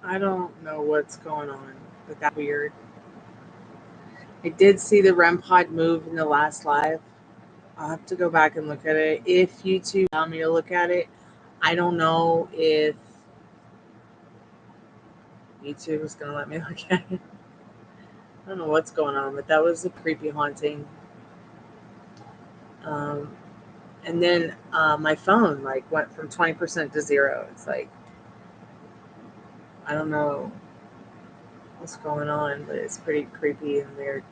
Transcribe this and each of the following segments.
I don't know what's going on, but that's weird. I did see the REM pod move in the last live. I'll have to go back and look at it. If YouTube allow me to look at it, I don't know if YouTube is going to let me look at it. I don't know what's going on, but that was a creepy haunting. Um, and then my phone went from 20% to 0. It's like, I don't know what's going on, but it's pretty creepy and weird.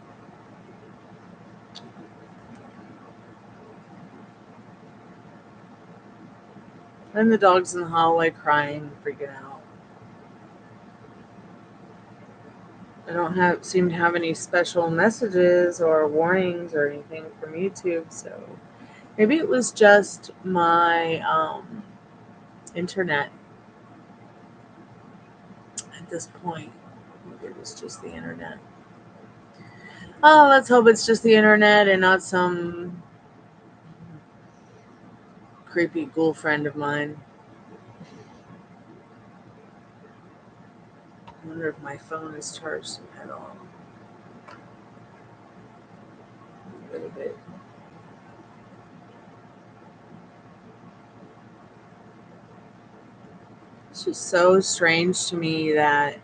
And the dog's in the hallway crying, freaking out. I don't seem to have any special messages or warnings or anything from YouTube, so maybe it was just my internet at this point. Maybe it was just the internet. Oh, let's hope it's just the internet and not some creepy ghoul friend of mine. I wonder if my phone is charged at all. A little bit. It's just so strange to me that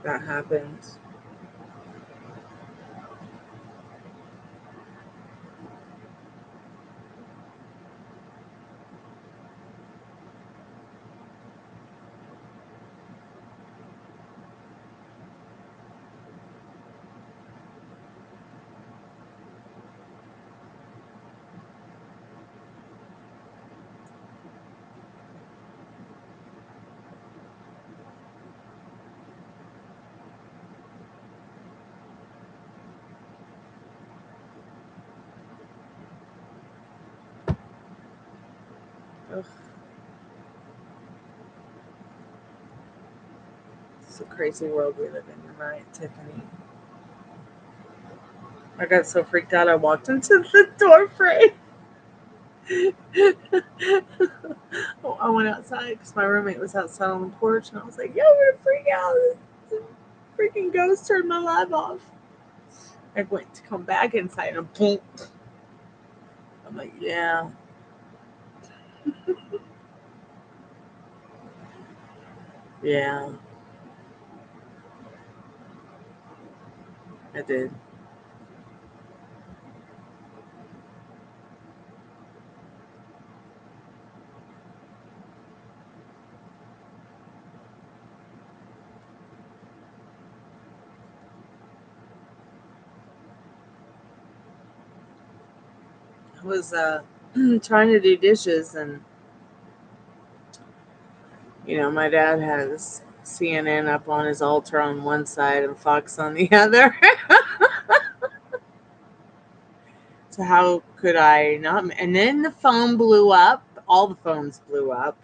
happened. Ugh. It's a crazy world we live in. You're right, Tiffany. I got so freaked out I walked into the door frame. I went outside because my roommate was outside on the porch, and I was like, "Yo, I'm gonna freak out! This freaking ghost turned my light off." I went to come back inside, and boom! I'm like, "Yeah, yeah, I did." I was trying to do dishes, and my dad has CNN up on his altar on one side and Fox on the other. So how could I not? And then the phone blew up. All the phones blew up.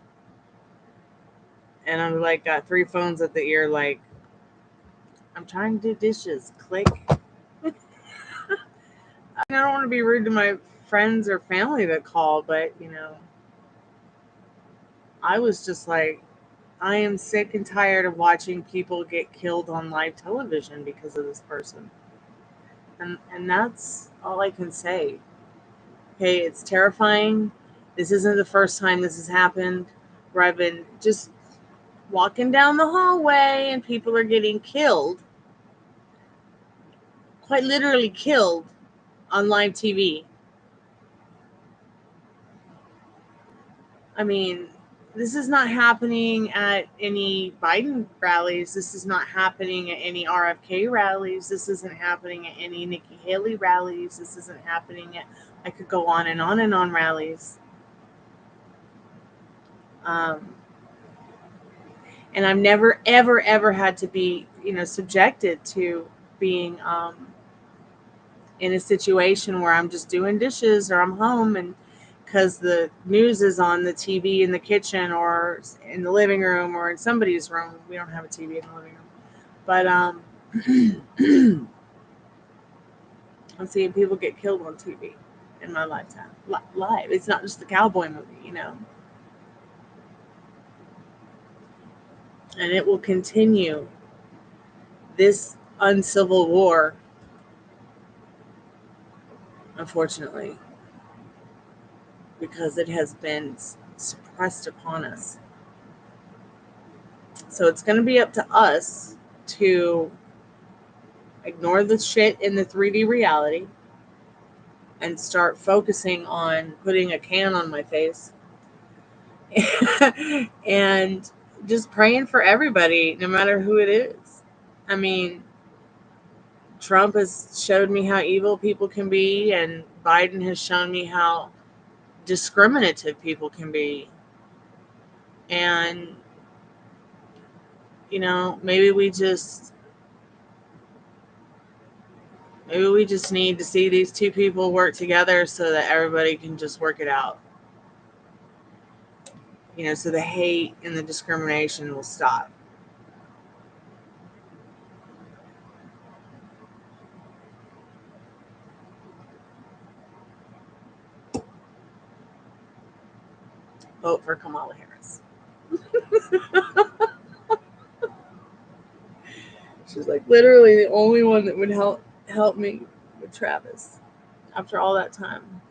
And I'm like, got 3 phones at the ear, like, I'm trying to do dishes. Click. I don't want to be rude to my friends or family that call, but, I was just like, I am sick and tired of watching people get killed on live television because of this person. And that's all I can say. Hey, it's terrifying. This isn't the first time this has happened where I've been just walking down the hallway and people are getting killed, quite literally killed, on live TV. I mean, this is not happening at any Biden rallies. This is not happening at any RFK rallies. This isn't happening at any Nikki Haley rallies. This isn't happening at, I could go on and on and on rallies. And I've never, ever, ever had to be, subjected to being in a situation where I'm just doing dishes or I'm home and because the news is on the TV in the kitchen or in the living room or in somebody's room. We don't have a TV in the living room. But I'm seeing people get killed on TV in my lifetime. Live. It's not just the cowboy movie, And it will continue this uncivil war, unfortunately, because it has been suppressed upon us. So it's going to be up to us to ignore the shit in the 3D reality and start focusing on putting a can on my face and just praying for everybody, no matter who it is. I mean, Trump has showed me how evil people can be, and Biden has shown me how discriminative people can be. And, maybe we just need to see these two people work together so that everybody can just work it out. So the hate and the discrimination will stop. Vote for Kamala Harris. She's like literally the only one that would help me with Travis after all that time.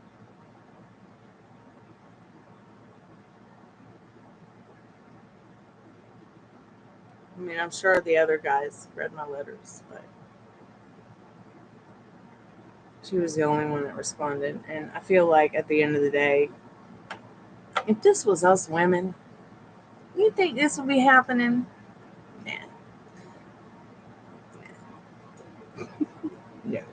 I mean, I'm sure the other guys read my letters, but she was the only one that responded. And I feel like at the end of the day, if this was us women, you think this would be happening? Nah. Yeah.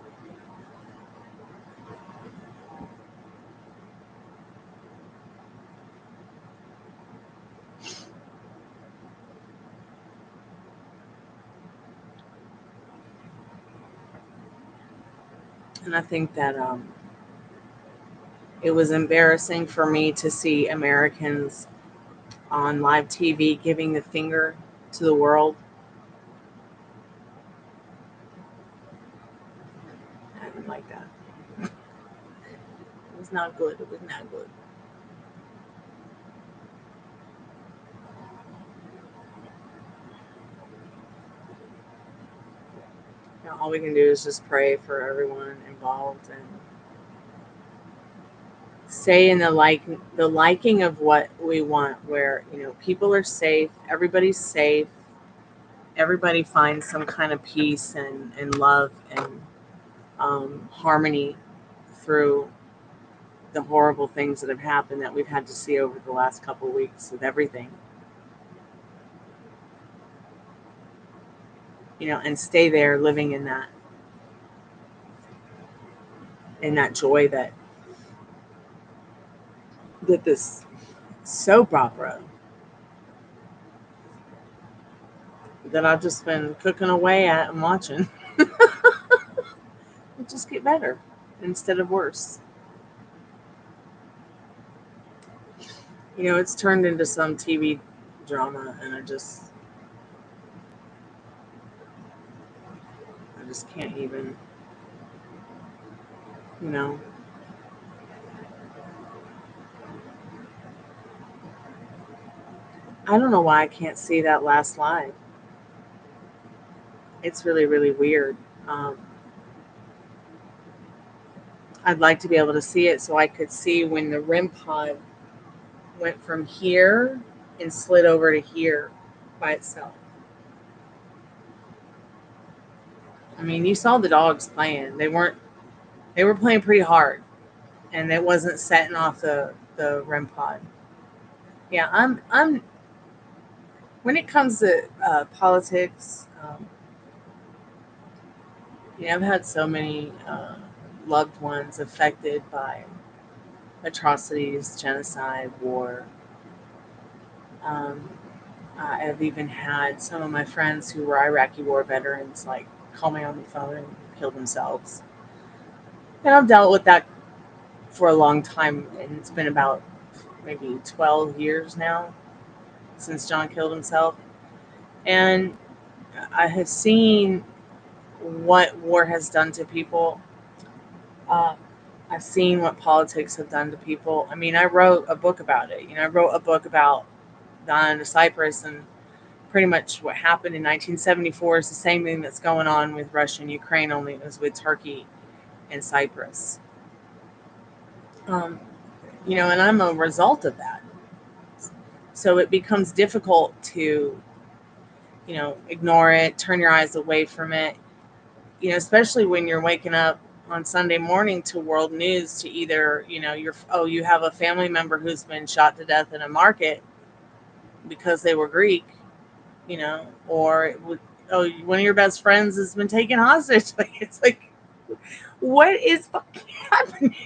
And I think that it was embarrassing for me to see Americans on live TV giving the finger to the world. I didn't like that. It was not good. It was not good. All we can do is just pray for everyone involved and stay in the liking of what we want, where people are safe, everybody's safe, everybody finds some kind of peace and love and harmony through the horrible things that have happened that we've had to see over the last couple of weeks with everything. And stay there living in that joy that this soap opera that I've just been cooking away at and watching will just get better instead of worse. It's turned into some TV drama, and I just can't even, I don't know why I can't see that last live. It's really, really weird. I'd like to be able to see it so I could see when the REM pod went from here and slid over to here by itself. I mean, you saw the dogs playing. They were playing pretty hard, and it wasn't setting off the REM pod. Yeah, I'm when it comes to politics, I've had so many loved ones affected by atrocities, genocide, war. I've even had some of my friends who were Iraqi war veterans call me on the phone and kill themselves. And I've dealt with that for a long time, and it's been about maybe 12 years now since John killed himself. And I have seen what war has done to people. I've seen what politics have done to people. I mean, I wrote a book about it. I wrote a book about the island of Cyprus and pretty much what happened in 1974 is the same thing that's going on with Russia and Ukraine, only it was with Turkey and Cyprus. And I'm a result of that. So it becomes difficult to, ignore it, turn your eyes away from it, especially when you're waking up on Sunday morning to world news, to either, you have a family member who's been shot to death in a market because they were Greek, or one of your best friends has been taken hostage. It's like, what is fucking happening?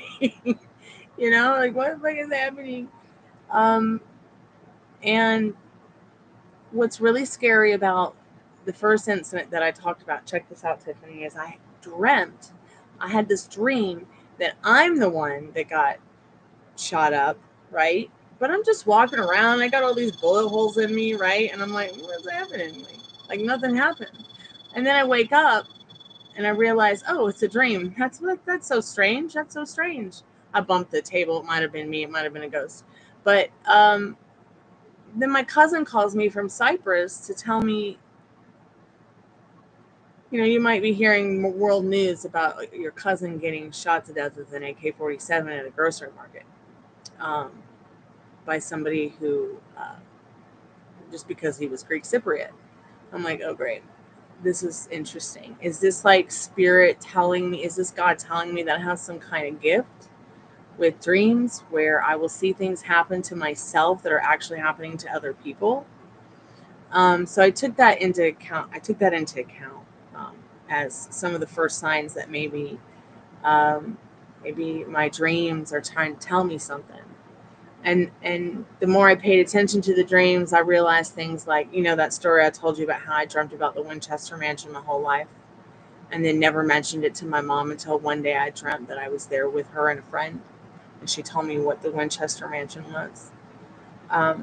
What the fuck is happening? And what's really scary about the first incident that I talked about, check this out, Tiffany, is I had this dream that I'm the one that got shot up, right? But I'm just walking around. I got all these bullet holes in me, right? And I'm like, what's happening? Like nothing happened. And then I wake up and I realize, oh, it's a dream. That's so strange. That's so strange. I bumped the table. It might have been me. It might have been a ghost. But then my cousin calls me from Cyprus to tell me, you might be hearing world news about your cousin getting shot to death with an AK-47 at a grocery market by somebody who, just because he was Greek Cypriot. I'm like, oh, great. This is interesting. Is this like spirit telling me, is this God telling me that I have some kind of gift with dreams where I will see things happen to myself that are actually happening to other people? So I took that into account. As some of the first signs that maybe my dreams are trying to tell me something. And the more I paid attention to the dreams, I realized things like, that story I told you about how I dreamt about the Winchester Mansion my whole life and then never mentioned it to my mom until one day I dreamt that I was there with her and a friend, and she told me what the Winchester Mansion was. I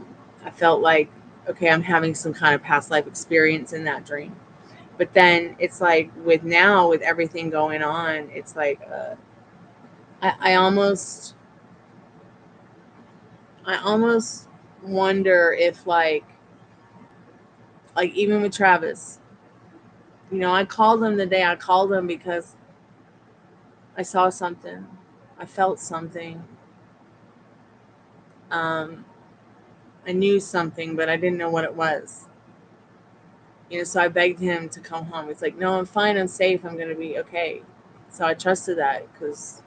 felt like, okay, I'm having some kind of past life experience in that dream. But then it's like with everything going on, it's like I almost wonder if like even with Travis, I called him the day I called him because I saw something, I felt something, I knew something, but I didn't know what it was. So I begged him to come home. It's like, no, I'm fine, I'm safe, I'm gonna be okay. So I trusted that because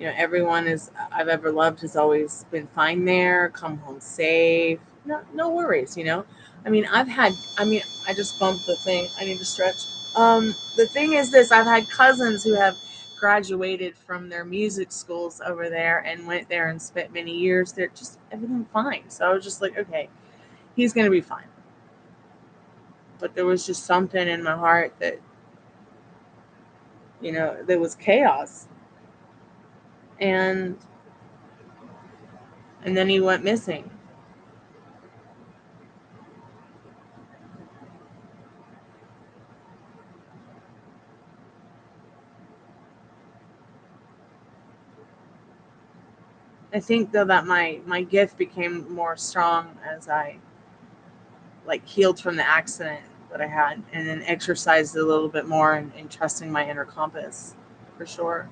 everyone I've ever loved has always been fine there, come home safe, no worries. I just bumped the thing. I need to stretch. The thing is this: I've had cousins who have graduated from their music schools over there and went there and spent many years. They're just everything fine. So I was just like, okay, he's gonna be fine. But there was just something in my heart that there was chaos. And then he went missing. I think though that my gift became more strong as I healed from the accident that I had, and then exercised a little bit more in trusting my inner compass, for sure.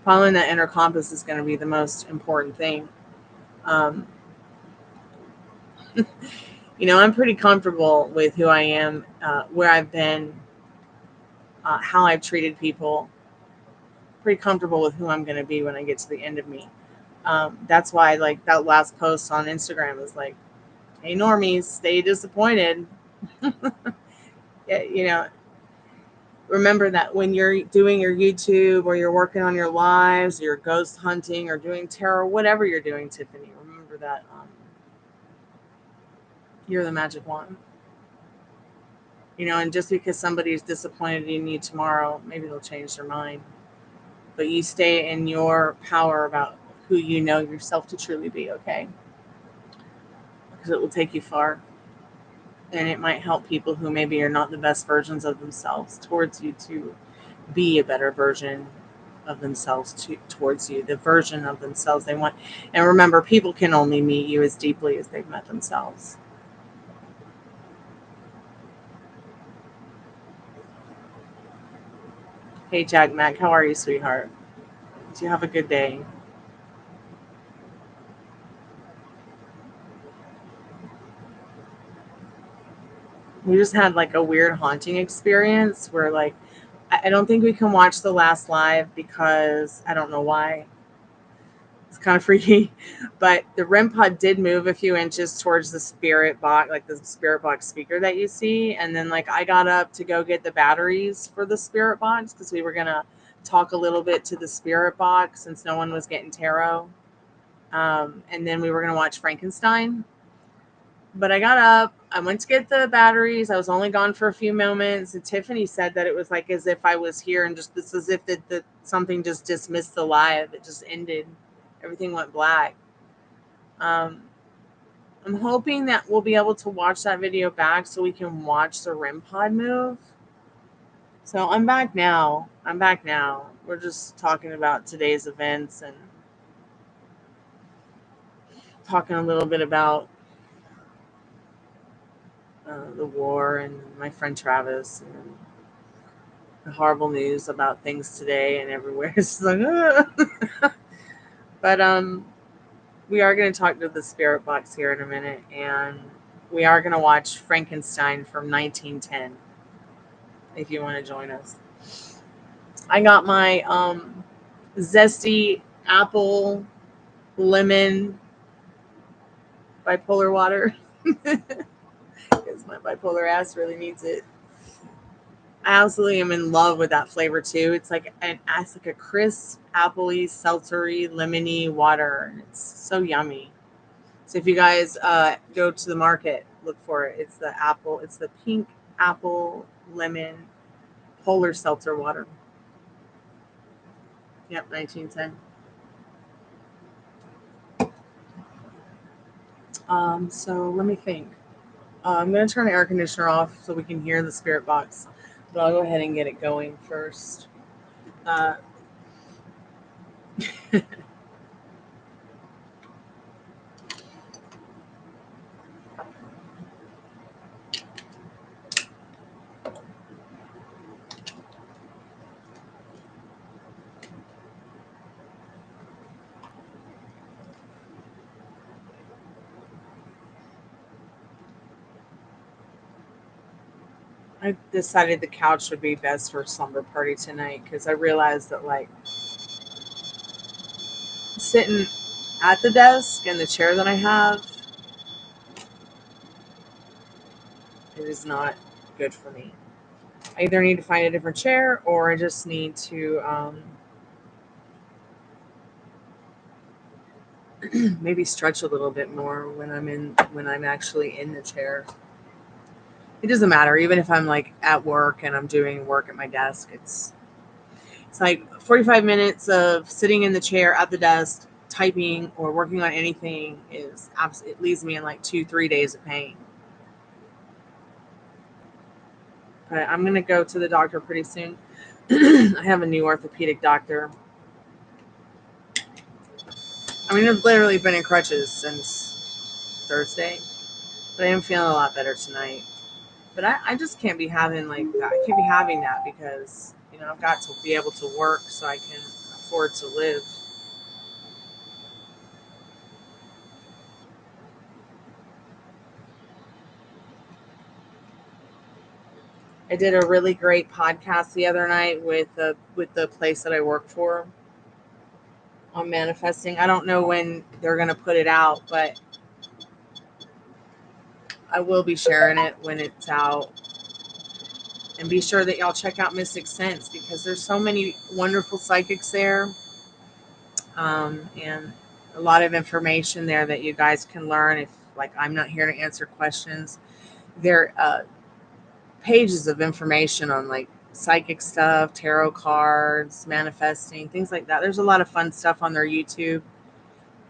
Following that inner compass is going to be the most important thing. I'm pretty comfortable with who I am, where I've been, how I've treated people. Pretty comfortable with who I'm going to be when I get to the end of me. That's why that last post on Instagram is like, hey normies, stay disappointed. Remember that when you're doing your YouTube or you're working on your lives, or you're ghost hunting or doing tarot, whatever you're doing, Tiffany, remember that you're the magic wand. And just because somebody's disappointed in you tomorrow, maybe they'll change their mind. But you stay in your power about who you know yourself to truly be, okay? Because it will take you far. And it might help people who maybe are not the best versions of themselves towards you to be a better version of themselves towards you, the version of themselves they want. And remember, people can only meet you as deeply as they've met themselves. Hey, Jack Mac, how are you, sweetheart? Do you have a good day? We just had like a weird haunting experience where like I don't think we can watch the last live because I don't know why. It's kind of freaky, but the REM pod did move a few inches towards the spirit box, like the spirit box speaker that you see. And then like I got up to go get the batteries for the spirit box because we were gonna talk a little bit to the spirit box since no one was getting tarot. And then we were gonna watch Frankenstein. But I got up, I went to get the batteries. I was only gone for a few moments. And Tiffany said that it was like as if I was here and just this as if the something just dismissed the live. It just ended. Everything went black. Um, I'm hoping that we'll be able to watch that video back so we can watch the REM pod move. So I'm back now. We're just talking about today's events and talking a little bit about the war and my friend Travis and the horrible news about things today and everywhere. It's like, but we are going to talk to the spirit box here in a minute, and we are going to watch Frankenstein from 1910. If you want to join us, I got my zesty apple lemon bipolar water because my bipolar ass really needs it. I absolutely am in love with that flavor too. It's like a crisp, appley, seltzery, lemony water. It's so yummy. So if you guys go to the market, look for it. It's the apple. It's the pink apple lemon polar seltzer water. Yep, 1910. So let me think. I'm going to turn the air conditioner off so we can hear the spirit box. But I'll go ahead and get it going first. Uh, I decided the couch would be best for a slumber party tonight because I realized that like sitting at the desk and the chair that I have, it is not good for me. I either need to find a different chair or I just need to maybe stretch a little bit more when I'm actually in the chair. It doesn't matter, even if I'm like at work and I'm doing work at my desk. It's like 45 minutes of sitting in the chair at the desk, typing or working on anything it leaves me in like 2-3 days of pain. But I'm gonna go to the doctor pretty soon. I have a new orthopedic doctor. I mean, I've literally been in crutches since Thursday, but I am feeling a lot better tonight. But I just can't be having like that. I can't be having that because, I've got to be able to work so I can afford to live. I did a really great podcast the other night with the place that I work for on manifesting. I don't know when they're going to put it out, but I will be sharing it when it's out. And be sure that y'all check out Mystic Sense because there's so many wonderful psychics there. And a lot of information there that you guys can learn if like I'm not here to answer questions. There are pages of information on like psychic stuff, tarot cards, manifesting, things like that. There's a lot of fun stuff on their YouTube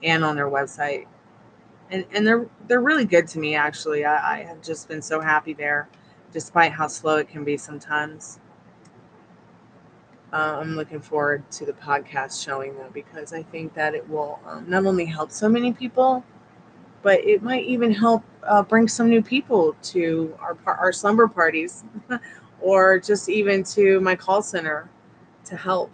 and on their website. And they're really good to me actually. I have just been so happy there, despite how slow it can be sometimes. I'm looking forward to the podcast showing them because I think that it will not only help so many people, but it might even help bring some new people to our slumber parties or just even to my call center. to help.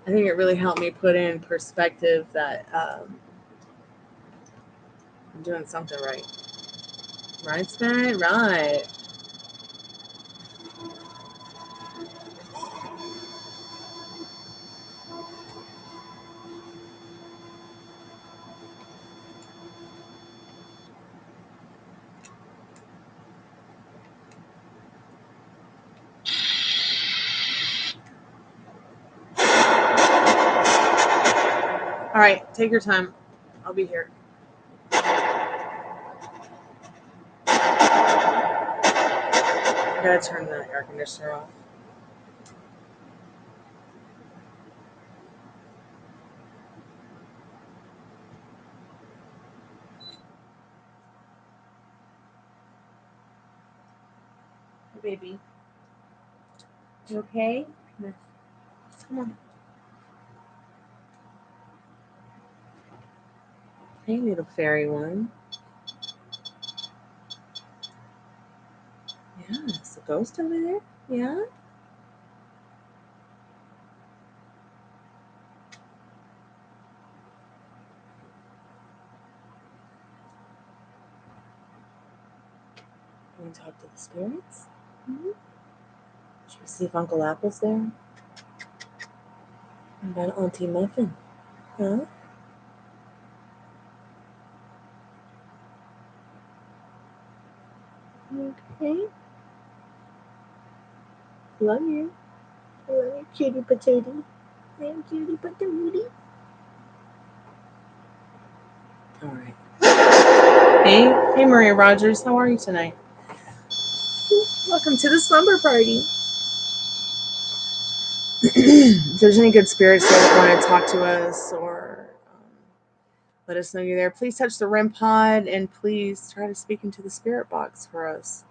I think it really helped me put in perspective that I'm doing something right. Right, Spirit? Right. All right, take your time. I'll be here. I gotta turn the air conditioner off. Hey, baby. You okay? Come on. Hey, little fairy one. Yeah, it's a ghost over there. Yeah. Can we talk to the spirits? Mm-hmm. Should we see if Uncle Apple's there? What about Auntie Muffin? Huh? Okay. Love you. I love you, cutie patootie. I'm cutie patootie. All right. Hey, Maria Rogers. How are you tonight? Welcome to the slumber party. If there's any good spirits that want to talk to us or let us know you're there, please touch the REM pod and please try to speak into the spirit box for us.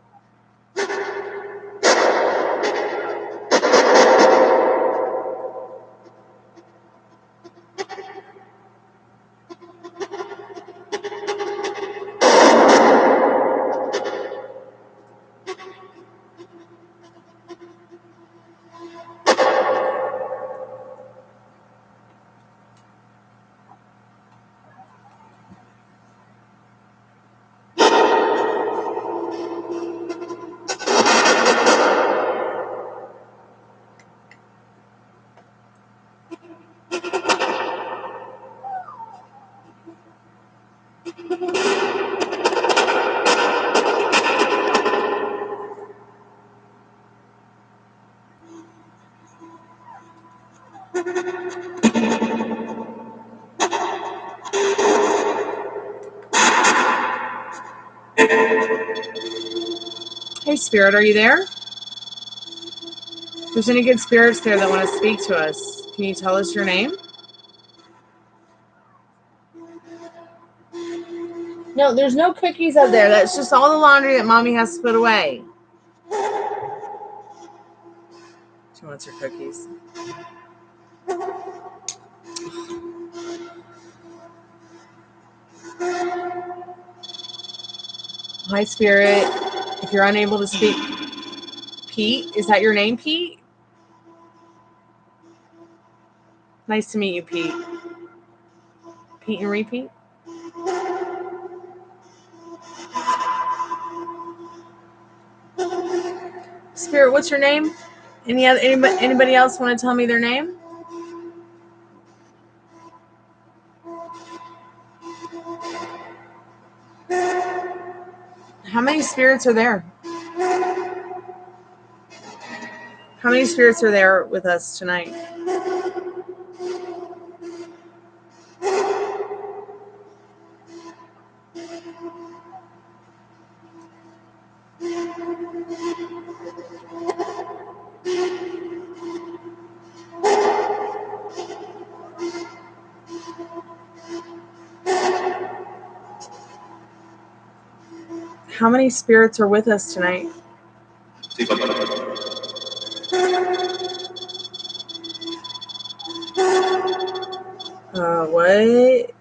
Hey, Spirit, are you there? If there's any good spirits there that want to speak to us, can you tell us your name? No, there's no cookies up there. That's just all the laundry that Mommy has to put away. She wants her cookies. Hi, Spirit. If you're unable to speak, Pete, is that your name, Pete? Nice to meet you, Pete. Pete and repeat. Spirit, what's your name? Anybody else want to tell me their name? How many spirits are there? How many spirits are there with us tonight? How many spirits are with us tonight? What?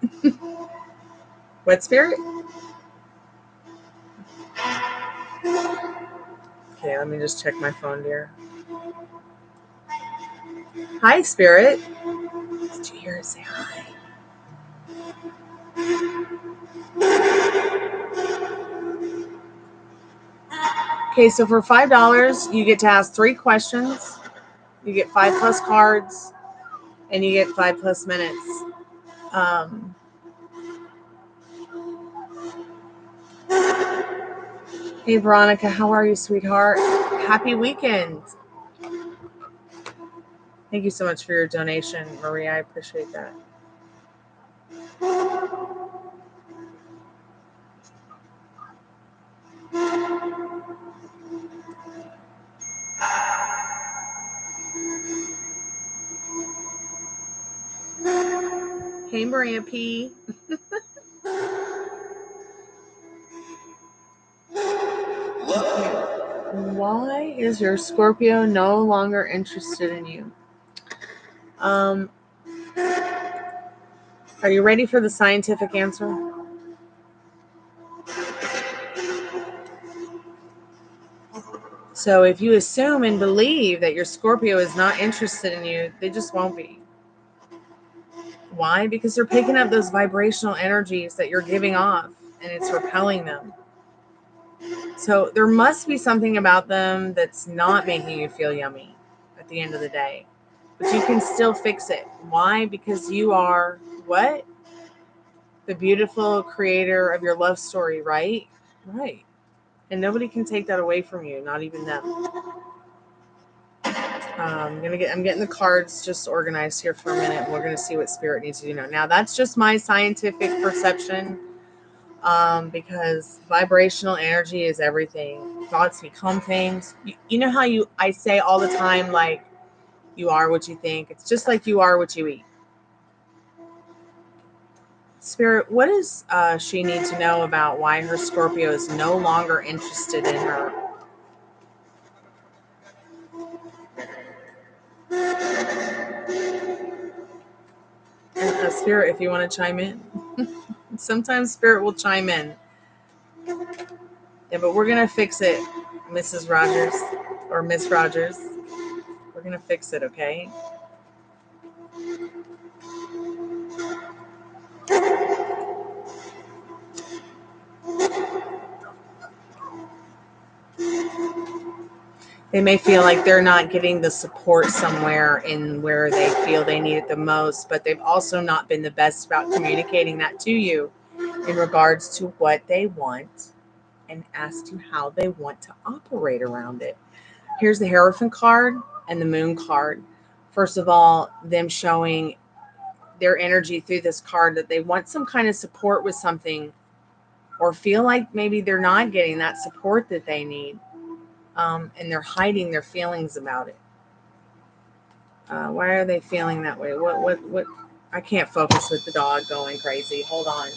What spirit? Okay, let me just check my phone, dear. Hi, Spirit. Did you hear it say hi? Okay, so for $5, you get to ask 3 questions. You get 5 plus cards, and you get 5 plus minutes. Hey, Veronica, how are you, sweetheart? Happy weekend. Thank you so much for your donation, Maria. I appreciate that. Hey, Maria P. Why is your Scorpio no longer interested in you? Are you ready for the scientific answer? So if you assume and believe that your Scorpio is not interested in you, they just won't be. Why? Because they're picking up those vibrational energies that you're giving off, and it's repelling them. So there must be something about them that's not making you feel yummy at the end of the day. But you can still fix it. Why? Because you are what? The beautiful creator of your love story, right? Right. And nobody can take that away from you, not even them. I'm getting the cards just organized here for a minute. We're gonna see what Spirit needs to do now. Now that's just my scientific perception, because vibrational energy is everything. Thoughts become things. You know how I say all the time, like, you are what you think. It's just like you are what you eat. Spirit, what does she need to know about why her Scorpio is no longer interested in her? And Spirit, if you want to chime in. Sometimes Spirit will chime in. Yeah, but we're going to fix it, Mrs. Rogers, or Miss Rogers. We're going to fix it, okay? They may feel like they're not getting the support somewhere in where they feel they need it the most, but they've also not been the best about communicating that to you in regards to what they want and as to how they want to operate around it. Here's the Hierophant card and the Moon card. First of all, them showing their energy through this card that they want some kind of support with something, or feel like maybe they're not getting that support that they need, and they're hiding their feelings about it. Why are they feeling that way? What? I can't focus with the dog going crazy. Hold on.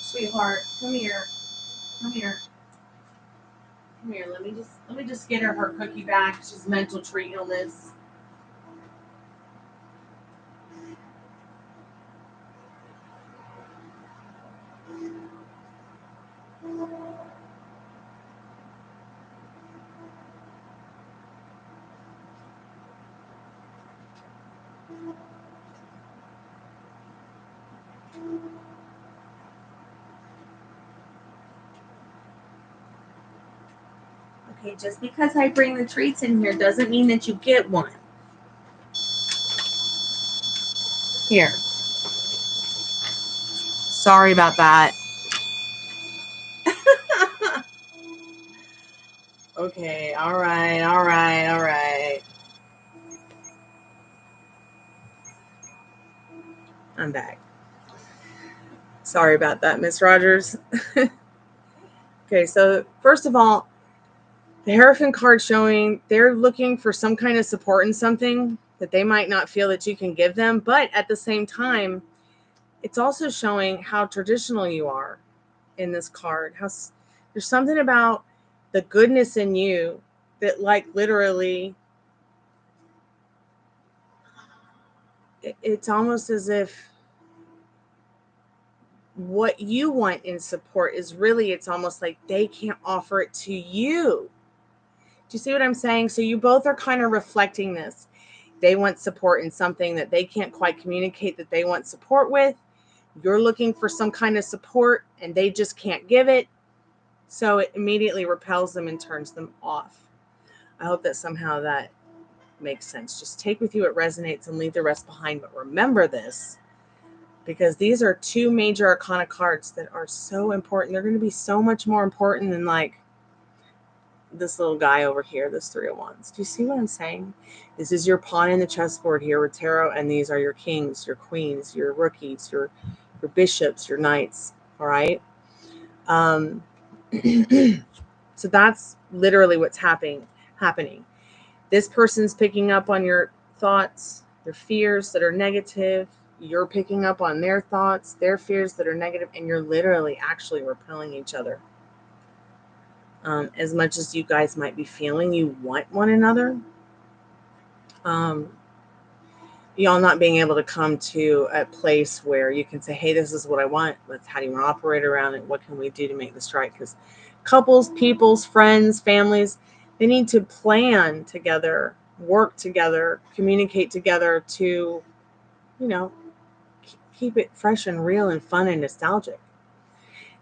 Sweetheart, come here. Come here. Come here. Let me just get her cookie back. She's mental tree illness. Okay, just because I bring the treats in here doesn't mean that you get one. Here. Sorry about that. Okay, all right. I'm back. Sorry about that, Miss Rogers. Okay, so first of all, the Hierophant card showing they're looking for some kind of support in something that they might not feel that you can give them, but at the same time, it's also showing how traditional you are in this card. There's something about the goodness in you that, like, literally, it's almost as if what you want in support is really, it's almost like they can't offer it to you. Do you see what I'm saying? So you both are kind of reflecting this. They want support in something that they can't quite communicate that they want support with. You're looking for some kind of support and they just can't give it. So it immediately repels them and turns them off. I hope that somehow that makes sense. Just take with you what resonates and leave the rest behind. But remember this, because these are two major arcana cards that are so important. They're going to be so much more important than like this little guy over here, this Three of Wands. Do you see what I'm saying? This is your pawn in the chessboard here with tarot, and these are your kings, your queens, your rookies, your bishops, your knights. All right. So that's literally what's happening. This person's picking up on your thoughts, your fears that are negative. You're picking up on their thoughts, their fears that are negative, and you're literally actually repelling each other. As much as you guys might be feeling you want one another, y'all not being able to come to a place where you can say, hey, this is what I want. How do you want to operate around it? What can we do to make this right? Because couples, peoples, friends, families, they need to plan together, work together, communicate together to, keep it fresh and real and fun and nostalgic.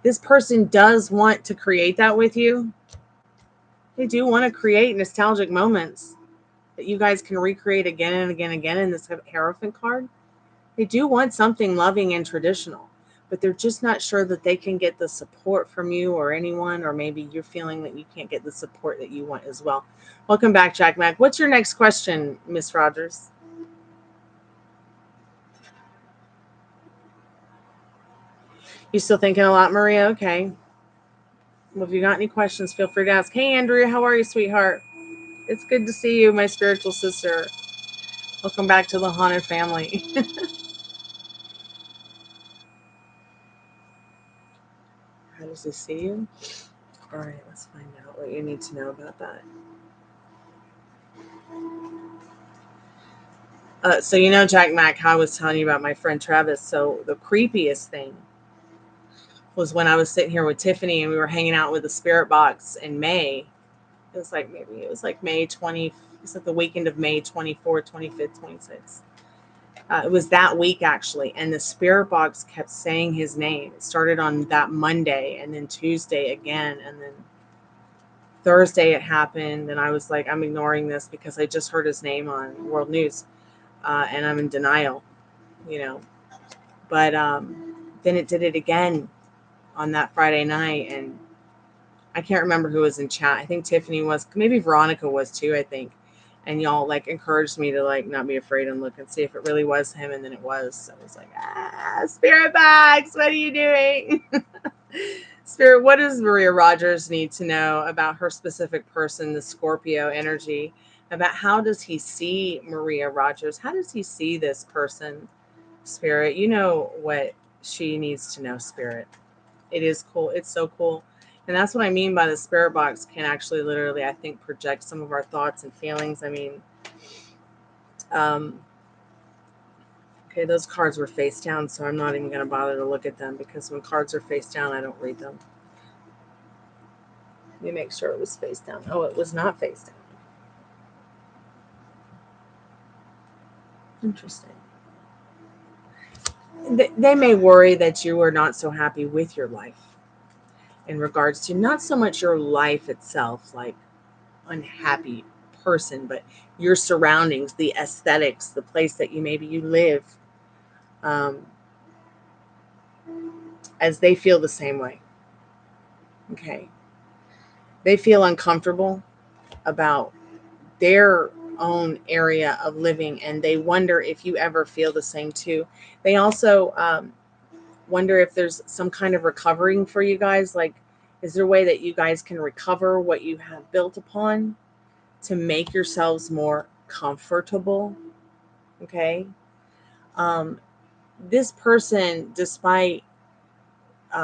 This person does want to create that with you. They do want to create nostalgic moments that you guys can recreate again and again and again in this Hierophant card. They do want something loving and traditional, but they're just not sure that they can get the support from you or anyone, or maybe you're feeling that you can't get the support that you want as well. Welcome back, Jack Mac. What's your next question, Miss Rogers? You still thinking a lot, Maria? Okay. Well, if you got any questions, feel free to ask. Hey, Andrea, how are you, sweetheart? It's good to see you, my spiritual sister. Welcome back to the Haunted family. How does he see you? All right, let's find out what you need to know about that. So Jack Mack, how I was telling you about my friend Travis. So the creepiest thing was when I was sitting here with Tiffany and we were hanging out with the Spirit Box in May. It was like May 20. It's like the weekend of May 24th, 25th, 26th. It was that week actually, and the Spirit Box kept saying his name. It started on that Monday, and then Tuesday again, and then Thursday it happened. And I was like, I'm ignoring this because I just heard his name on World News, and I'm in denial, But then it did it again on that Friday night, and I can't remember who was in chat. I think Tiffany was, maybe Veronica was too, I think. And y'all like encouraged me to like not be afraid and look and see if it really was him. And then it was. So I was like, Spirit Box, what are you doing? Spirit, what does Maria Rogers need to know about her specific person, the Scorpio energy? About how does he see Maria Rogers? How does he see this person, Spirit? You know what she needs to know, Spirit. It is cool. It's so cool. And that's what I mean by the Spirit Box can actually literally, I think, project some of our thoughts and feelings. I mean, okay, those cards were face down, so I'm not even going to bother to look at them because when cards are face down, I don't read them. Let me make sure it was face down. Oh, it was not face down. Interesting. They may worry that you are not so happy with your life in regards to not so much your life itself, like unhappy person, but your surroundings, the aesthetics, the place that you live, as they feel the same way. Okay. They feel uncomfortable about their own area of living, and they wonder if you ever feel the same too. They also wonder if there's some kind of recovering for you guys. Like, is there a way that you guys can recover what you have built upon to make yourselves more comfortable? Okay. This person, despite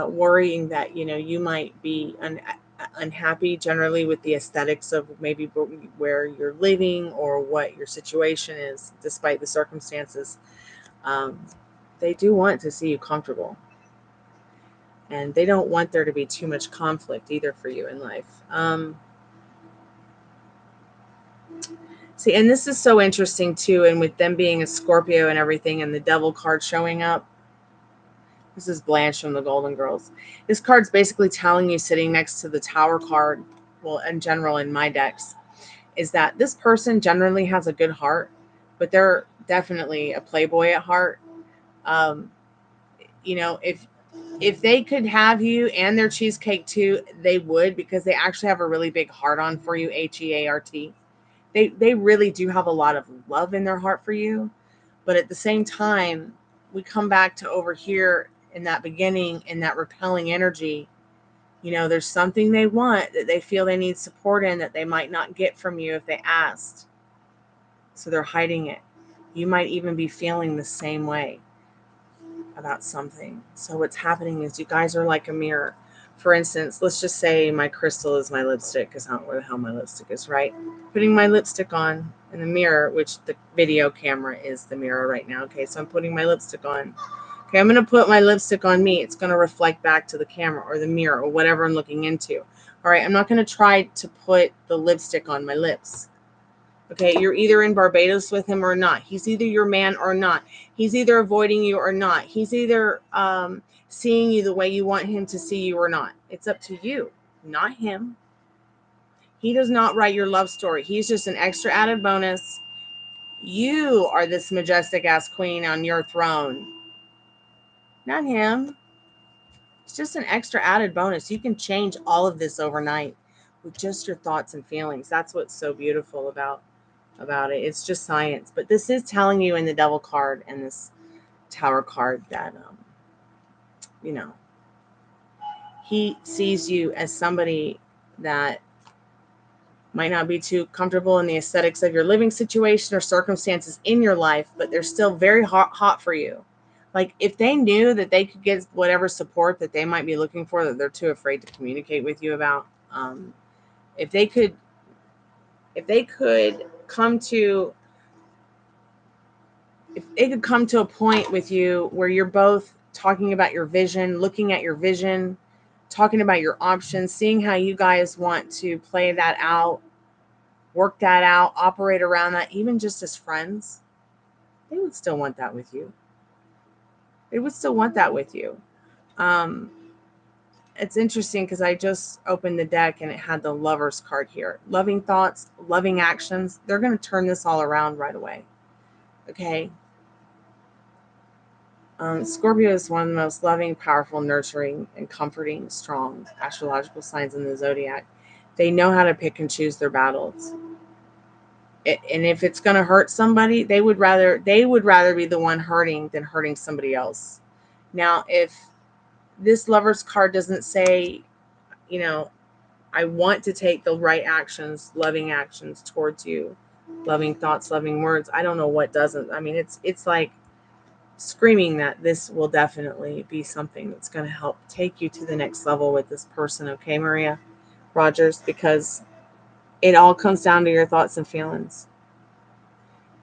worrying that, you might be unhappy generally with the aesthetics of maybe where you're living or what your situation is, despite the circumstances, they do want to see you comfortable. And they don't want there to be too much conflict either for you in life. See, and this is so interesting too, and with them being a Scorpio and everything, and the devil card showing up. This is Blanche from the Golden Girls. This card's basically telling you, sitting next to the Tower card, well, in general in my decks, is that this person generally has a good heart, but they're definitely a playboy at heart. Um, you know, if they could have you and their cheesecake too, they would, because they actually have a really big heart on for you, HEART. They really do have a lot of love in their heart for you. But at the same time, we come back to over here in that beginning, in that repelling energy. You know, there's something they want that they feel they need support in that they might not get from you if they asked. So they're hiding it. You might even be feeling the same way about something. So what's happening is you guys are like a mirror. For instance, let's just say my crystal is my lipstick, because I don't know where the hell my lipstick is, right? Putting my lipstick on in the mirror, which the video camera is the mirror right now. Okay, so I'm putting my lipstick on. Okay, I'm going to put my lipstick on me. It's going to reflect back to the camera or the mirror or whatever I'm looking into. All right, I'm not going to try to put the lipstick on my lips. Okay, you're either in Barbados with him or not. He's either your man or not. He's either avoiding you or not. He's either seeing you the way you want him to see you or not. It's up to you, not him. He does not write your love story. He's just an extra added bonus. You are this majestic ass queen on your throne, not him. It's just an extra added bonus. You can change all of this overnight with just your thoughts and feelings. That's what's so beautiful about it. It's just science. But this is telling you in the devil card and this Tower card that you know, he sees you as somebody that might not be too comfortable in the aesthetics of your living situation or circumstances in your life, but they're still very hot for you. Like, if they knew that they could get whatever support that they might be looking for, that they're too afraid to communicate with you about, if they could come to if it could come to a point with you where you're both talking about your vision, looking at your vision, talking about your options, seeing how you guys want to play that out, work that out, operate around that, even just as friends, they would still want that with you. They would still want that with you. It's interesting because I just opened the deck and it had the Lovers card here. Loving thoughts, loving actions. They're going to turn this all around right away. Okay. Scorpio is one of the most loving, powerful, nurturing, and comforting, strong astrological signs in the zodiac. They know how to pick and choose their battles. And if it's going to hurt somebody, they would rather be the one hurting than hurting somebody else. Now, if this Lover's card doesn't say, you know, I want to take the right actions, loving actions towards you, loving thoughts, loving words, I don't know what doesn't. I mean, it's like screaming that this will definitely be something that's going to help take you to the next level with this person. Okay, Maria Rogers, because it all comes down to your thoughts and feelings.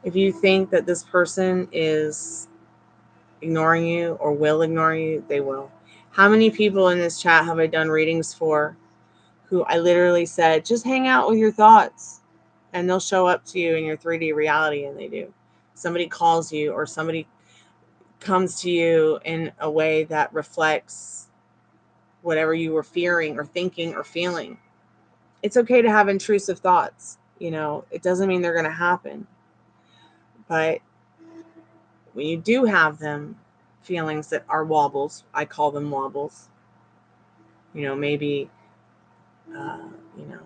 If you think that this person is ignoring you or will ignore you, they will. How many people in this chat have I done readings for who I literally said, just hang out with your thoughts and they'll show up to you in your 3D reality, and they do. Somebody calls you or somebody comes to you in a way that reflects whatever you were fearing or thinking or feeling. It's okay to have intrusive thoughts. You know, it doesn't mean they're going to happen. But when you do have them, feelings that are wobbles, I call them wobbles. You know, maybe, you know,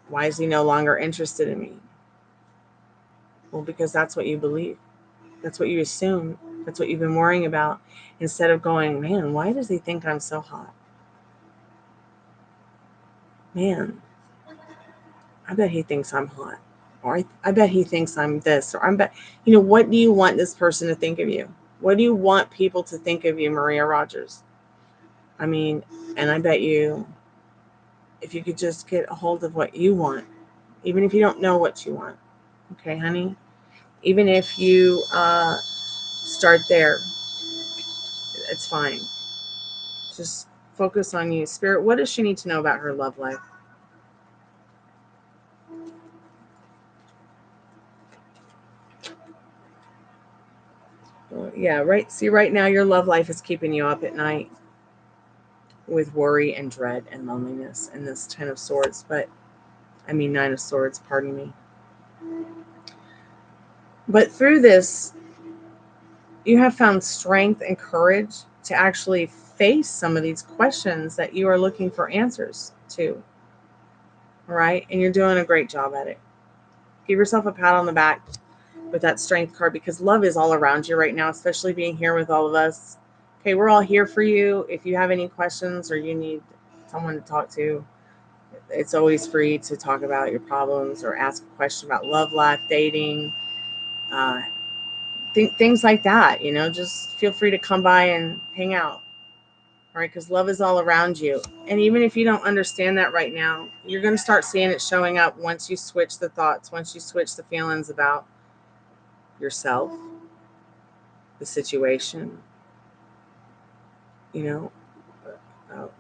why is he no longer interested in me? Well, because that's what you believe. That's what you assume. That's what you've been worrying about. Instead of going, man, why does he think I'm so hot? Man, I bet he thinks I'm hot. Or I bet he thinks I'm this. Or you know, what do you want this person to think of you? What do you want people to think of you, Maria Rogers? I mean, and I bet you, if you could just get a hold of what you want, even if you don't know what you want, okay, honey? Even if you start there, it's fine. Just focus on you. Spirit, what does she need to know about her love life? Yeah, right. See, right now your love life is keeping you up at night with worry and dread and loneliness and this 10 of swords, but I mean 9 of swords, pardon me. But through this, you have found strength and courage to actually face some of these questions that you are looking for answers to. All right. And you're doing a great job at it. Give yourself a pat on the back with that strength card, because love is all around you right now, especially being here with all of us. Okay. We're all here for you. If you have any questions or you need someone to talk to, it's always free to talk about your problems or ask a question about love life, dating, uh, things like that. Just feel free to come by and hang out. All right, because love is all around you. And even if you don't understand that right now, you're going to start seeing it showing up once you switch the thoughts, once you switch the feelings about yourself, the situation. You know,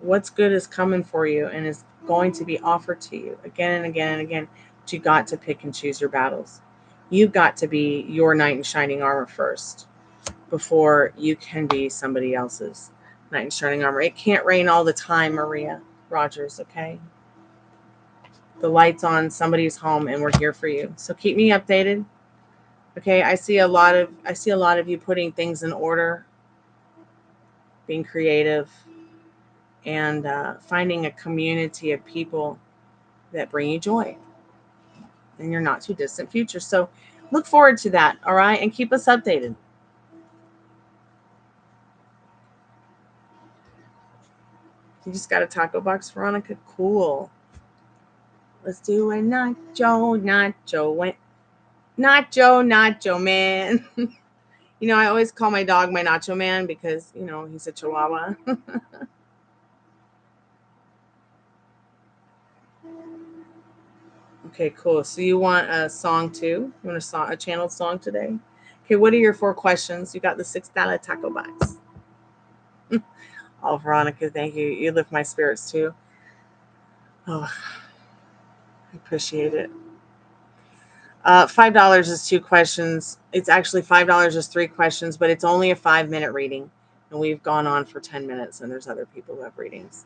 what's good is coming for you and is going to be offered to you again and again and again. But you got to pick and choose your battles. You've got to be your knight in shining armor first before you can be somebody else's knight in shining armor. It can't rain all the time, Maria Rogers, okay? The light's on somebody's home and we're here for you. So keep me updated. Okay, I see a lot of you putting things in order, being creative, and finding a community of people that bring you joy in your not too distant future. So look forward to that, all right? And keep us updated. You just got a taco box, Veronica? Cool. Let's do a nacho man. I always call my dog my nacho man because, he's a chihuahua. Okay, cool. So you want a song too? You want a channeled song today? Okay, what are your 4 questions? You got the $6 taco box. Oh, Veronica, thank you. You lift my spirits too. Oh, I appreciate it. $5 is 2 questions. It's actually $5 is 3 questions, but it's only a 5-minute reading. And we've gone on for 10 minutes and there's other people who have readings.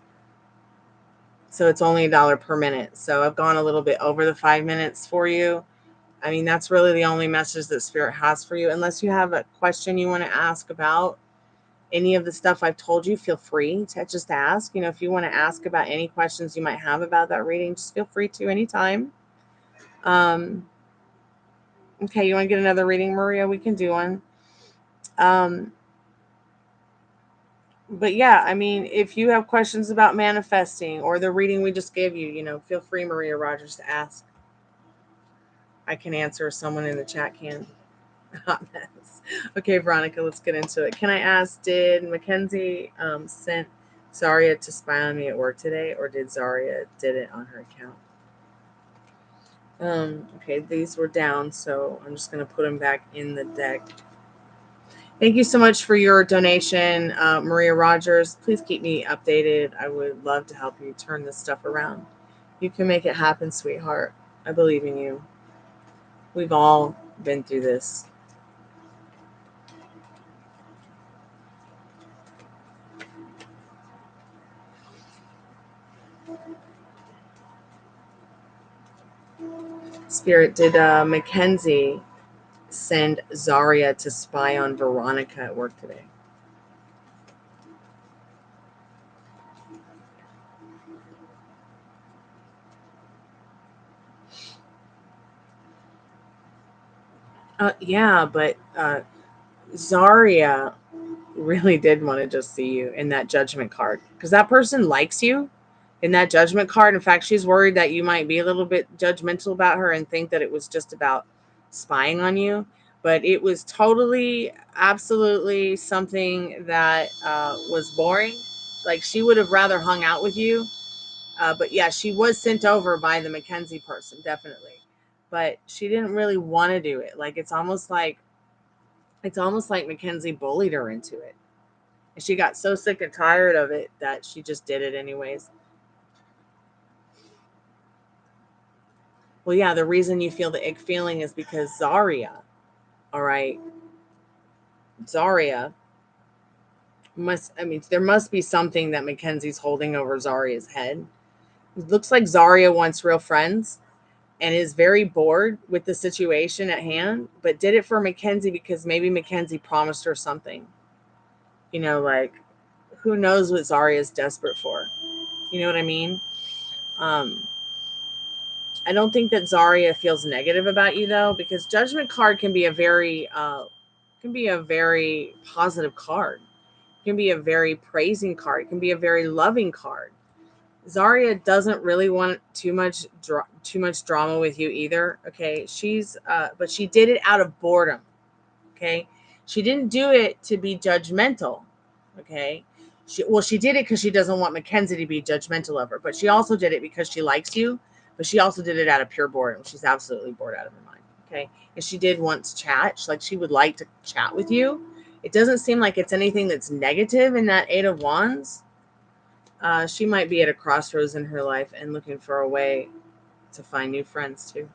So it's only $1 per minute. So I've gone a little bit over the 5 minutes for you. I mean, that's really the only message that Spirit has for you. Unless you have a question you want to ask about any of the stuff I've told you, feel free to just ask. If you want to ask about any questions you might have about that reading, just feel free to anytime. Okay, you want to get another reading, Maria? We can do one. But yeah, I mean, if you have questions about manifesting or the reading we just gave you, feel free, Maria Rogers, to ask. I can answer, someone in the chat can. Hot mess. Okay, Veronica, let's get into it. Can I ask, did Mackenzie send Zaria to spy on me at work today, or did Zaria did it on her account? Okay, these were down, so I'm just going to put them back in the deck. Thank you so much for your donation, Maria Rogers. Please keep me updated. I would love to help you turn this stuff around. You can make it happen, sweetheart. I believe in you. We've all been through this. Spirit, did Mackenzie send Zaria to spy on Veronica at work today? Yeah, but Zaria really did want to just see you in that judgment card, because that person likes you in that judgment card. In fact, she's worried that you might be a little bit judgmental about her and think that it was just about spying on you. But it was totally, absolutely something that was boring. Like, she would have rather hung out with you. But yeah, she was sent over by the Mackenzie person, definitely. But she didn't really want to do it. Like, it's almost like Mackenzie bullied her into it. And she got so sick and tired of it that she just did it anyways. Well, yeah, the reason you feel the ick feeling is because Zaria, all right, Zarya there must be something that Mackenzie's holding over Zarya's head. It looks like Zarya wants real friends and is very bored with the situation at hand, but did it for Mackenzie because maybe Mackenzie promised her something. Like, who knows what Zarya is desperate for? You know what I mean? Um, I don't think that Zarya feels negative about you though, because Judgment card can be a very positive card. It can be a very praising card. It can be a very loving card. Zarya doesn't really want too much drama with you either. Okay, but she did it out of boredom. Okay, she didn't do it to be judgmental. Okay, she did it because she doesn't want Mackenzie to be judgmental of her, but she also did it because she likes you. But she also did it out of pure boredom. She's absolutely bored out of her mind. Okay, and she did want to chat. She would like to chat with you. It doesn't seem like it's anything that's negative in that Eight of Wands. She might be at a crossroads in her life and looking for a way to find new friends too.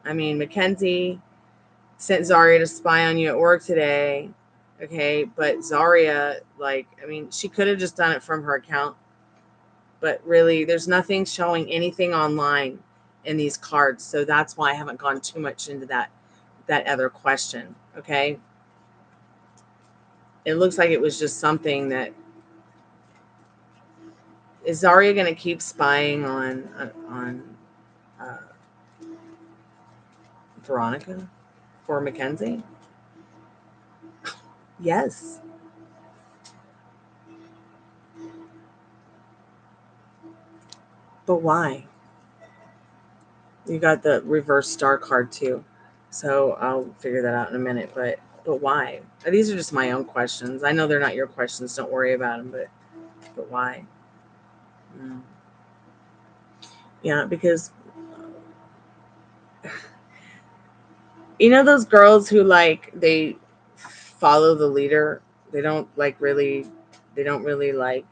Mackenzie sent Zarya to spy on you at work today. Okay, but Zarya, she could have just done it from her account. But really, there's nothing showing anything online in these cards. So that's why I haven't gone too much into that other question. Okay. It looks like it was just something that is Zarya going to keep spying on uh, Veronica for Mackenzie? Yes. But why? You got the reverse star card too. So I'll figure that out in a minute. But why? These are just my own questions. I know they're not your questions. Don't worry about them. But why? Yeah, because those girls who they follow the leader. They don't really. They don't really like.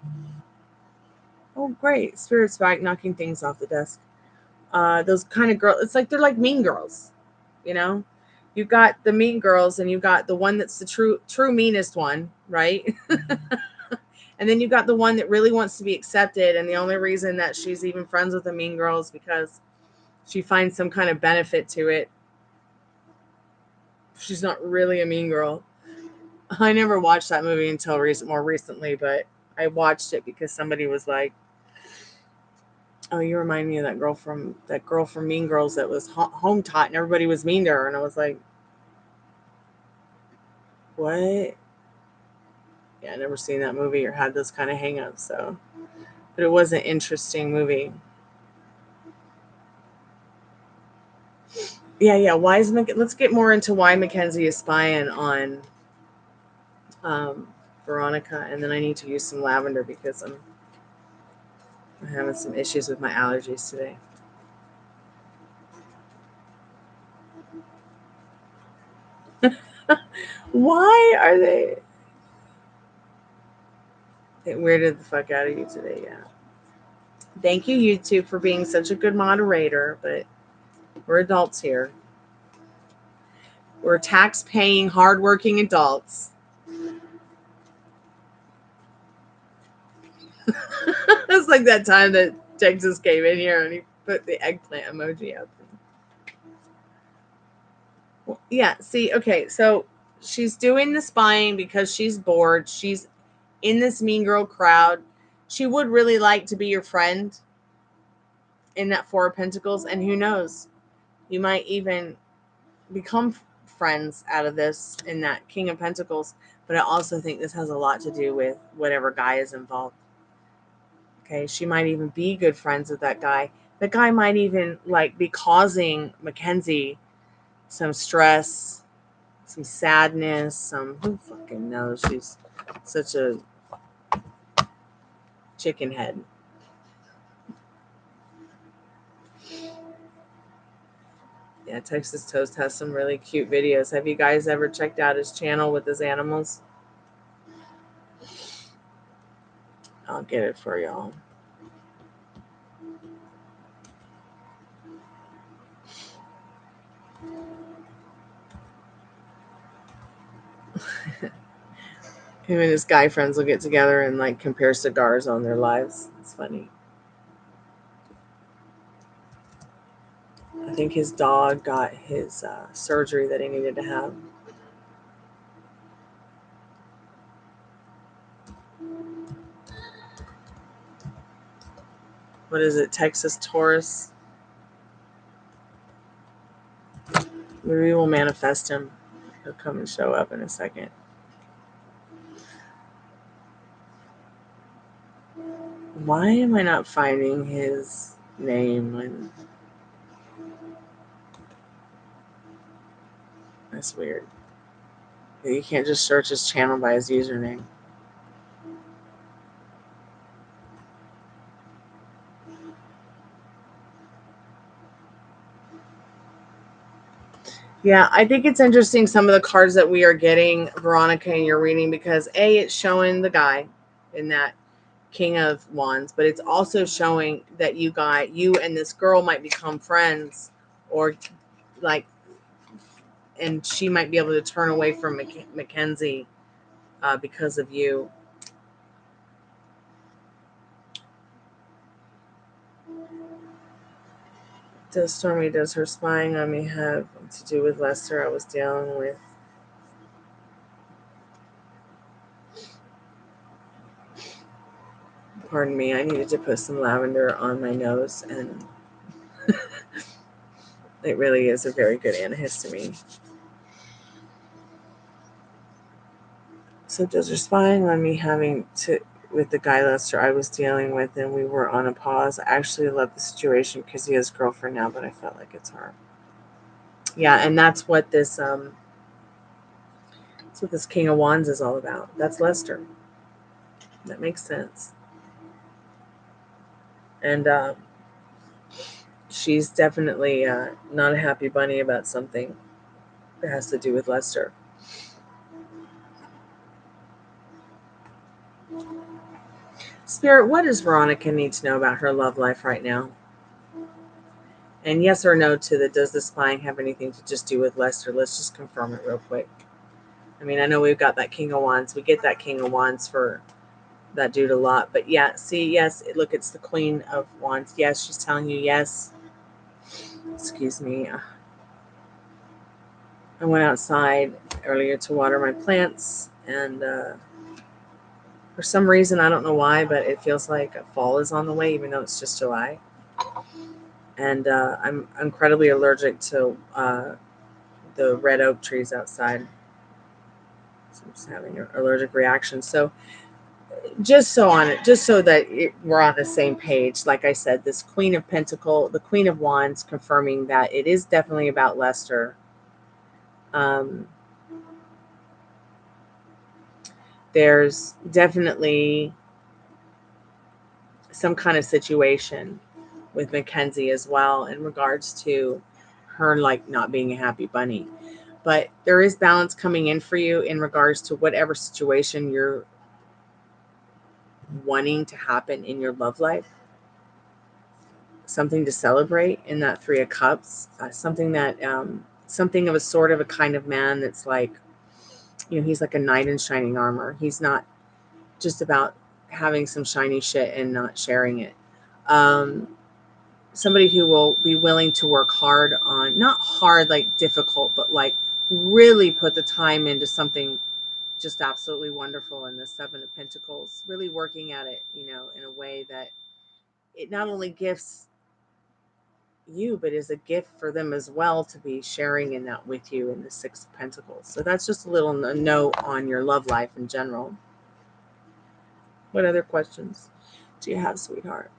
Oh, great! Spirit's back, knocking things off the desk. Those kind of girls. It's like they're like mean girls. You got the mean girls, and you got the one that's the true meanest one, right? And then you got the one that really wants to be accepted, and the only reason that she's even friends with the mean girl is because she finds some kind of benefit to it. She's not really a mean girl. I never watched that movie until more recently, but I watched it because somebody was like, "Oh, you remind me of that girl from Mean Girls that was home taught, and everybody was mean to her." And I was like, "What?" Yeah, I never seen that movie or had those kind of hangups. So, but it was an interesting movie. Yeah. Why is let's get more into why Mackenzie is spying on um, Veronica, and then I need to use some lavender because I'm having some issues with my allergies today. Why are they weirded the fuck out of you today? Yeah. Thank you, YouTube, for being such a good moderator, but we're adults here. We're tax-paying, hardworking adults. It's like that time that Texas came in here and he put the eggplant emoji up. Well, yeah, see, okay, so she's doing the spying because she's bored. She's in this mean girl crowd. She would really like to be your friend in that Four of Pentacles, and who knows, you might even become friends out of this in that King of Pentacles. But I also think this has a lot to do with whatever guy is involved. Okay, she might even be good friends with that guy. The guy might even be causing Mackenzie some stress, some sadness, who fucking knows? She's such a chicken head. Yeah, Texas Toast has some really cute videos. Have you guys ever checked out his channel with his animals? I'll get it for y'all. Him and his guy friends will get together and like compare cigars on their lives. It's funny. I think his dog got his surgery that he needed to have. What is it? Texas Taurus? Maybe we'll manifest him. He'll come and show up in a second. Why am I not finding his name? That's weird. You can't just search his channel by his username. Yeah, I think it's interesting some of the cards that we are getting, Veronica, in your reading, because A, it's showing the guy in that King of Wands, but it's also showing that you and this girl might become friends, or like, and she might be able to turn away from Mackenzie because of you. Does Stormy, does her spying on me have to do with Lester I was dealing with? Pardon me, I needed to put some lavender on my nose, and it really is a very good antihistamine. So does her spying on me having to with the guy Lester I was dealing with, and we were on a pause. I actually love the situation because he has a girlfriend now, but I felt like it's her. Yeah, and that's what this King of Wands is all about. That's Lester. That makes sense. And she's definitely not a happy bunny about something that has to do with Lester. Spirit, what does Veronica need to know about her love life right now? And yes or no to the does the spying have anything to just do with Lester? Let's just confirm it real quick. I mean, I know we've got that King of Wands. We get that King of Wands for that dude a lot. But yeah, see, yes, look, it's the Queen of Wands. Yes, she's telling you yes. Excuse me. I went outside earlier to water my plants, and for some reason, I don't know why, but it feels like fall is on the way, even though it's just July. And I'm incredibly allergic to the red oak trees outside. So I'm just having an allergic reaction. So just so that we're on the same page, like I said, this Queen of Pentacles, the Queen of Wands, confirming that it is definitely about Lester. There's definitely some kind of situation with Mackenzie as well in regards to her like not being a happy bunny. But there is balance coming in for you in regards to whatever situation you're wanting to happen in your love life. Something to celebrate in that Three of Cups. Something that, something of a sort of a kind of man that's like, he's like a knight in shining armor. He's not just about having some shiny shit and not sharing it. Somebody who will be willing to work hard on, not hard like difficult, but like really put the time into something just absolutely wonderful in the Seven of Pentacles, really working at it, in a way that it not only gifts you, but is a gift for them as well to be sharing in that with you in the Six of Pentacles. So that's just a little note on your love life in general. What other questions do you have, sweetheart?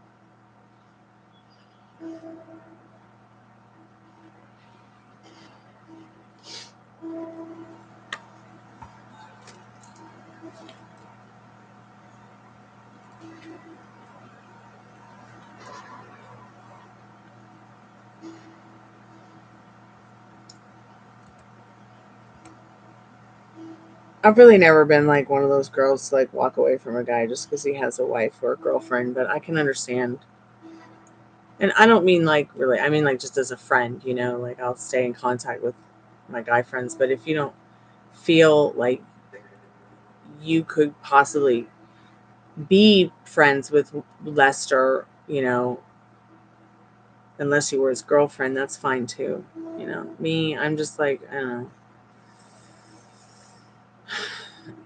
I've really never been like one of those girls to like walk away from a guy just because he has a wife or a girlfriend, but I can understand. And I don't mean like really, I mean like just as a friend, like I'll stay in contact with my guy friends. But if feel like you could possibly be friends with Lester, unless you were his girlfriend, that's fine too. Me, I'm just like, I don't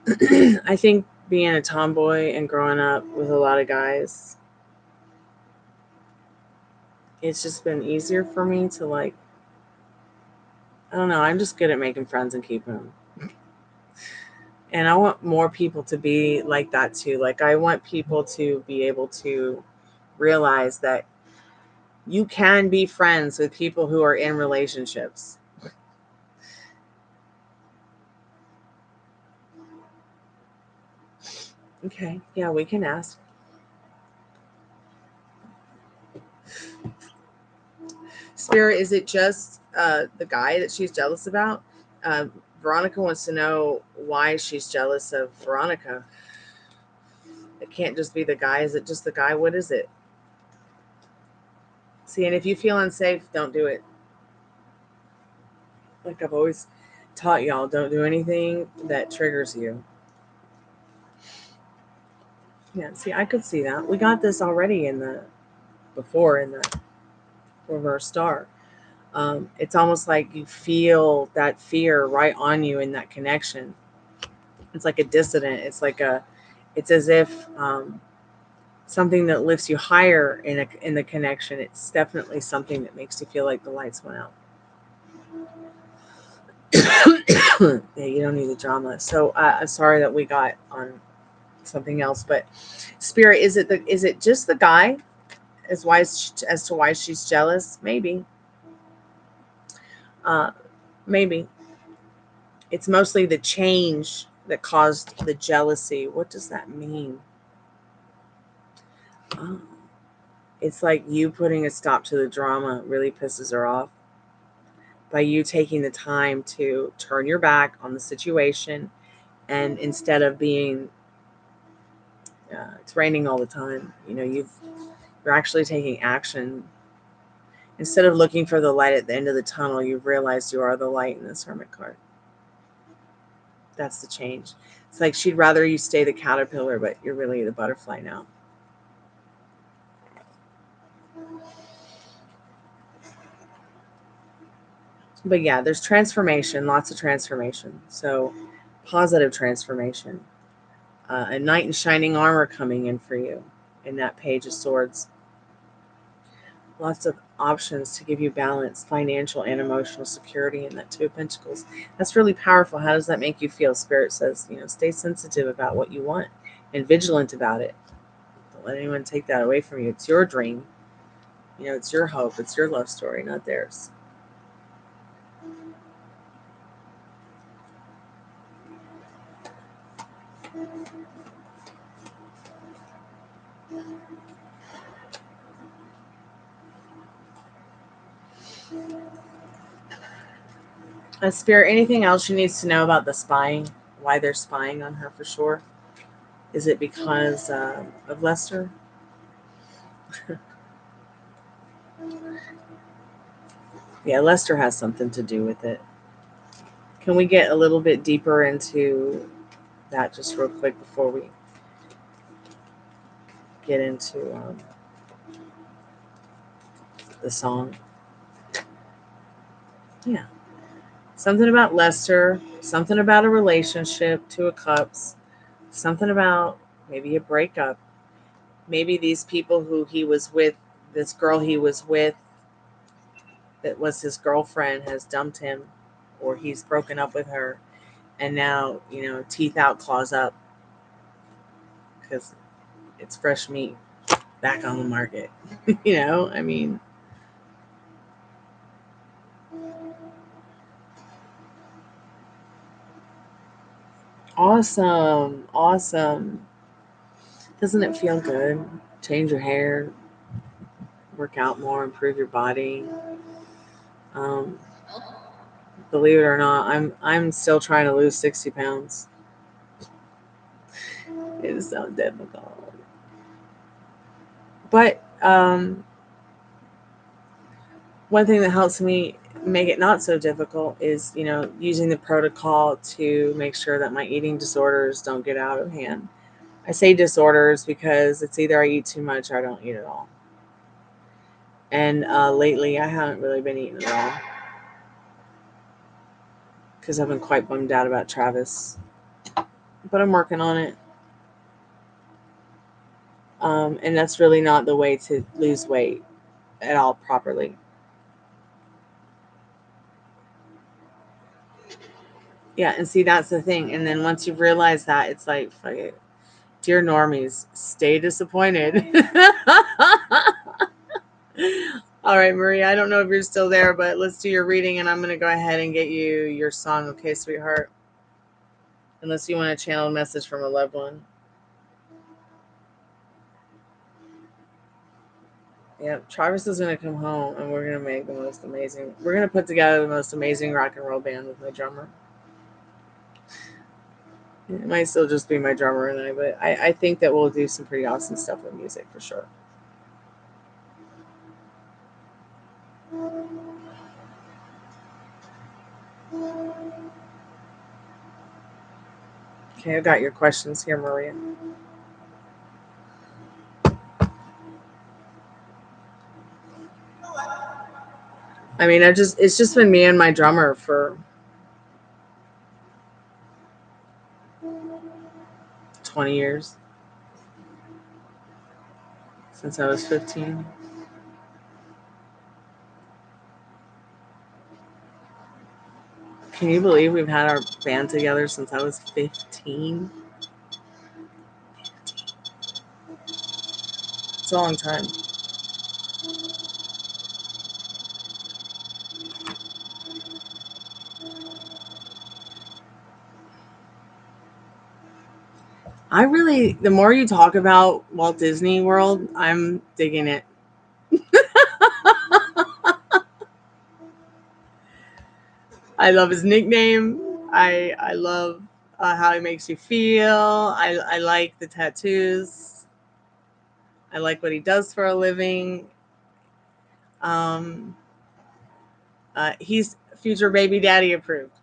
know. I think being a tomboy and growing up with a lot of guys, it's just been easier for me to like, I don't know, I'm just good at making friends and keeping them. And I want more people to be like that too. Like, I want people to be able to realize that you can be friends with people who are in relationships. Okay, yeah, we can ask. Spirit, is it just the guy that she's jealous about? Veronica wants to know why she's jealous of Veronica. It can't just be the guy. Is it just the guy? What is it? See, and if you feel unsafe, don't do it. Like I've always taught y'all, don't do anything that triggers you. Yeah, see, I could see that. We got this already in the reverse star. It's almost like you feel that fear right on you in that connection. It's like a dissident. It's as if something that lifts you higher in the connection. It's definitely something that makes you feel like the lights went out. Yeah, you don't need the drama. So I'm sorry that we got on something else, but Spirit, is it just the guy as to why she's jealous? Maybe. Maybe it's mostly the change that caused the jealousy. What does that mean? Oh, it's like you putting a stop to the drama really pisses her off. By you taking the time to turn your back on the situation, and instead of being it's raining all the time, you're actually taking action. Instead of looking for the light at the end of the tunnel, you've realized you are the light in this Hermit card. That's the change. It's like she'd rather you stay the caterpillar, but you're really the butterfly now. But yeah, there's transformation, lots of transformation. So positive transformation. A knight in shining armor coming in for you in that Page of Swords. Lots of options to give you balance, financial and emotional security in that Two of Pentacles. That's really powerful. How does that make you feel? Spirit says, stay sensitive about what you want and vigilant about it. Don't let anyone take that away from you. It's your dream. It's your hope. It's your love story, not theirs. Spirit, anything else she needs to know about the spying? Why they're spying on her for sure? Is it because of Lester? Yeah, Lester has something to do with it. Can we get a little bit deeper into that just real quick before we get into the song? Yeah. Something about Lester, something about a relationship, Two of Cups, something about maybe a breakup. Maybe these people who he was with, this girl he was with that was his girlfriend, has dumped him, or he's broken up with her, and now, teeth out, claws up, because it's fresh meat back on the market. I mean, awesome. Doesn't it feel good? Change your hair, work out more, improve your body. Um, believe it or not, I'm still trying to lose 60 pounds. It is so difficult. But one thing that helps me make it not so difficult is, using the protocol to make sure that my eating disorders don't get out of hand. I say disorders because it's either I eat too much or I don't eat at all. And lately, I haven't really been eating at all because I've been quite bummed out about Travis. But I'm working on it. And that's really not the way to lose weight at all properly. Yeah, and see, that's the thing. And then once you realize that, it's like, fuck it. Dear normies, stay disappointed. All right, Maria, I don't know if you're still there, but let's do your reading, and I'm going to go ahead and get you your song, okay, sweetheart? Unless you want to channel a message from a loved one. Yep, Travis is going to come home, and we're going to make the most amazing... We're going to put together the most amazing rock and roll band with my drummer. It might still just be my drummer and I, but I think that we'll do some pretty awesome stuff with music for sure. Okay, I've got your questions here, Maria. I mean, it's just been me and my drummer for 20 years. Since I was 15. Can you believe we've had our band together since I was 15? It's a long time. The more you talk about Walt Disney World, I'm digging it. I love his nickname. I love how he makes you feel. I like the tattoos. I like what he does for a living. He's future baby daddy approved.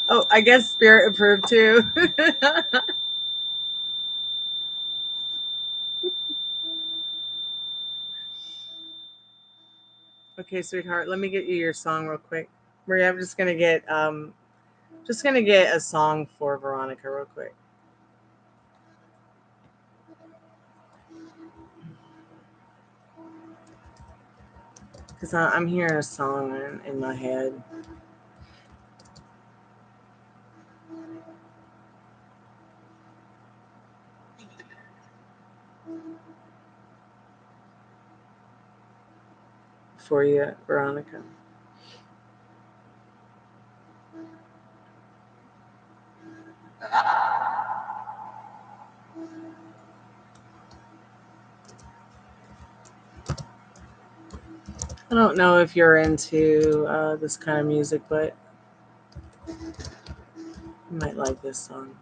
Oh, I guess Spirit approved too. Okay, sweetheart, let me get you your song real quick. Maria, I'm just gonna get a song for Veronica real quick. Because I'm hearing a song in my head. For you, Veronica. I don't know if you're into this kind of music, but you might like this song.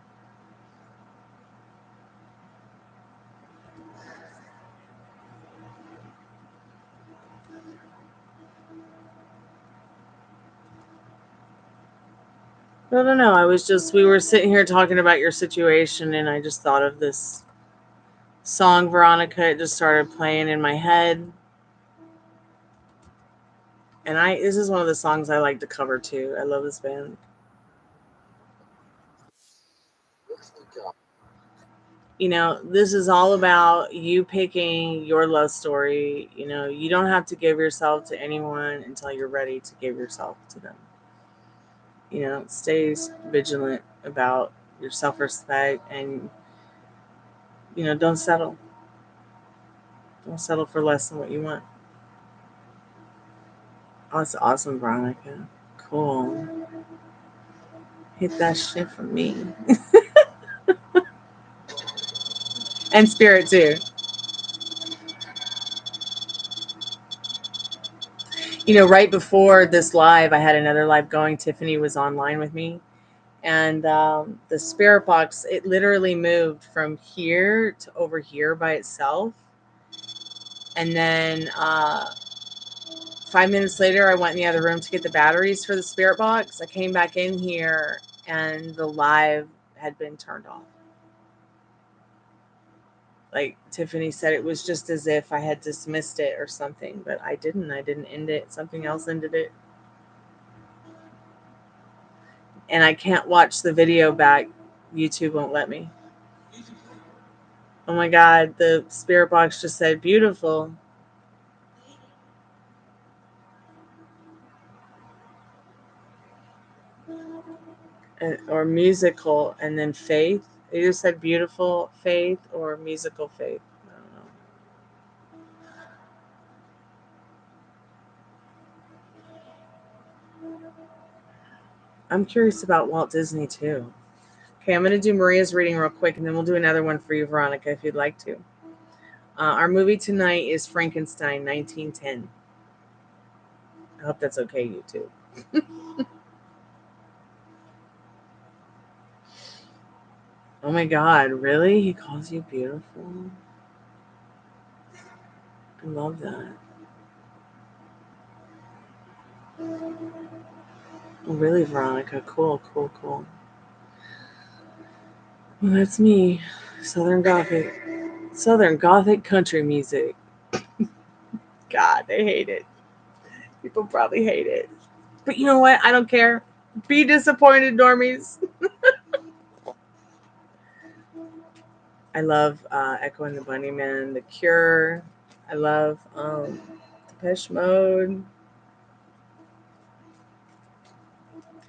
I don't know. We were sitting here talking about your situation, and I just thought of this song, Veronica. It just started playing in my head. And this is one of the songs I like to cover too. I love this band. This is all about you picking your love story. You don't have to give yourself to anyone until you're ready to give yourself to them. Stay vigilant about your self-respect and, don't settle. Don't settle for less than what you want. Oh, that's awesome, Veronica. Cool. Hit that shit for me. And Spirit too. Right before this live, I had another live going. Tiffany was online with me. And the spirit box, it literally moved from here to over here by itself. And then 5 minutes later, I went in the other room to get the batteries for the spirit box. I came back in here and the live had been turned off. Like Tiffany said, it was just as if I had dismissed it or something, but I didn't. I didn't end it. Something else ended it. And I can't watch the video back. YouTube won't let me. Oh my God, the spirit box just said beautiful. Or musical, and then faith. It just said beautiful faith or musical faith. I don't know. I'm curious about Walt Disney too. Okay, I'm going to do Maria's reading real quick, and then we'll do another one for you, Veronica, if you'd like to. Our movie tonight is Frankenstein, 1910. I hope that's okay, YouTube. Oh my God, really? He calls you beautiful? I love that. Oh, really, Veronica? Cool, cool, cool. Well, that's me. Southern Gothic country music. God, they hate it. People probably hate it. But you know what? I don't care. Be disappointed, normies. I love Echo and the Bunnymen, The Cure. I love Depeche Mode.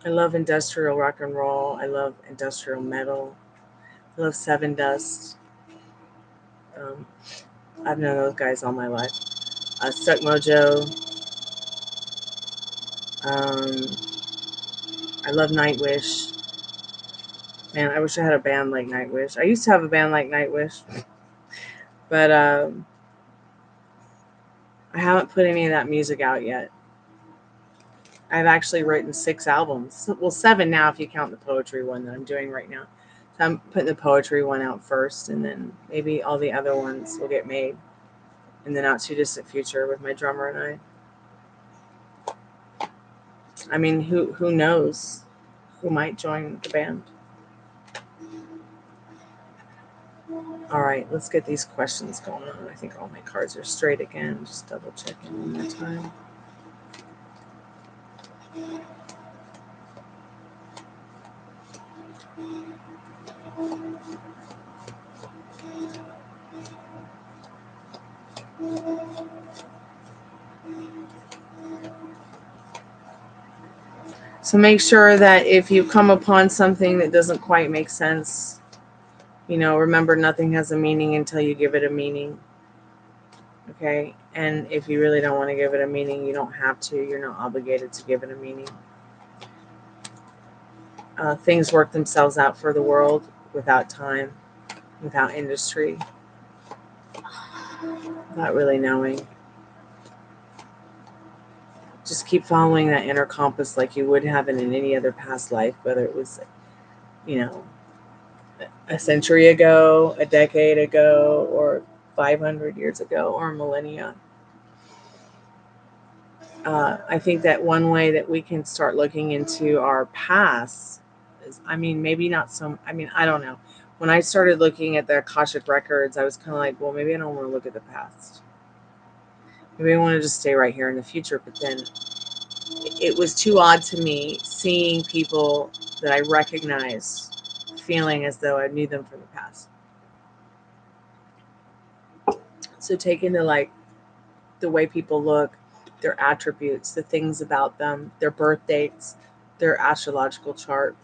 I love industrial rock and roll. I love industrial metal. I love Seven Dust. I've known those guys all my life. Stuck Mojo. I love Nightwish. Man, I wish I had a band like Nightwish. I used to have a band like Nightwish. But I haven't put any of that music out yet. I've actually written 6 albums. Well, 7 now if you count the poetry one that I'm doing right now. So I'm putting the poetry one out first, and then maybe all the other ones will get made in the not too distant future with my drummer and I. I mean, who knows who might join the band. All right, let's get these questions going on. I think all my cards are straight again. Just double checking one more time. So make sure that if you come upon something that doesn't quite make sense, remember nothing has a meaning until you give it a meaning. Okay? And if you really don't want to give it a meaning, you don't have to. You're not obligated to give it a meaning. Things work themselves out for the world without time, without industry, without really knowing. Just keep following that inner compass like you would have in any other past life, whether it was, a century ago, a decade ago, or 500 years ago, or millennia. I think that one way that we can start looking into our past is, maybe not some, I don't know. When I started looking at the Akashic records, I was kind of like, well, maybe I don't want to look at the past. Maybe I want to just stay right here in the future. But then it was too odd to me seeing people that I recognized feeling as though I knew them from the past. So take into the way people look, their attributes, the things about them, their birth dates, their astrological chart,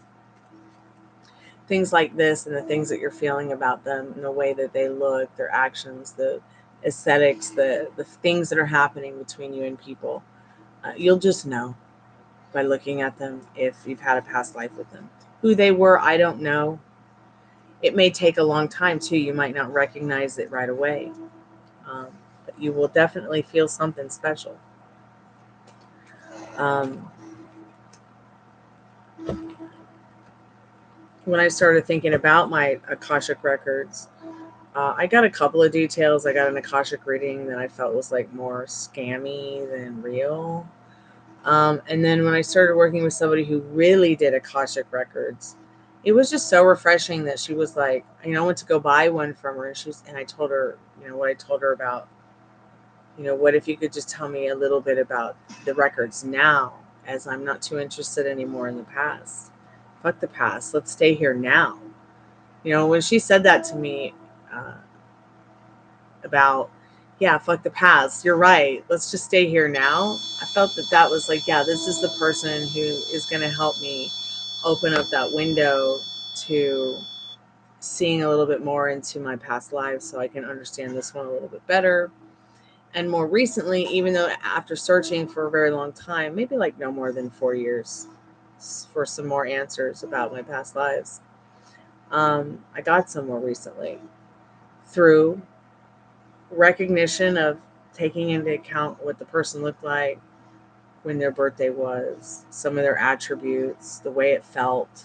things like this, and the things that you're feeling about them, and the way that they look, their actions, the aesthetics, the things that are happening between you and people. You'll just know by looking at them if you've had a past life with them. Who they were, I don't know. It may take a long time too. You might not recognize it right away. But you will definitely feel something special. when I started thinking about my Akashic records, I got a couple of details. I got an Akashic reading that I felt was like more scammy than real. And then when I started working with somebody who really did Akashic records, it was just so refreshing that she was like, I went to go buy one from her, and I told her, what I told her about, what if you could just tell me a little bit about the records now, as I'm not too interested anymore in the past. Fuck the past. Let's stay here now. When she said that to me, uh, about, yeah, fuck the past, you're right, let's just stay here now, I felt that was like, yeah, this is the person who is going to help me open up that window to seeing a little bit more into my past lives so I can understand this one a little bit better. And more recently, even though after searching for a very long time, maybe like no more than 4 years, for some more answers about my past lives, I got some more recently through recognition of taking into account what the person looked like, when their birthday was, some of their attributes, the way it felt,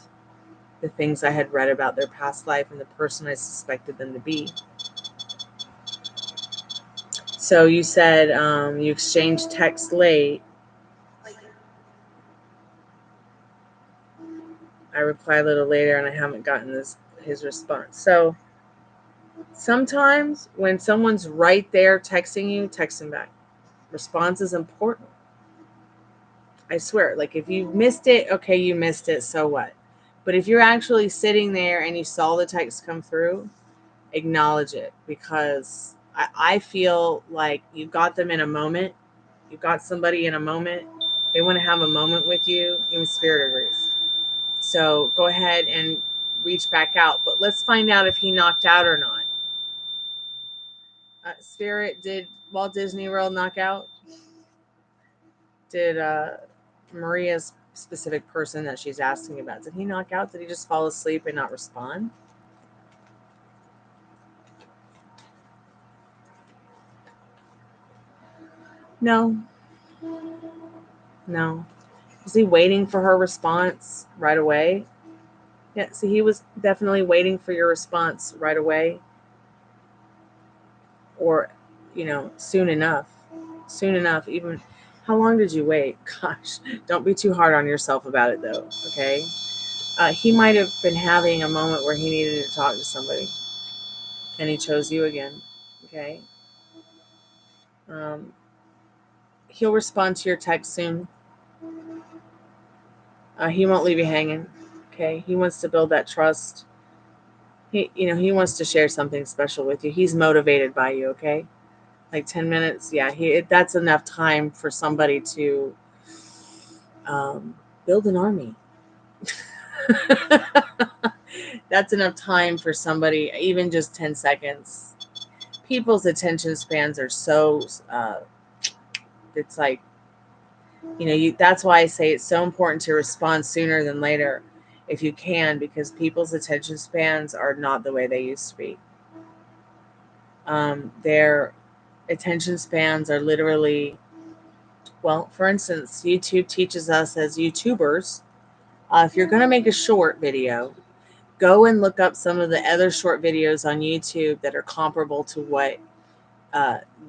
the things I had read about their past life, and the person I suspected them to be. So you said you exchanged text late. I replied a little later, and I haven't gotten his response. So sometimes when someone's right there texting you, text them back. Response is important. I swear, like if you missed it, okay, you missed it, so what? But if you're actually sitting there and you saw the text come through, acknowledge it, because I feel like you got them in a moment. You got somebody in a moment. They want to have a moment with you. Even spirit agrees. So go ahead and reach back out. But let's find out if he knocked out or not. Spirit, did Walt Disney World knock out? Did Maria's specific person that she's asking about, did he knock out? Did he just fall asleep and not respond? No. No. Was he waiting for her response right away? Yeah, see, he was definitely waiting for your response right away, or, soon enough. Soon enough. Even, how long did you wait? Gosh, don't be too hard on yourself about it, though, okay? He might have been having a moment where he needed to talk to somebody, and he chose you again, okay? Um, he'll respond to your text soon. He won't leave you hanging, okay? He wants to build that trust. He wants to share something special with you. He's motivated by you, okay? Like 10 minutes, yeah, that's enough time for somebody to build an army. That's enough time for somebody, even just 10 seconds. People's attention spans are so, it's like, that's why I say it's so important to respond sooner than later if you can, because people's attention spans are not the way they used to be. Their attention spans are literally, well, for instance, YouTube teaches us as YouTubers, if you're going to make a short video, go and look up some of the other short videos on YouTube that are comparable to what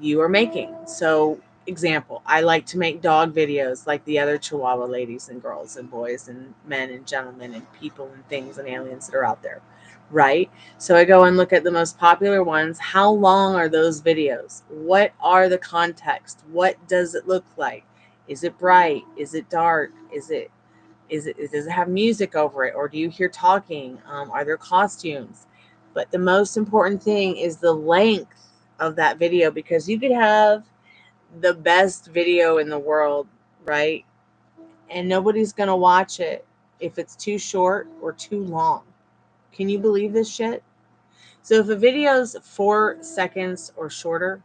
you are making. So, example, I like to make dog videos like the other Chihuahua ladies and girls and boys and men and gentlemen and people and things and aliens that are out there, right? So I go and look at the most popular ones. How long are those videos? What are the context? What does it look like? Is it bright? Is it dark? Does it have music over it, or do you hear talking? Are there costumes? But the most important thing is the length of that video, because you could have the best video in the world, right? And nobody's going to watch it if it's too short or too long. Can you believe this shit? So if a video's 4 seconds or shorter,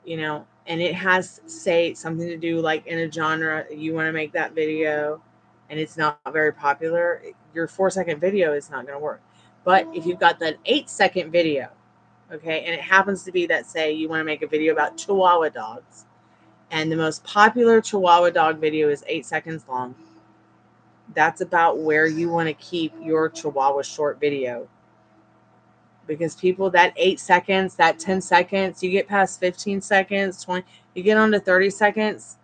and it has, say, something to do like in a genre, you want to make that video and it's not very popular, your 4-second video is not going to work. But if you've got that 8-second video, okay, and it happens to be that, say, you want to make a video about Chihuahua dogs, and the most popular Chihuahua dog video is 8 seconds long, that's about where you want to keep your Chihuahua short video. Because people, that 8 seconds, that 10 seconds, you get past 15 seconds, 20, you get on to 30 seconds,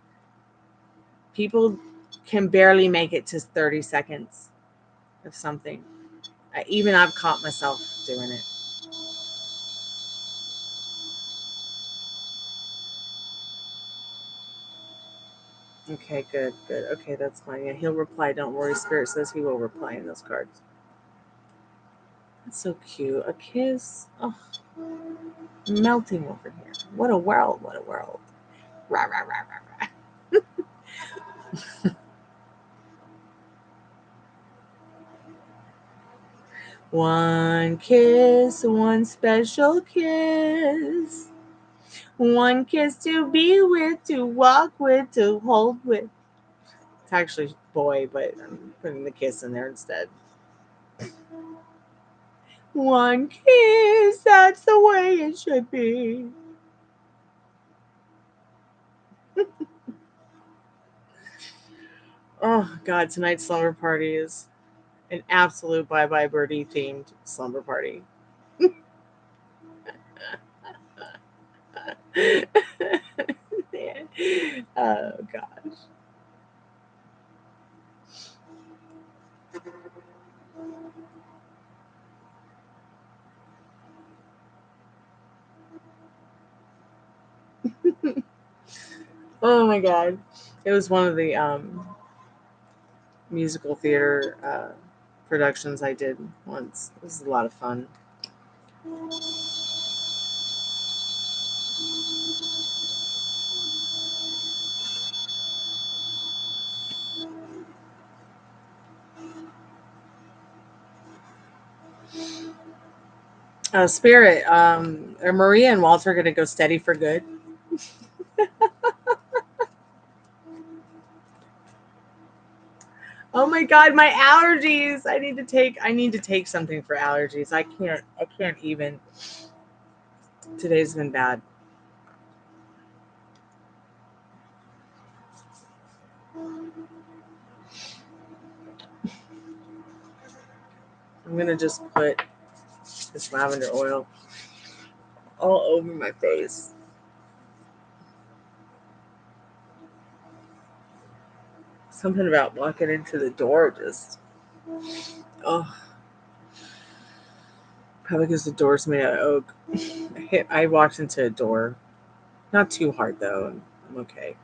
people can barely make it to 30 seconds of something. Even I've caught myself doing it. Okay, good. Okay, that's fine. Yeah, he'll reply. Don't worry. Spirit says he will reply in those cards. That's so cute. A kiss. Oh, melting over here. What a world. What a world. Rah, rah, rah, rah, rah. One kiss, one special kiss. One kiss to be with, to walk with, to hold with. It's actually boy, but I'm putting the kiss in there instead. One kiss, that's the way it should be. Oh, God, tonight's slumber party is an absolute bye-bye birdie themed slumber party. Oh, gosh. Oh, my God. It was one of the musical theater productions I did once. It was a lot of fun. Spirit, are Maria and Walter going to go steady for good? Oh my God, my allergies! I need to take something for allergies. I can't even. Today's been bad. I'm gonna just put this lavender oil all over my face. Something about walking into the door just, oh, probably because the door's made out of oak. I walked into a door, not too hard though. I'm okay.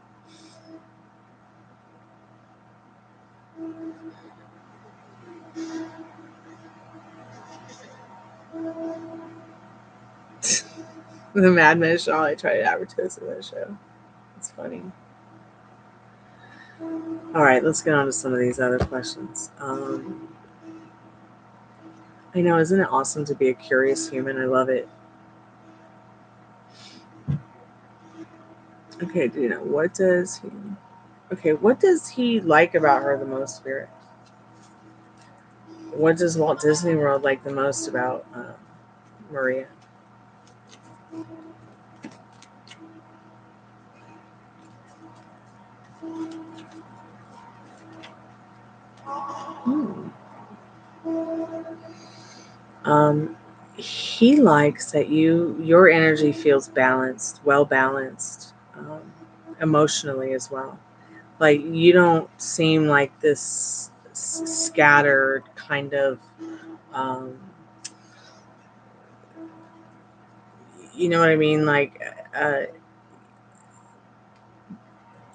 The Mad Men show, I tried to advertise in that show. It's funny. All right, let's get on to some of these other questions. I know, isn't it awesome to be a curious human? I love it. Okay, Dina, what does he like about her the most, Spirit? What does Walt Disney World like the most about Maria? He likes that your energy feels balanced, well balanced, emotionally as well. Like you don't seem like this scattered kind of, um, you know what I mean? Like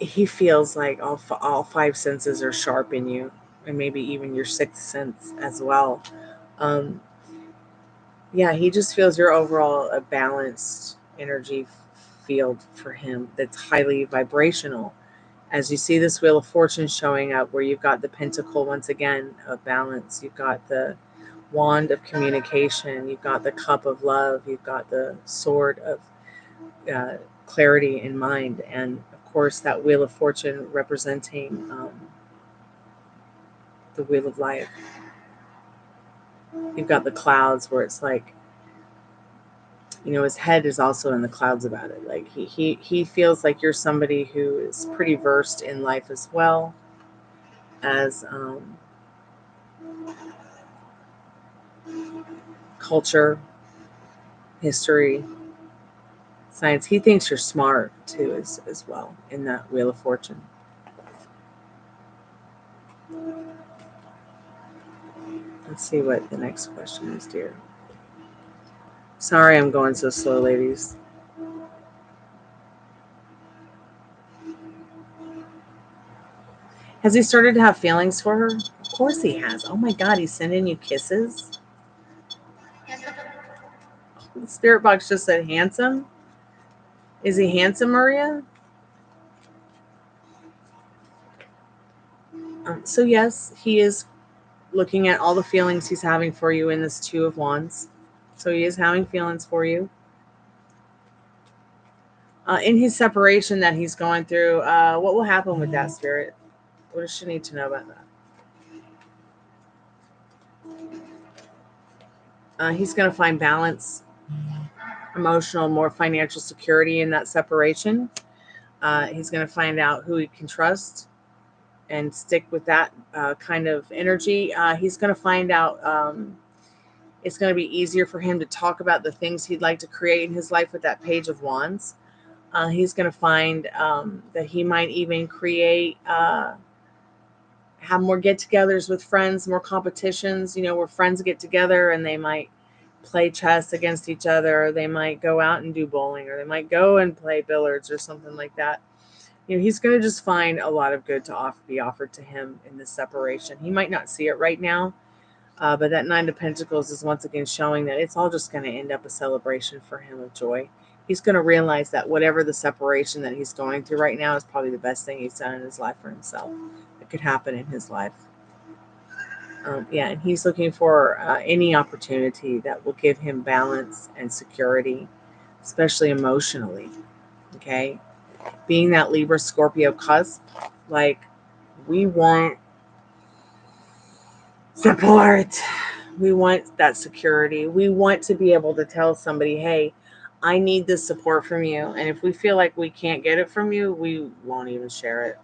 he feels like all five senses are sharp in you, and maybe even your sixth sense as well. Um, yeah, he just feels you're overall a balanced energy field for him that's highly vibrational. As you see this Wheel of Fortune showing up, where you've got the Pentacle once again of balance, you've got the Wand of communication, you've got the Cup of love, you've got the Sword of clarity in mind, and of course that Wheel of Fortune representing the Wheel of Life. You've got the clouds where it's like, his head is also in the clouds about it. Like he feels like you're somebody who is pretty versed in life as well as culture, history, science. He thinks you're smart too, as well, in that Wheel of Fortune. Let's see what the next question is, dear. Sorry I'm going so slow, ladies. Has he started to have feelings for her? Of course he has. Oh my God, he's sending you kisses? The spirit box just said handsome. Is he handsome, Maria? So yes, he is looking at all the feelings he's having for you in this Two of Wands. So he is having feelings for you. In his separation that he's going through, what will happen with that, Spirit? What does she need to know about that? He's going to find balance, emotional, more financial security in that separation. He's going to find out who he can trust and stick with that kind of energy. He's going to find out it's going to be easier for him to talk about the things he'd like to create in his life with that Page of Wands. He's going to find that he might even create, have more get-togethers with friends, more competitions, where friends get together and they might play chess against each other, or they might go out and do bowling, or they might go and play billiards or something like that. He's going to just find a lot of good to be offered to him in this separation. He might not see it right now, but that Nine of Pentacles is once again showing that it's all just going to end up a celebration for him of joy. He's going to realize that whatever the separation that he's going through right now is probably the best thing he's done in his life for himself. That could happen in his life. And he's looking for any opportunity that will give him balance and security, especially emotionally. Okay? Being that Libra Scorpio cusp, like, we want support. We want that security. We want to be able to tell somebody, hey, I need this support from you. And if we feel like we can't get it from you, we won't even share it.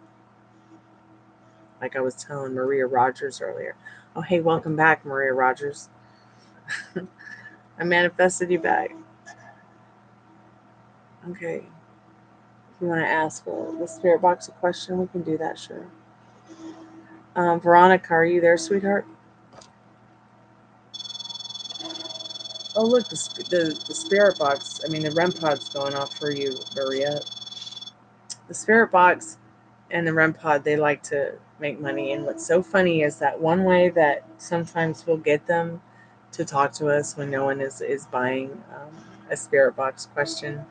Like I was telling Maria Rogers earlier. Oh, hey, welcome back, Maria Rogers. I manifested you back. Okay. If you want to ask the spirit box a question, we can do that, sure. Veronica, are you there, sweetheart? Oh, look, the spirit box. The REM pod's going off for you, Maria. The spirit box and the REM pod, they like to make money. And what's so funny is that one way that sometimes we'll get them to talk to us when no one is buying a spirit box question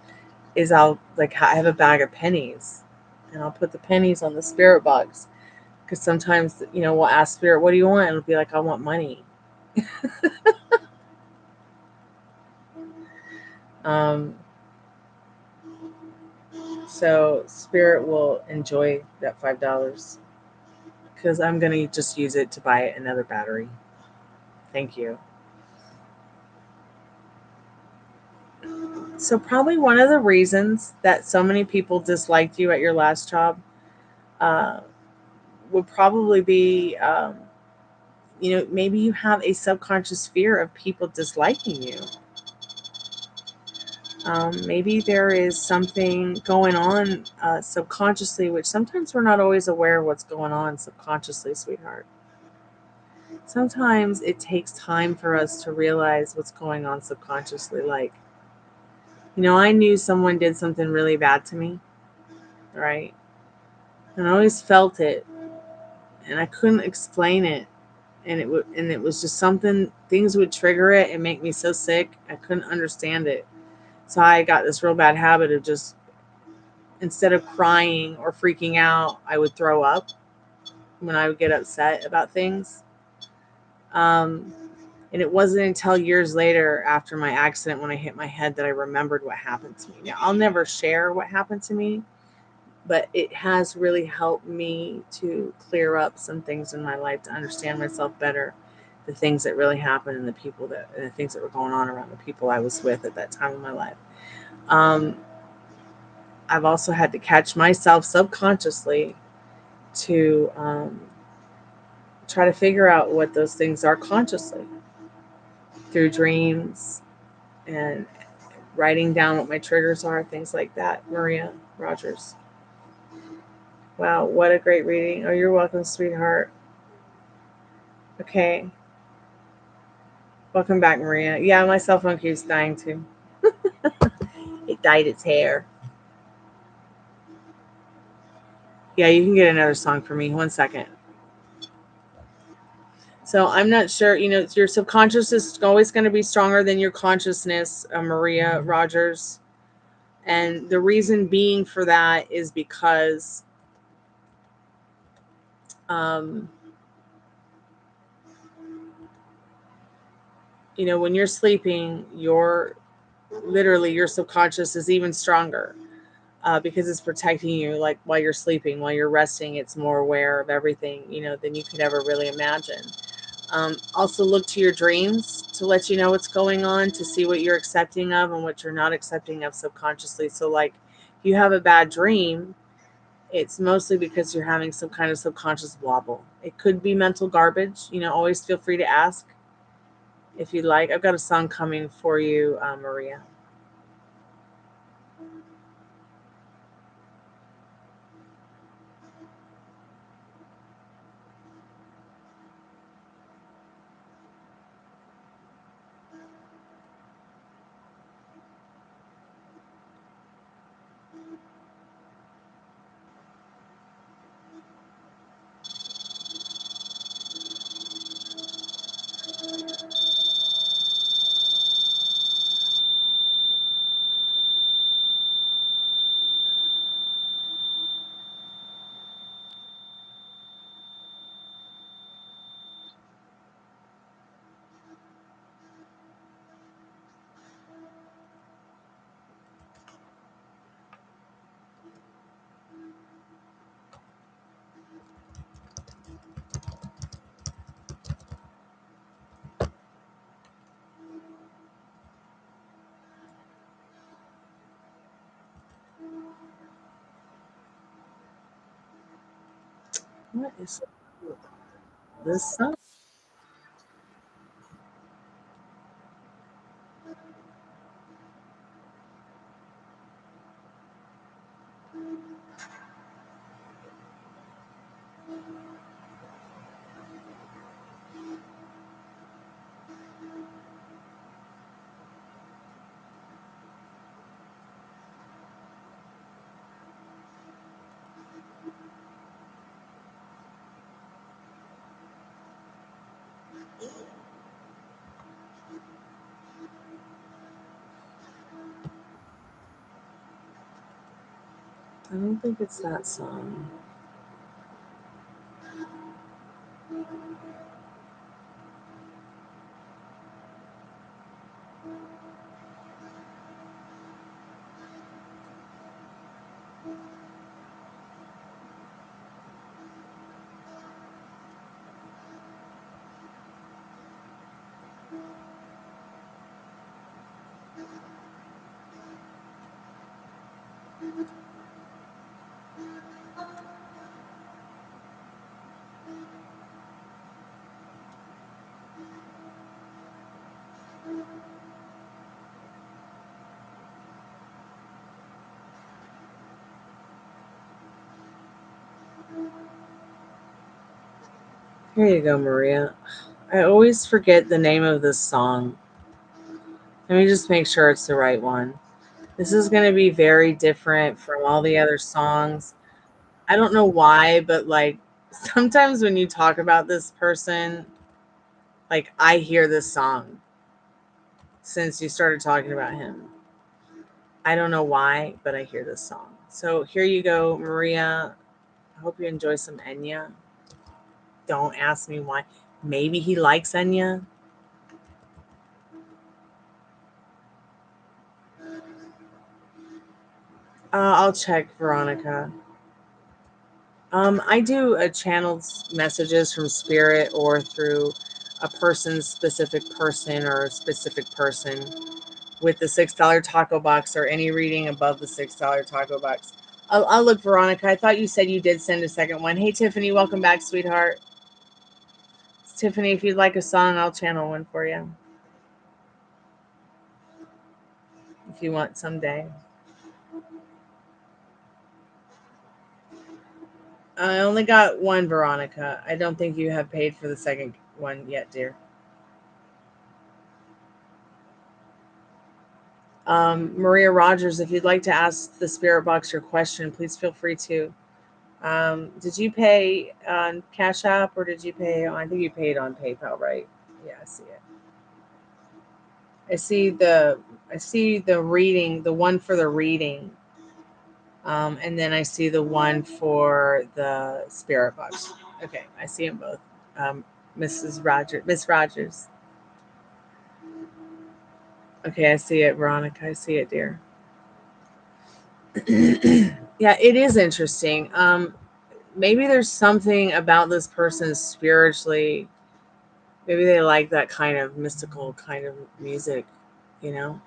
is I have a bag of pennies and I'll put the pennies on the spirit box, because sometimes, we'll ask spirit, what do you want? And it'll be like, I want money. So spirit will enjoy that $5, because I'm going to just use it to buy another battery. Thank you. So probably one of the reasons that so many people disliked you at your last job would probably be, maybe you have a subconscious fear of people disliking you. Maybe there is something going on subconsciously, which sometimes we're not always aware of what's going on subconsciously, sweetheart. Sometimes it takes time for us to realize what's going on subconsciously. Like, I knew someone did something really bad to me, right? And I always felt it, and I couldn't explain it. And it was just something, things would trigger it and make me so sick. I couldn't understand it. So I got this real bad habit of just, instead of crying or freaking out, I would throw up when I would get upset about things. And it wasn't until years later, after my accident, when I hit my head, that I remembered what happened to me. Now, I'll never share what happened to me, but it has really helped me to clear up some things in my life, to understand myself better, the things that really happened, and the things that were going on around the people I was with at that time in my life. I've also had to catch myself subconsciously to try to figure out what those things are consciously through dreams and writing down what my triggers are, things like that. Maria Rogers. Wow, what a great reading. Oh, you're welcome, sweetheart. Okay. Welcome back, Maria. Yeah, my cell phone keeps dying too. It dyed its hair. Yeah, you can get another song for me. 1 second. So I'm not sure, your subconscious is always going to be stronger than your consciousness, Maria Rogers. And the reason being for that is because when you're sleeping, your subconscious is even stronger because it's protecting you. Like while you're sleeping, while you're resting, it's more aware of everything, than you could ever really imagine. Also look to your dreams to let you know what's going on, to see what you're accepting of and what you're not accepting of subconsciously. So like if you have a bad dream, it's mostly because you're having some kind of subconscious wobble. It could be mental garbage. Always feel free to ask if you'd like. I've got a song coming for you, Maria. What is this song? I don't think it's that song. Here you go, Maria. I always forget the name of this song. Let me just make sure it's the right one. This is going to be very different from all the other songs. I don't know why, but like sometimes when you talk about this person, like I hear this song since you started talking about him. I don't know why, but I hear this song. So here you go, Maria. I hope you enjoy some Enya. Don't ask me why. Maybe he likes Enya. I'll check, Veronica. I do channeled messages from spirit or through a person's specific person or a specific person with the $6 taco box or any reading above the $6 taco box. I'll look, Veronica. I thought you said you did send a second one. Hey, Tiffany, welcome back, sweetheart. Tiffany, if you'd like a song, I'll channel one for you. If you want someday. I only got one, Veronica. I don't think you have paid for the second one yet, dear. Maria Rogers, if you'd like to ask the Spirit Box your question, please feel free to. Did you pay on Cash App or did you pay on, I think you paid on PayPal, right? Yeah, I see it. I see the reading, the one for the reading. And then I see the one for the Spirit Box. Okay, I see them both. Miss Rogers. Okay, I see it, Veronica. I see it, dear. Yeah, it is interesting. Maybe there's something about this person spiritually. Maybe they like that kind of mystical kind of music, you know?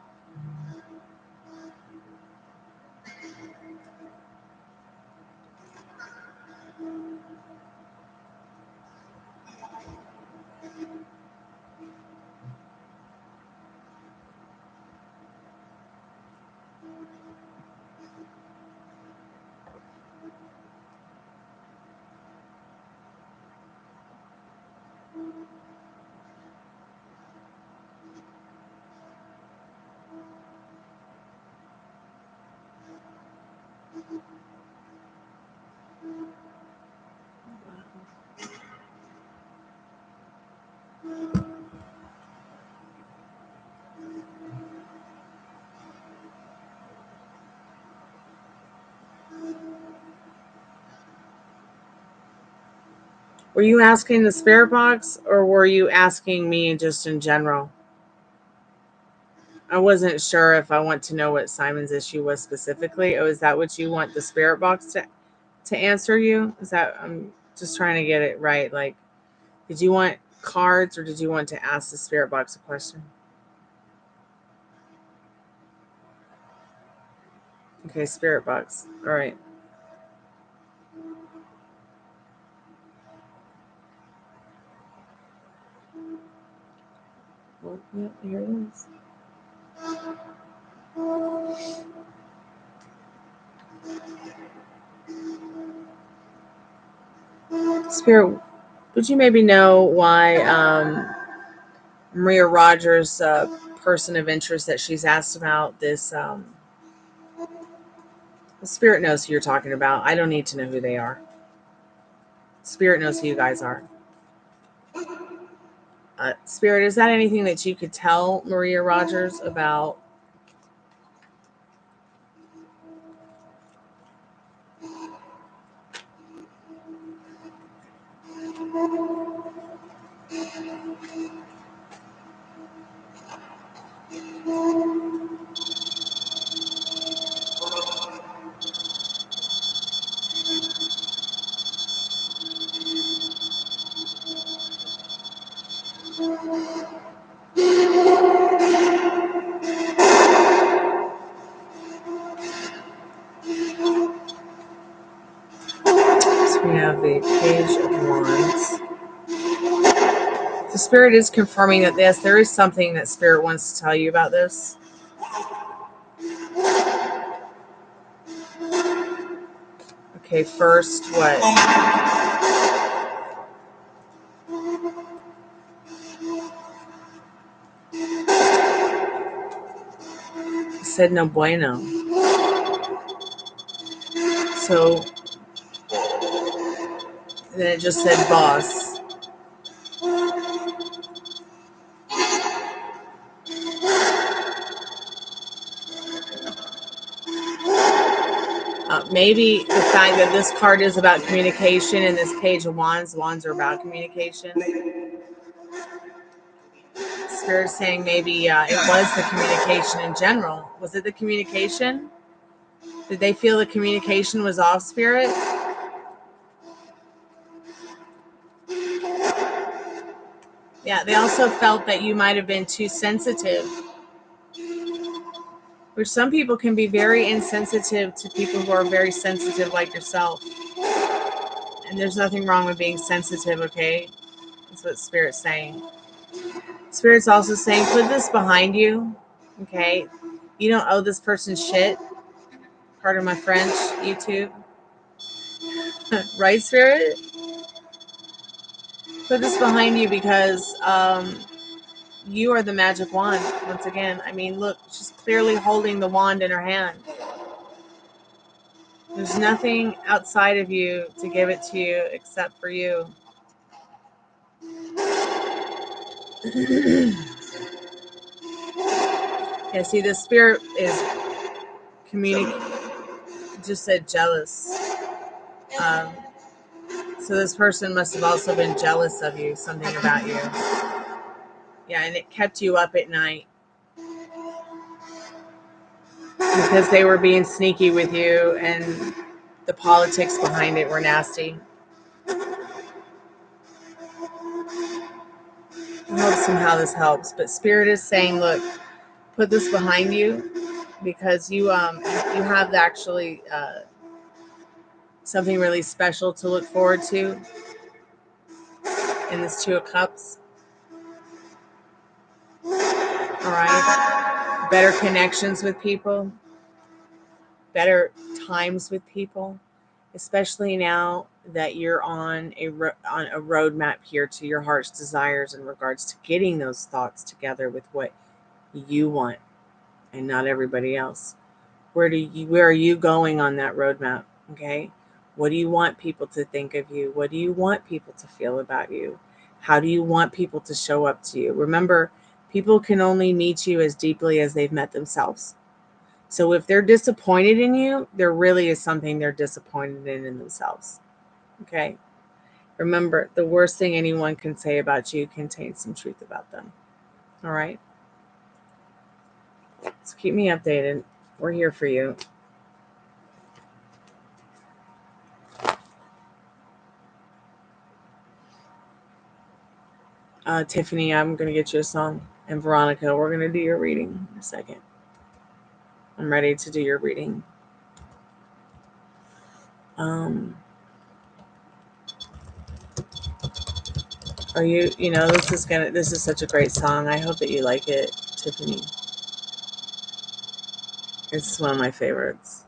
Were you asking the Spirit Box or were you asking me just in general? I wasn't sure if I want to know what Simon's issue was specifically. Oh, is that what you want the Spirit Box to answer you? Is that, I'm just trying to get it right. Like, did you want cards or did you want to ask the Spirit Box a question? Okay, Spirit Box. All right. Well, yeah, here it is. Spirit, would you maybe know why Maria Rogers' person of interest that she's asked about this? The Spirit knows who you're talking about. I don't need to know who they are. Spirit knows who you guys are. Spirit, is that anything that you could tell Maria Rogers about? So we have the Page of Wands. The Spirit is confirming that yes, there is something that Spirit wants to tell you about this. Okay, first, what? It said no bueno. So then it just said boss. Maybe the fact that this card is about communication and this Page of Wands are about communication. Spirit saying maybe it was the communication in general. Was it the communication? Did they feel the communication was off, Spirit? Yeah, they also felt that you might have been too sensitive, which some people can be very insensitive to people who are very sensitive like yourself. And there's nothing wrong with being sensitive, okay? That's what Spirit's saying. Spirit's also saying, put this behind you. Okay? You don't owe this person shit. Pardon my French, YouTube. Right, Spirit? Put this behind you because you are the magic wand. Once again, I mean, look, she's clearly holding the wand in her hand. There's nothing outside of you to give it to you except for you. Yeah, see, the Spirit is just said jealous. So this person must have also been jealous of you, something about you. Yeah, and it kept you up at night because they were being sneaky with you, and the politics behind it were nasty. I hope somehow this helps. But Spirit is saying, look, put this behind you because you have actually something really special to look forward to in this Two of Cups. All right. Better connections with people. Better times with people. Especially now that you're on a roadmap here to your heart's desires in regards to getting those thoughts together with what you want and not everybody else. Where are you going on that roadmap? Okay. What do you want people to think of you? What do you want people to feel about you? How do you want people to show up to you? Remember, people can only meet you as deeply as they've met themselves. So if they're disappointed in you, there really is something they're disappointed in themselves. Okay. Remember, the worst thing anyone can say about you contains some truth about them. All right. So keep me updated. We're here for you. Tiffany, I'm going to get you a song. And Veronica, we're going to do your reading in a second. I'm ready to do your reading. This is such a great song. I hope that you like it, Tiffany. It's one of my favorites.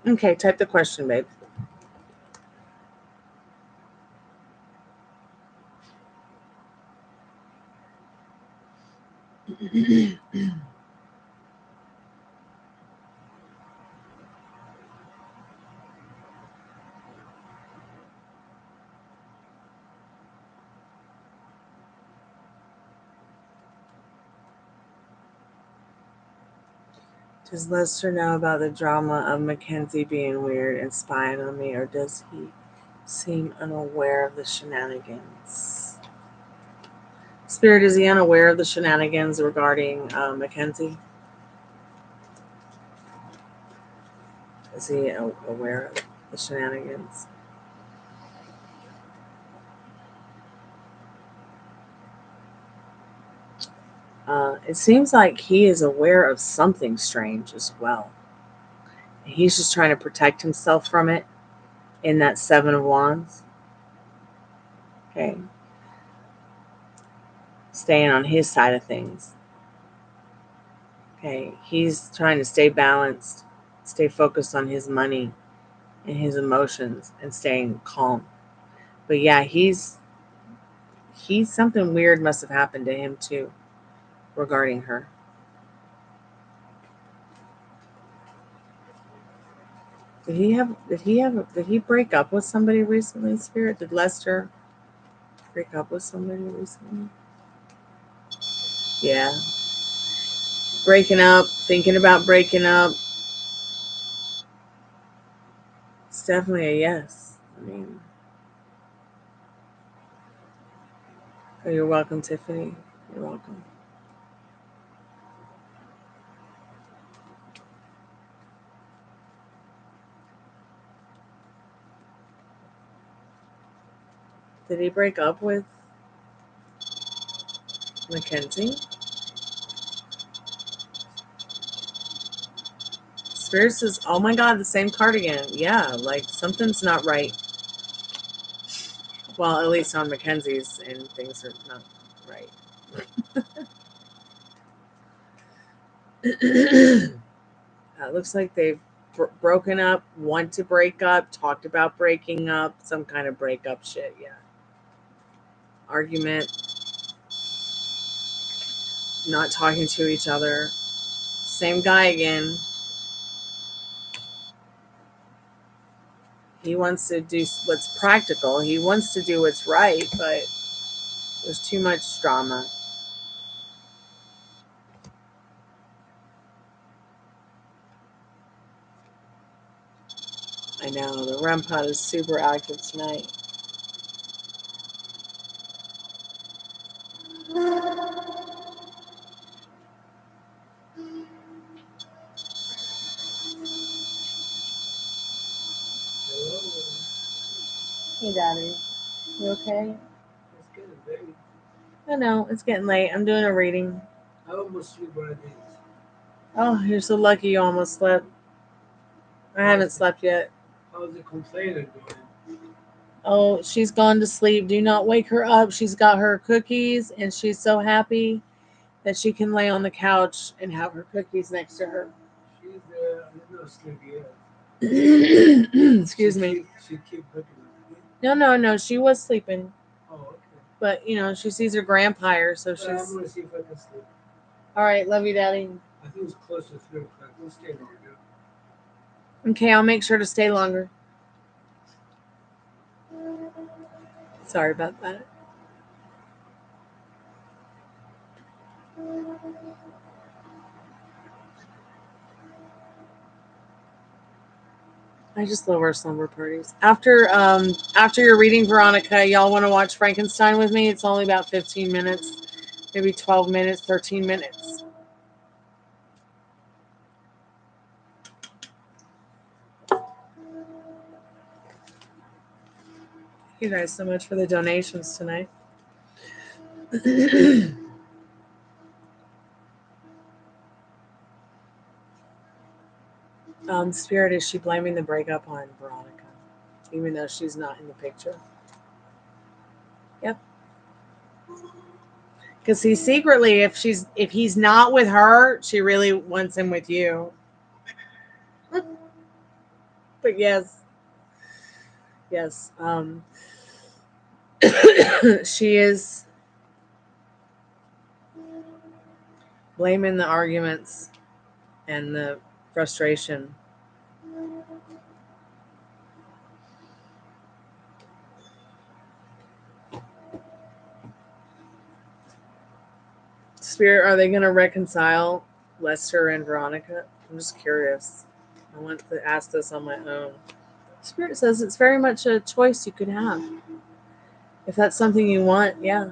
Okay, type the question, babe. Does Lester know about the drama of Mackenzie being weird and spying on me, or does he seem unaware of the shenanigans? Spirit, is he unaware of the shenanigans regarding Mackenzie? Is he aware of the shenanigans? It seems like he is aware of something strange as well. He's just trying to protect himself from it in that Seven of Wands. Okay. Staying on his side of things. Okay. He's trying to stay balanced, stay focused on his money and his emotions and staying calm. But yeah, he's something weird must have happened to him too regarding her. Did he break up with somebody recently, Spirit? Did Lester break up with somebody recently? Yeah. Breaking up, thinking about breaking up. It's definitely a yes. I mean, oh, you're welcome, Tiffany. You're welcome. Did he break up with Mackenzie? Spirit says, oh my God, the same card again. Yeah, like something's not right. Well, at least on Mackenzie's, and things are not right. It looks like they've broken up, want to break up, talked about breaking up, some kind of breakup shit, yeah. Argument, not talking to each other. Same guy again. He wants to do what's practical. He wants to do what's right, but there's too much drama. I know, the REM pod is super active tonight. Hey, Daddy. You okay? It's getting late. I know, it's getting late. I'm doing a reading. I almost sleep one of these. Oh, you're so lucky you almost slept. I haven't slept yet. How's the complainer doing? Oh, she's gone to sleep. Do not wake her up. She's got her cookies, and she's so happy that she can lay on the couch and have her cookies next to her. She's I'm not sleepy yet. Excuse me. She keep looking at me. No. She was sleeping. Oh, okay. But, she sees her grandpa, so she's... I'm going to see if I can sleep. All right, love you, Daddy. I think it's close to 3 o'clock. We'll stay longer. Okay, I'll make sure to stay longer. Sorry about that. I just love our slumber parties. After you're reading, Veronica, y'all want to watch Frankenstein with me? It's only about 15 minutes, maybe 12 minutes, 13 minutes. Thank you guys so much for the donations tonight. Spirit, is she blaming the breakup on Veronica, even though she's not in the picture? Yep. Because he's secretly, if he's not with her, she really wants him with you. But yes, she is blaming the arguments and the frustration. Spirit, are they going to reconcile Lester and Veronica? I'm just curious. I want to ask this on my own. Spirit says it's very much a choice you could have. If that's something you want, yeah.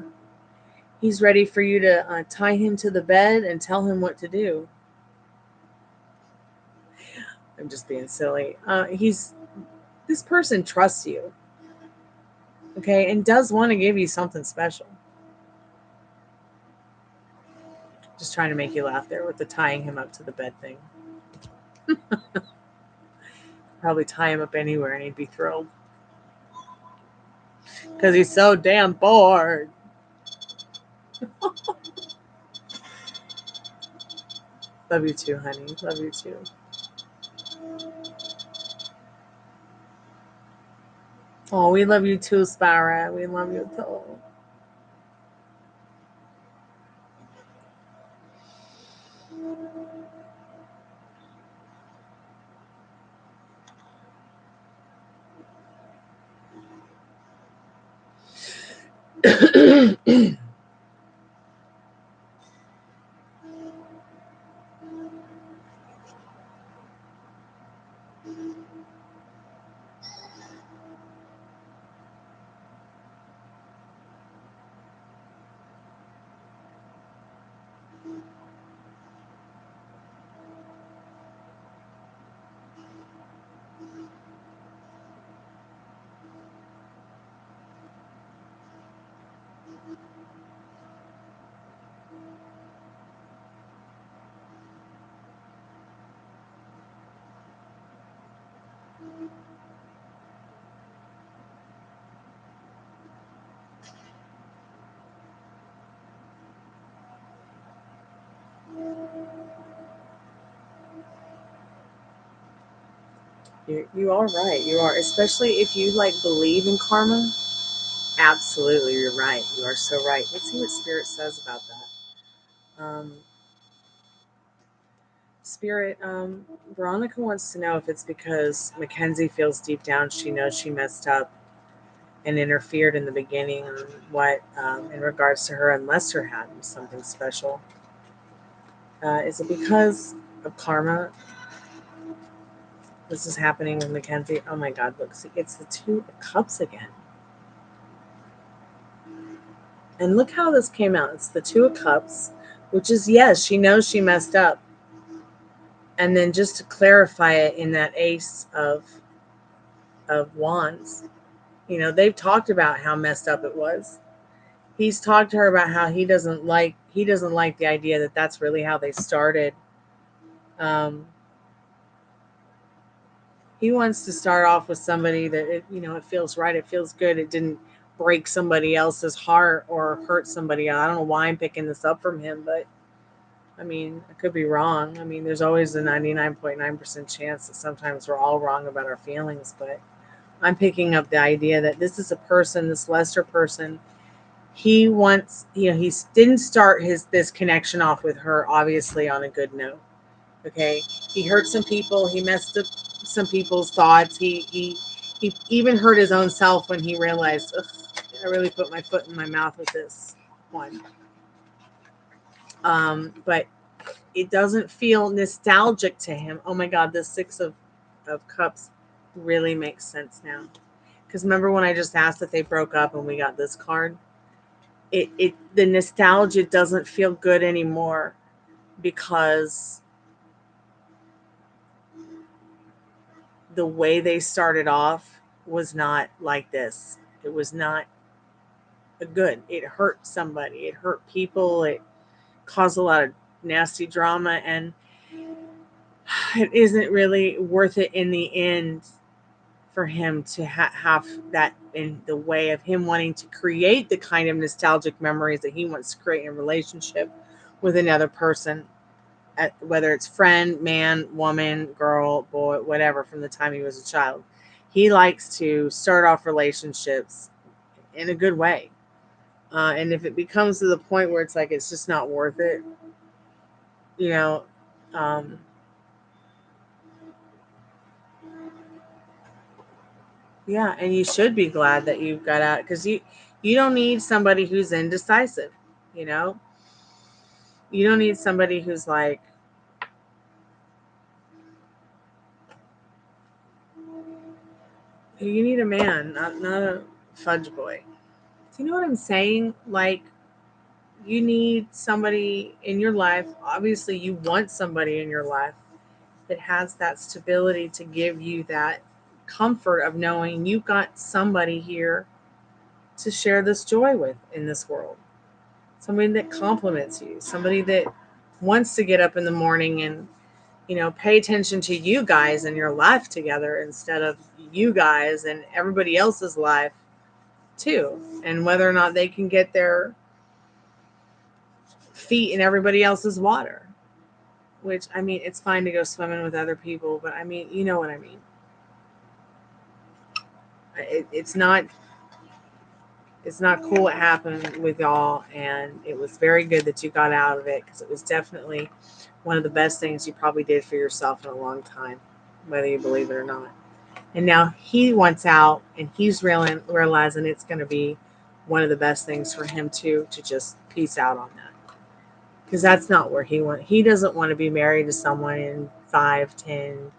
He's ready for you to tie him to the bed and tell him what to do. I'm just being silly. This person trusts you, okay, and does want to give you something special. Just trying to make you laugh there with the tying him up to the bed thing. Probably tie him up anywhere and he'd be thrilled. Because he's so damn bored. Love you too, honey. Love you too. Oh, we love you too, Spyra. We love you too. You are right. You are, especially if you like believe in karma. Absolutely, you're right. You are so right. Let's see what Spirit says about that. Spirit, Veronica wants to know if it's because Mackenzie feels deep down she knows she messed up and interfered in the beginning, and what, in regards to her and Lester had something special. Is it because of karma? This is happening with Mackenzie. Oh my God! Look, see, it's the Two of Cups again. And look how this came out. It's the Two of Cups, which is, yes, she knows she messed up. And then just to clarify it in that Ace of Wands, they've talked about how messed up it was. He's talked to her about how he doesn't like the idea that that's really how they started. He wants to start off with somebody that it feels right, it feels good, it didn't break somebody else's heart or hurt somebody. I don't know why I'm picking this up from him, but I mean, I could be wrong. I mean, there's always a 99.9% chance that sometimes we're all wrong about our feelings, but I'm picking up the idea that this is a person, this Lester person, he wants, he didn't start this connection off with her, obviously, on a good note. Okay. He hurt some people. He messed up some people's thoughts. He even hurt his own self when he realized, I really put my foot in my mouth with this one. But it doesn't feel nostalgic to him. Oh my God, the Six of Cups really makes sense now. Because remember when I just asked if they broke up and we got this card? The nostalgia doesn't feel good anymore because the way they started off was not like this. It was not good. It hurt somebody. It hurt people. It caused a lot of nasty drama, and it isn't really worth it in the end for him to have that in the way of him wanting to create the kind of nostalgic memories that he wants to create in a relationship with another person, whether it's friend, man, woman, girl, boy, whatever, from the time he was a child. He likes to start off relationships in a good way. And if it becomes to the point where it's like it's just not worth it, um, yeah, and you should be glad that you got out, because you don't need somebody who's indecisive. You know, you don't need somebody who's like, you need a man, not a fudge boy. Do you know what I'm saying? Like, you need somebody in your life. Obviously, you want somebody in your life that has that stability to give you that comfort of knowing you've got somebody here to share this joy with in this world. Somebody that compliments you, somebody that wants to get up in the morning and, pay attention to you guys and your life together instead of you guys and everybody else's life too. And whether or not they can get their feet in everybody else's water, which, I mean, it's fine to go swimming with other people, but I mean, you know what I mean? It's not cool what happened with y'all, and it was very good that you got out of it, because it was definitely one of the best things you probably did for yourself in a long time, whether you believe it or not. And now he wants out, and he's realizing it's going to be one of the best things for him to just peace out on that. Because that's not where he doesn't want to be married to someone in 5, 10,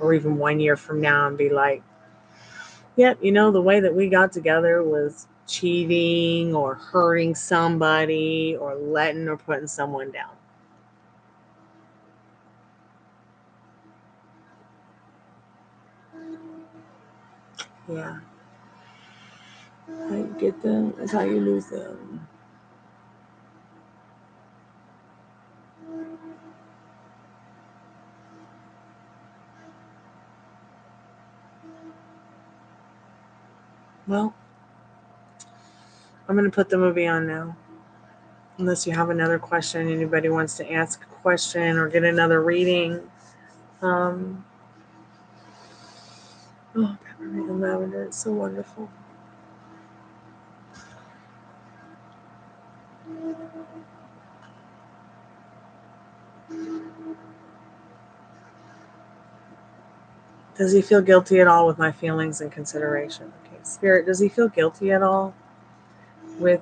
or even 1 year from now and be like, yep, the way that we got together was cheating or hurting somebody or letting or putting someone down. Yeah. How you get them is how you lose them. Well, I'm going to put the movie on now. Unless you have another question, anybody wants to ask a question or get another reading. Oh, peppermint and lavender, it's so wonderful. Does he feel guilty at all with my feelings and consideration? Okay, Spirit, does he feel guilty at all with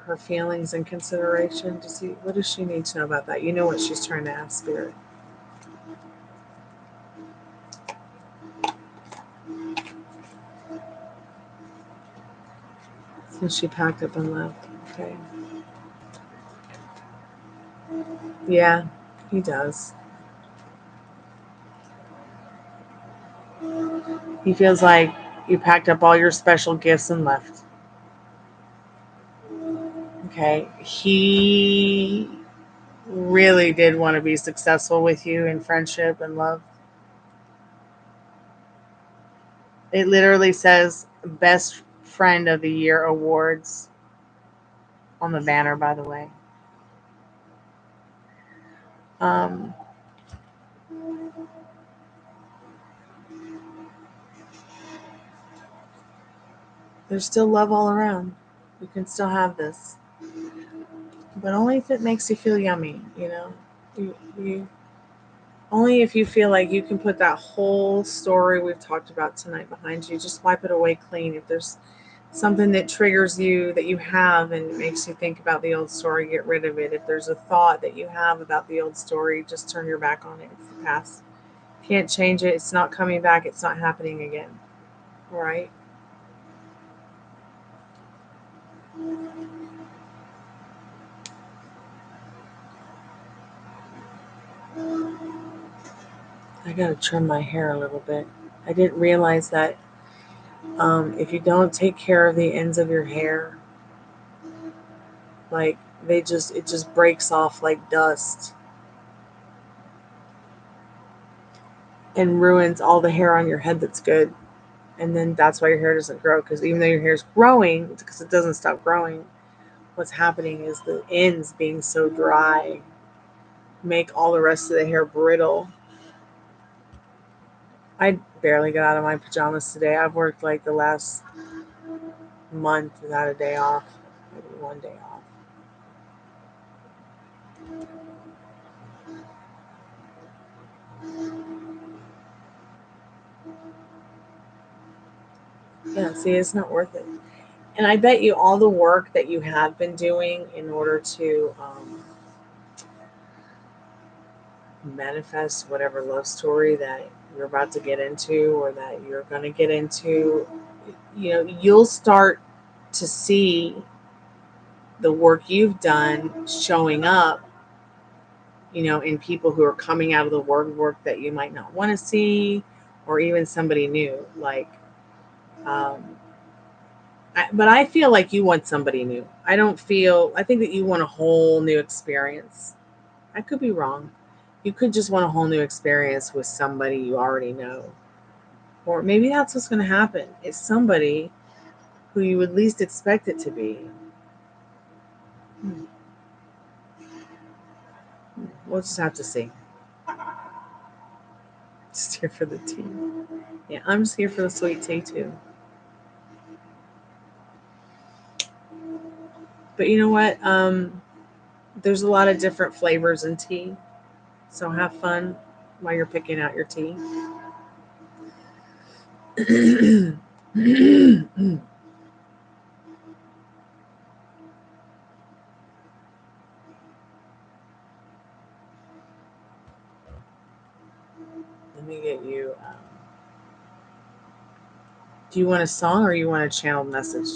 her feelings and consideration? What does she need to know about that? You know what she's trying to ask, Spirit. Since she packed up and left. Okay. Yeah, he does. He feels like you packed up all your special gifts and left. Okay. He really did want to be successful with you in friendship and love. It literally says Best Friend of the Year awards on the banner, by the way. There's still love all around. You can still have this. But only if it makes you feel yummy, You only if you feel like you can put that whole story we've talked about tonight behind you. Just wipe it away clean. If there's something that triggers you that you have and makes you think about the old story, get rid of it. If there's a thought that you have about the old story, just turn your back on it. It's the past. Can't change it. It's not coming back. It's not happening again. All right? I gotta trim my hair a little bit. I didn't realize that if you don't take care of the ends of your hair, like it just breaks off like dust and ruins all the hair on your head that's good. And then that's why your hair doesn't grow, because even though your hair is growing, because it doesn't stop growing, what's happening is the ends being so dry make all the rest of the hair brittle. I barely got out of my pajamas today. I've worked like the last month without a day off, maybe 1 day off. Yeah, see, it's not worth it. And I bet you all the work that you have been doing in order to manifest whatever love story that you're about to get into or that you're going to get into, you'll start to see the work you've done showing up, in people who are coming out of the work that you might not want to see, or even somebody new. Like, but I feel like you want somebody new. I think that you want a whole new experience. I could be wrong. You could just want a whole new experience with somebody you already know. Or maybe that's what's going to happen. It's somebody who you would least expect it to be. We'll just have to see. Just here for the tea. Yeah, I'm just here for the sweet tea too. But you know what? There's a lot of different flavors in tea. So have fun while you're picking out your tea. Let me get you. Do you want a song or you want a channeled message?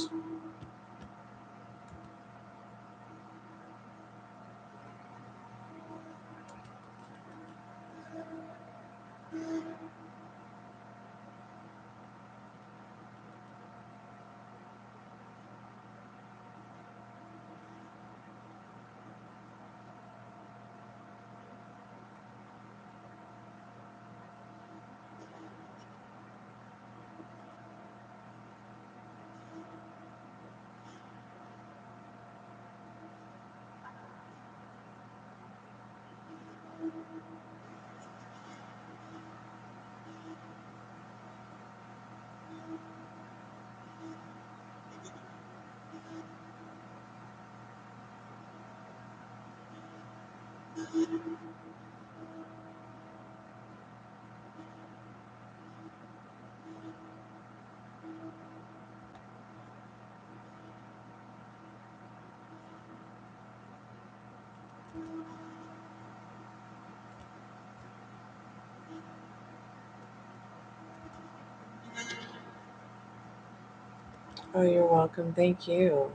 Oh, you're welcome. Thank you.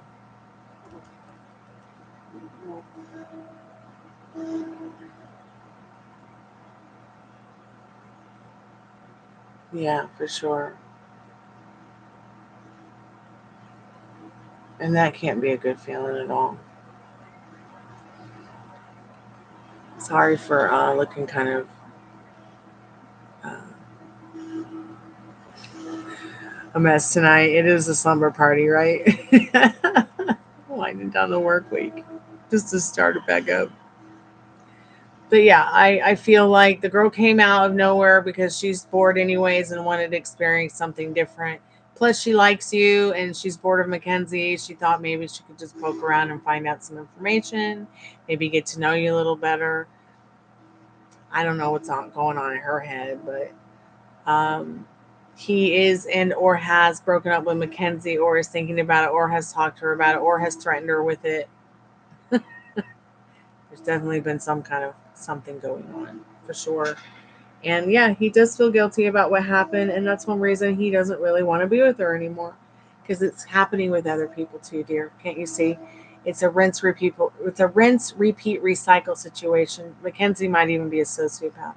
Yeah, for sure. And that can't be a good feeling at all. Sorry for looking kind of a mess tonight. It is a slumber party, right? Winding down the work week just to start it back up. But yeah, I feel like the girl came out of nowhere because she's bored anyways and wanted to experience something different. Plus, she likes you and she's bored of Mackenzie. She thought maybe she could just poke around and find out some information, maybe get to know you a little better. I don't know what's going on in her head, but he is and or has broken up with Mackenzie or is thinking about it or has talked to her about it or has threatened her with it. There's definitely been some kind of something going on for sure. And yeah, he does feel guilty about what happened. And that's one reason he doesn't really want to be with her anymore. Because it's happening with other people too, dear. Can't you see? It's a rinse, repeat, recycle situation. Mackenzie might even be a sociopath.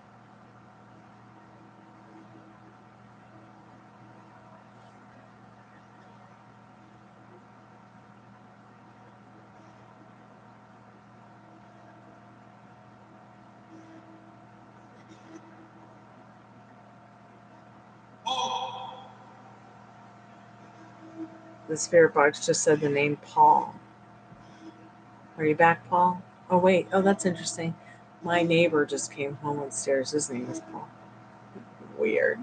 The spirit box just said the name Paul. Are you back, Paul? Oh, wait. Oh, that's interesting. My neighbor just came home upstairs. His name is Paul. Weird.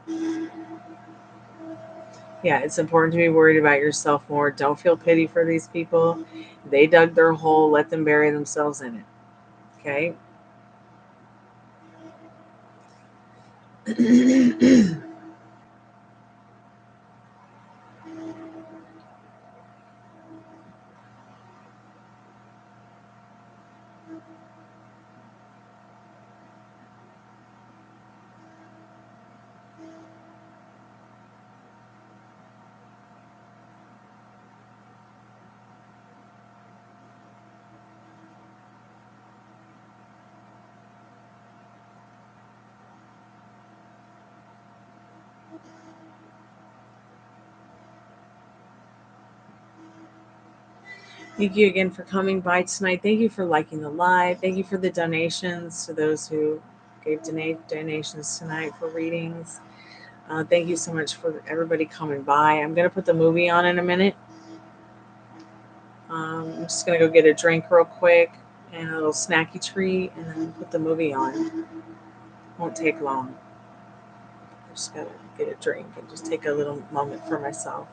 Yeah, it's important to be worried about yourself more. Don't feel pity for these people. They dug their hole. Let them bury themselves in it. Okay? Thank you again for coming by tonight. Thank you for liking the live. Thank you for the donations to those who gave donations tonight for readings. Thank you so much for everybody coming by. I'm going to put the movie on in a minute. I'm just going to go get a drink real quick and a little snacky treat and then put the movie on. Won't take long. I'm just going to get a drink and just take a little moment for myself.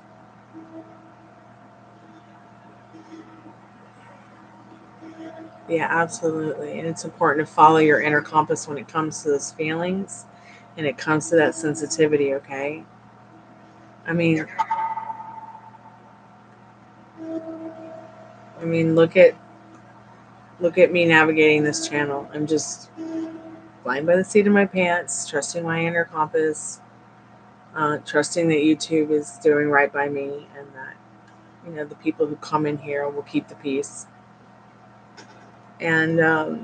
Yeah, absolutely. And it's important to follow your inner compass when it comes to those feelings and it comes to that sensitivity, okay? I mean, look at look at me navigating this channel. I'm just flying by the seat of my pants, trusting my inner compass, trusting that YouTube is doing right by me, and that the people who come in here will keep the peace. And I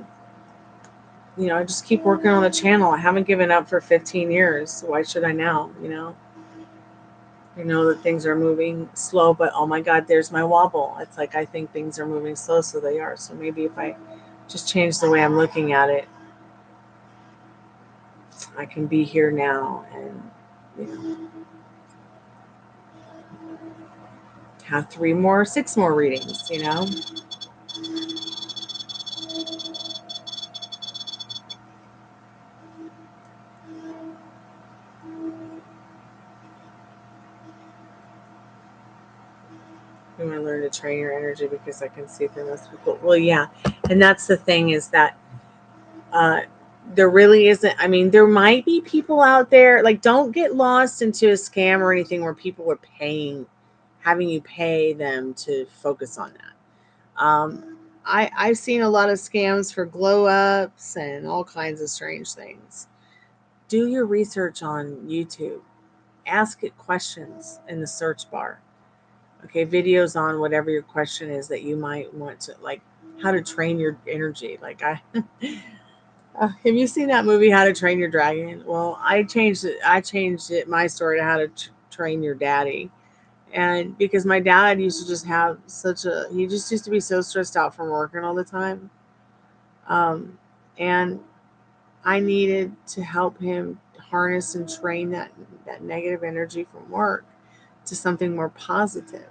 just keep working on the channel. I haven't given up for 15 years. So why should I now? I know that things are moving slow, but oh my God, there's my wobble. It's like I think things are moving slow, so they are. So maybe if I just change the way I'm looking at it, I can be here now and have 6 more readings. You want to learn to train your energy because I can see through most people. Well, yeah, and that's the thing is that there really isn't. I mean, there might be people out there, like, don't get lost into a scam or anything where people are having you pay them to focus on that. I've seen a lot of scams for glow ups and all kinds of strange things. Do your research on YouTube. Ask it questions in the search bar. Okay, videos on whatever your question is that you might want to, like how to train your energy. Like have you seen that movie, How to Train Your Dragon? Well, I changed it, my story, to How to Train Your Daddy. And because my dad used to just have he just used to be so stressed out from working all the time. And I needed to help him harness and train that negative energy from work to something more positive.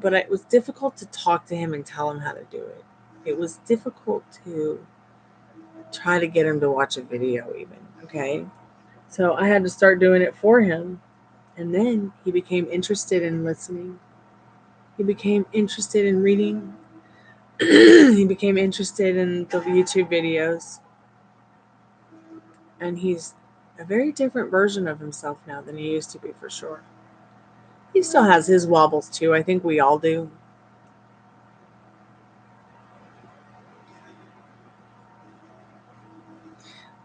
But it was difficult to talk to him and tell him how to do it. It was difficult to try to get him to watch a video even, okay? So I had to start doing it for him. And then he became interested in listening. He became interested in reading. He became interested in the YouTube videos. And he's a very different version of himself now than he used to be, for sure. He still has his wobbles too. I think we all do.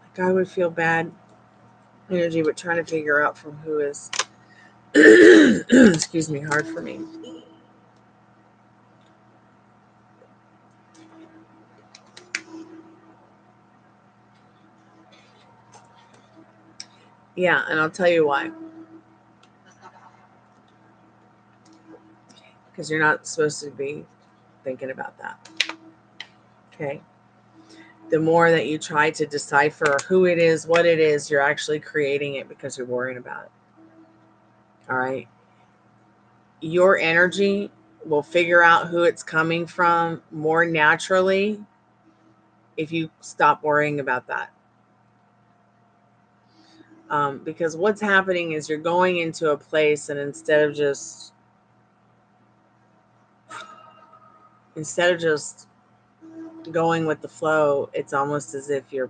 Like, I would feel bad energy, but trying to figure out from who is excuse me, hard for me. Yeah, and I'll tell you why. Because you're not supposed to be thinking about that. Okay. The more that you try to decipher who it is, what it is, you're actually creating it because you're worrying about it. All right. Your energy will figure out who it's coming from more naturally if you stop worrying about that. Because what's happening is you're going into a place, and instead of just going with the flow, it's almost as if you're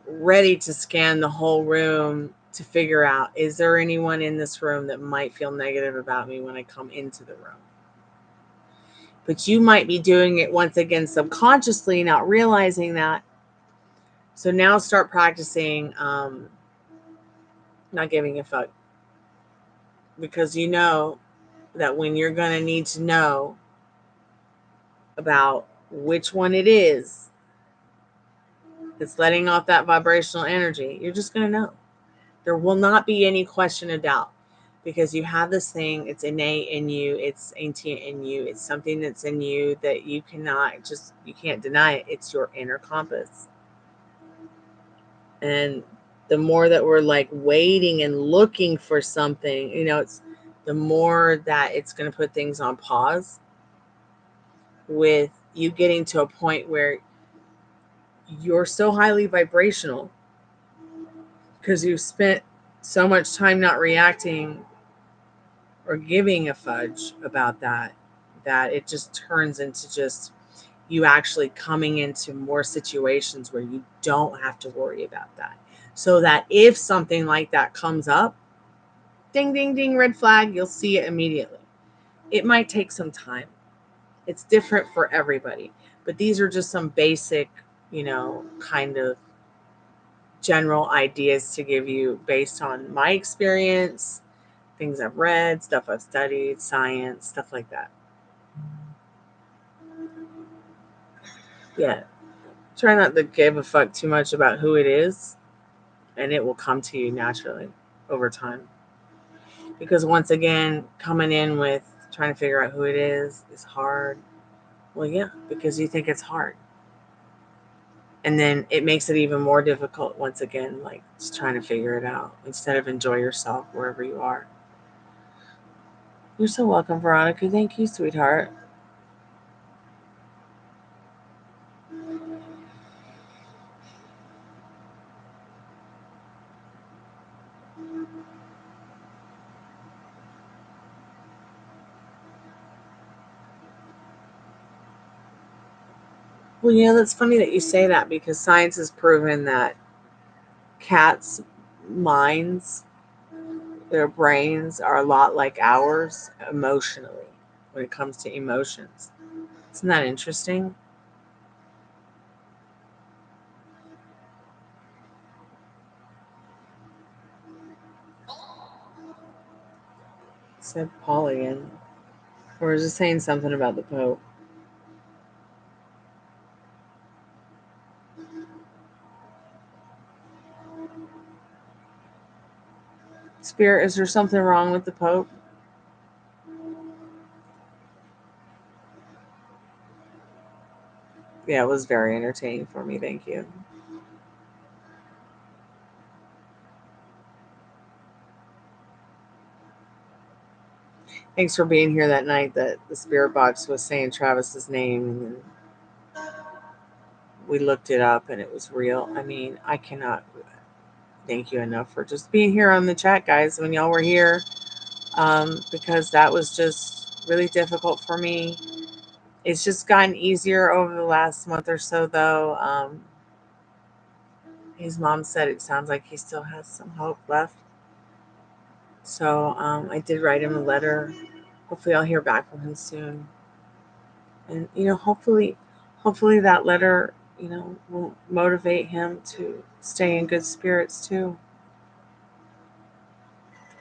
ready to scan the whole room to figure out, is there anyone in this room that might feel negative about me when I come into the room? But you might be doing it once again subconsciously, not realizing that. So now start practicing not giving a fuck. Because you know that when you're going to need to know about which one it is that's letting off that vibrational energy, you're just going to know. There will not be any question of doubt, because you have this thing. It's innate in you. It's ancient in you. It's something that's in you that you can't deny it. It's your inner compass. And the more that we're like waiting and looking for something, it's the more that it's going to put things on pause, with you getting to a point where you're so highly vibrational because you've spent so much time not reacting or giving a fudge about that it just turns into just you actually coming into more situations where you don't have to worry about that. So that if something like that comes up, ding, ding, ding, red flag, you'll see it immediately. It might take some time. It's different for everybody. But these are just some basic, kind of general ideas to give you based on my experience, things I've read, stuff I've studied, science, stuff like that. Yeah. Try not to give a fuck too much about who it is, and it will come to you naturally over time. Because once again, coming in with trying to figure out who it is hard. Well, yeah, because you think it's hard. And then it makes it even more difficult once again, like just trying to figure it out instead of enjoy yourself wherever you are. You're so welcome, Veronica. Thank you, sweetheart. Well, that's funny that you say that because science has proven that cats' minds, their brains are a lot like ours emotionally when it comes to emotions. Isn't that interesting? Said Paul again. Or was it saying something about the Pope? Spirit, is there something wrong with the Pope? Yeah, it was very entertaining for me. Thank you. Thanks for being here that night that the spirit box was saying Travis's name, and then we looked it up and it was real. I mean, I cannot thank you enough for just being here on the chat, guys, when y'all were here, because that was just really difficult for me. It's just gotten easier over the last month or so, though. His mom said it sounds like he still has some hope left. So I did write him a letter. Hopefully I'll hear back from him soon. And, hopefully that letter, will motivate him to stay in good spirits too.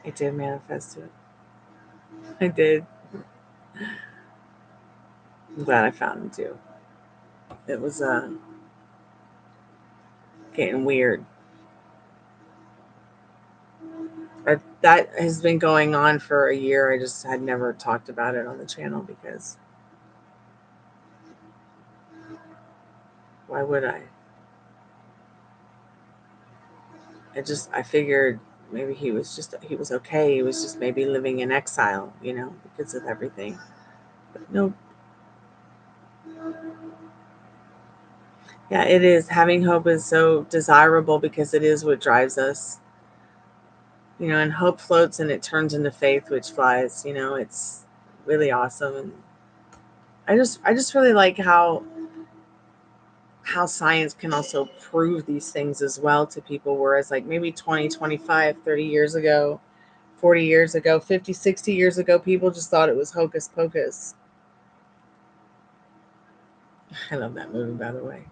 I did manifest it. I did. I'm glad I found him too. It was getting weird. That has been going on for a year. I just had never talked about it on the channel because why would I? I figured maybe he was okay. He was just maybe living in exile, because of everything. But no. Yeah, it is. Having hope is so desirable because it is what drives us. And hope floats and it turns into faith, which flies. It's really awesome. And I just really like how science can also prove these things as well to people, whereas like maybe 20, 25, 30 years ago, 40 years ago, 50, 60 years ago, people just thought it was hocus pocus. I love that movie, by the way.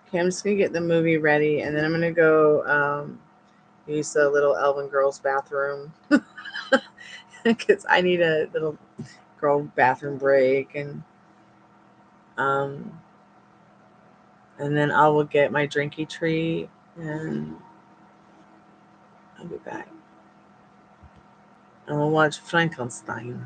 Okay, I'm just gonna get the movie ready and then I'm gonna go use the little Elven girls bathroom because I need a little girl bathroom break, and then I will get my drinky treat and I'll be back. And we'll watch Frankenstein.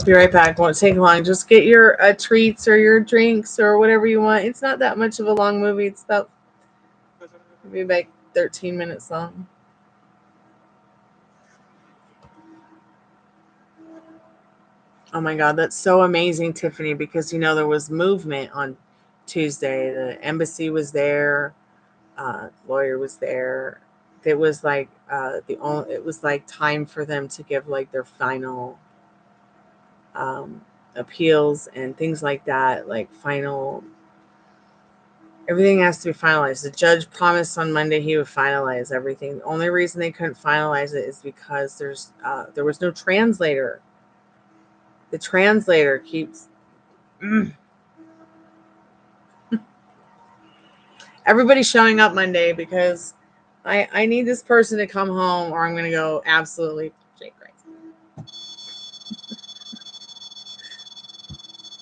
Be right back. Won't take long. Just get your treats or your drinks or whatever you want. It's not that much of a long movie. It's about maybe like 13 minutes long. Oh my God, that's so amazing, Tiffany, because there was movement on Tuesday. The embassy was there, lawyer was there. It was like it was like time for them to give like their final appeals and things like that, like final. Everything has to be finalized. The judge promised on Monday he would finalize everything. The only reason they couldn't finalize it is because there was no translator. The translator keeps everybody's showing up Monday because I need this person to come home or I'm going to go absolutely crazy.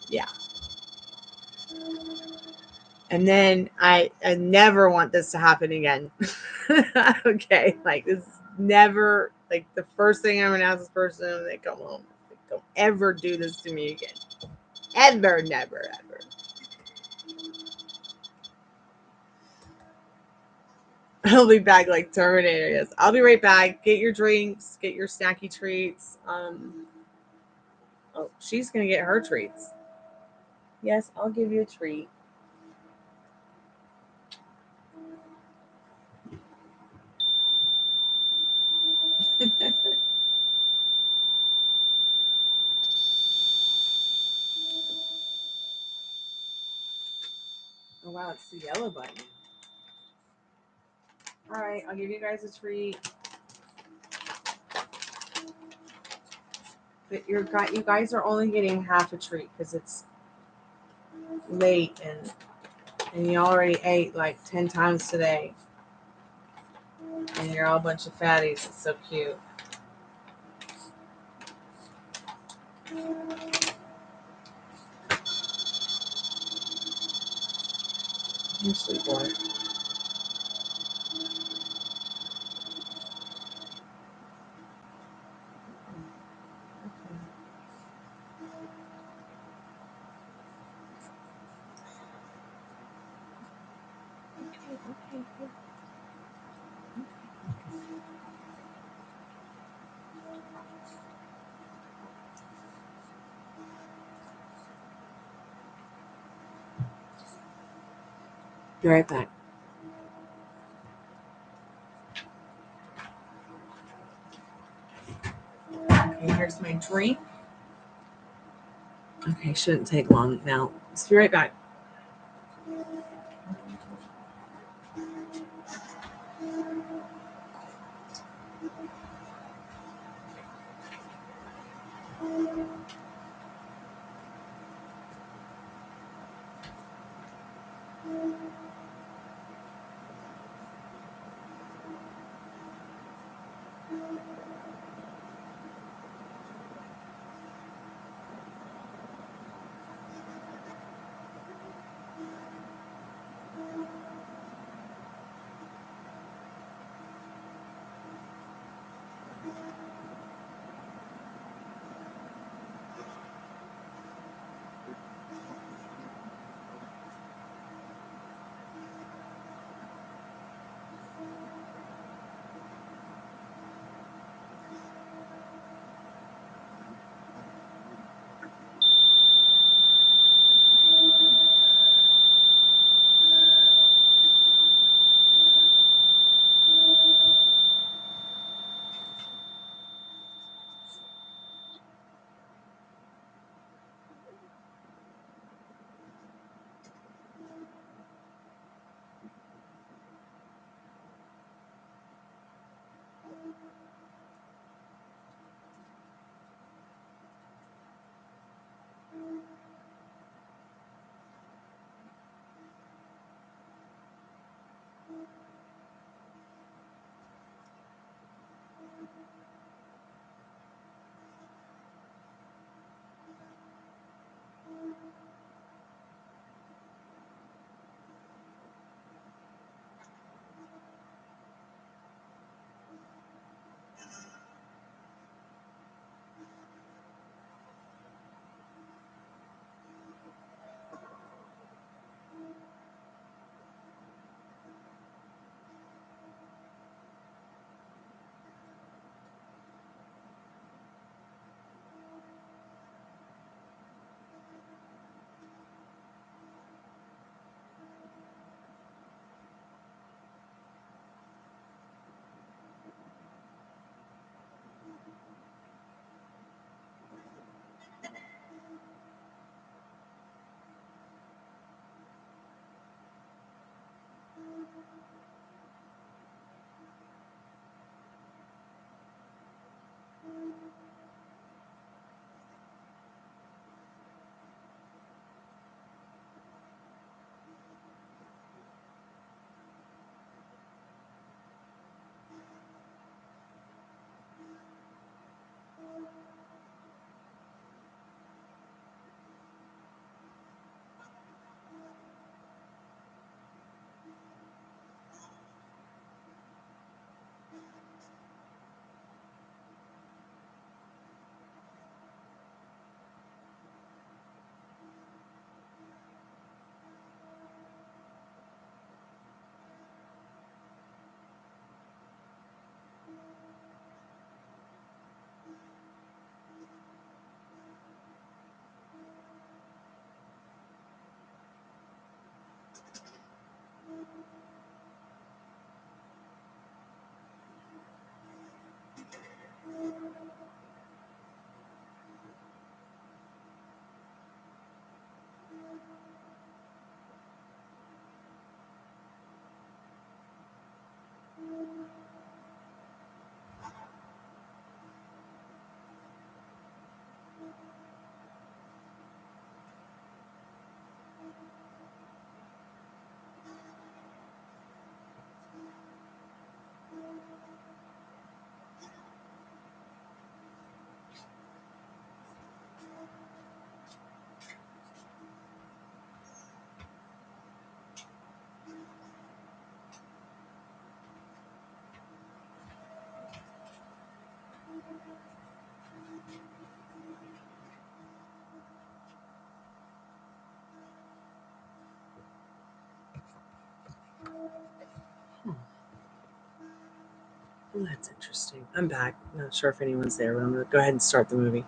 Yeah. And then I never want this to happen again. Okay. Like this is never like the first thing I'm going to ask this person when they come home. Like, don't ever do this to me again. Ever, never, ever. I'll be back like Terminator. Yes, I'll be right back. Get your drinks, get your snacky treats. Oh, she's gonna get her treats. Yes, I'll give you a treat. Oh wow, it's the yellow button. All right, I'll give you guys a treat. But you guys are only getting half a treat because it's late and you already ate like 10 times today. And you're all a bunch of fatties. It's so cute. You're sweet boy. Okay. Be right back. Okay, here's my drink. Okay, shouldn't take long now. Let's be right back. Well, that's interesting. I'm back. Not sure if anyone's there, but I'm going to go ahead and start the movie.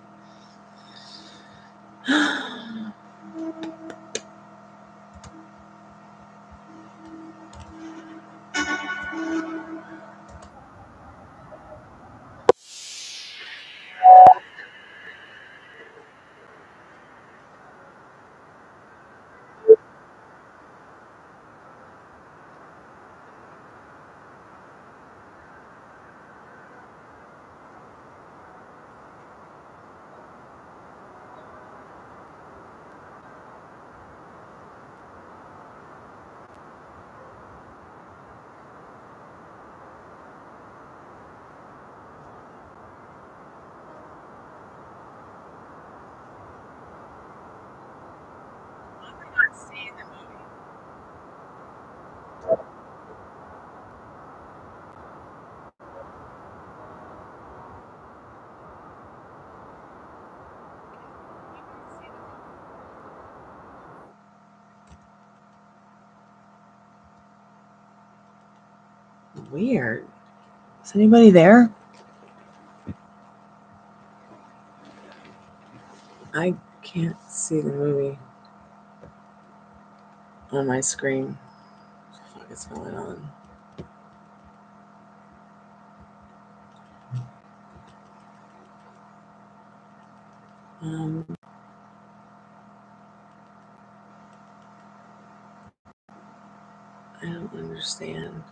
Weird. Is anybody there? I can't see the movie on my screen. What the fuck is going on? I don't understand.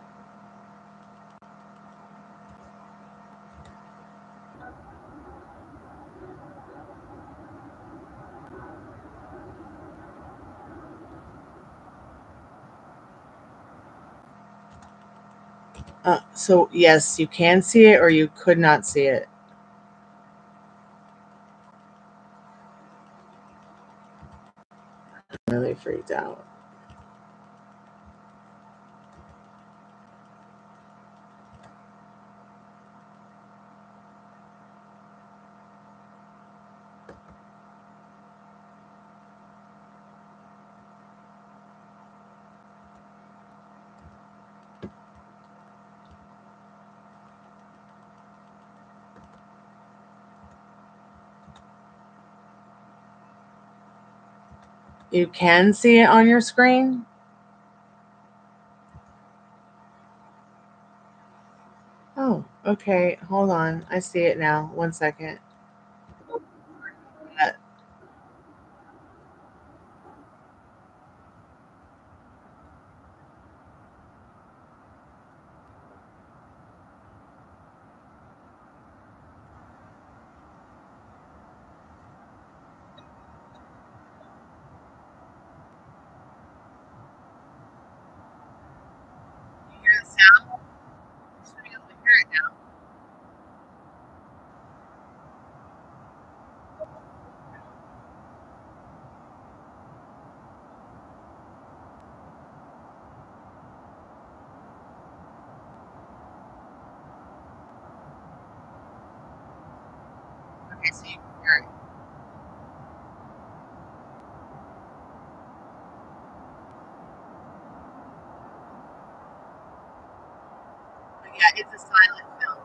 So yes, you can see it, or you could not see it. I'm really freaked out. You can see it on your screen? Oh, okay. Hold on. I see it now. 1 second. You hear the sound? You should be able to hear it now. it's a silent film.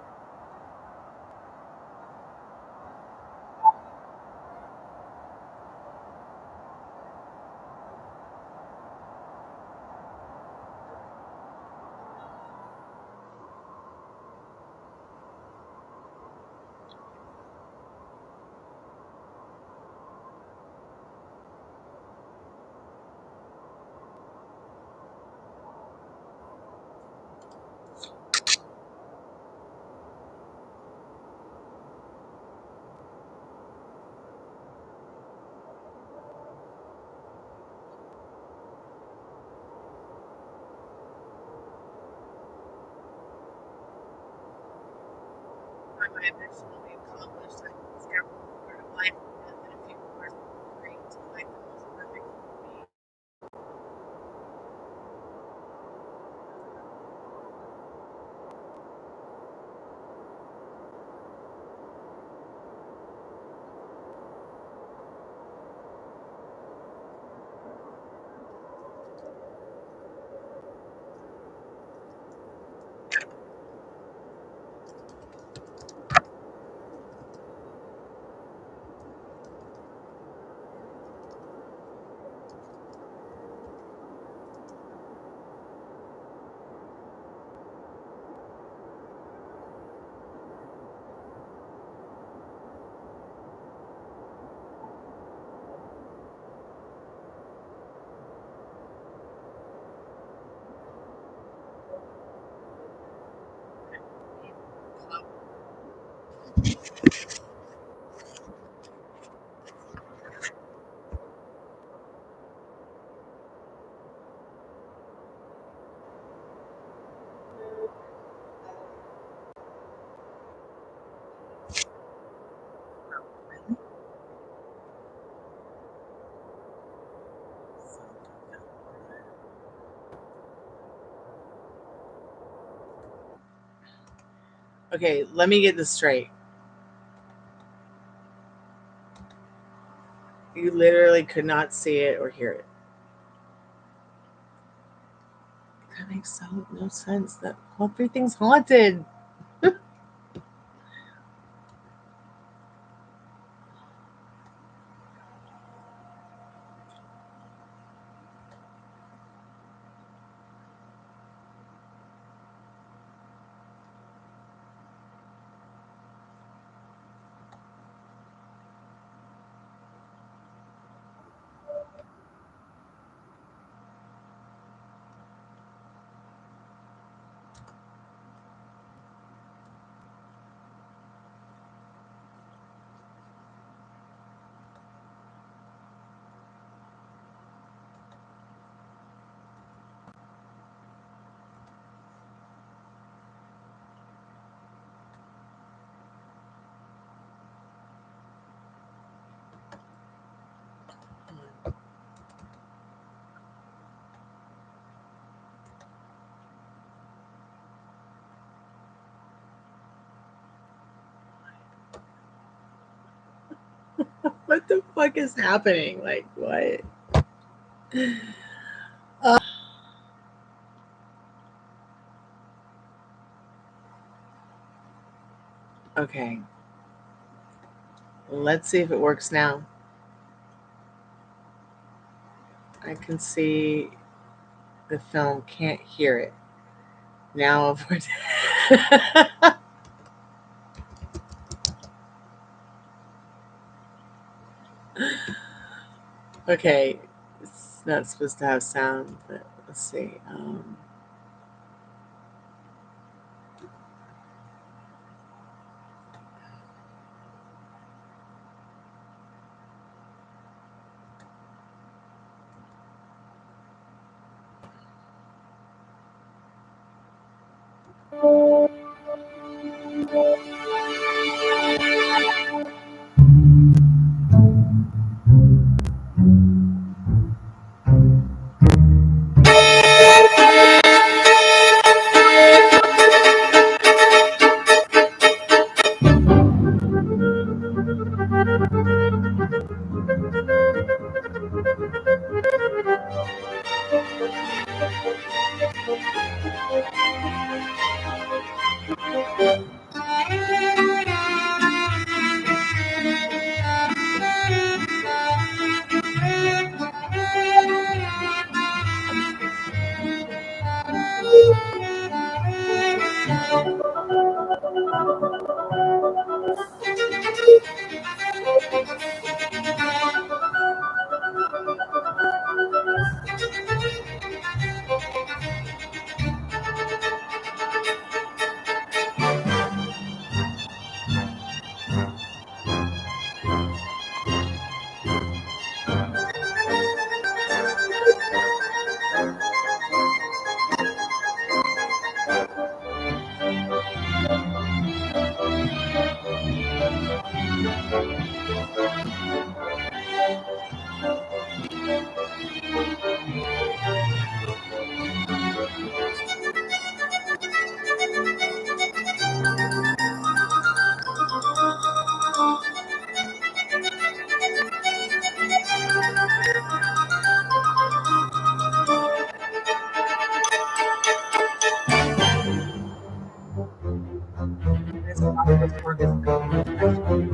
My mission will be accomplished. I can discover the part of life and death in a few hours great to like the most perfect being. Okay, let me get this straight. You literally could not see it or hear it. That makes no sense. That everything's haunted. What the fuck is happening? Like, what? Okay. Let's see if it works now. I can see the film, can't hear it. Now, okay, it's not supposed to have sound, but let's see. This office work is going actually.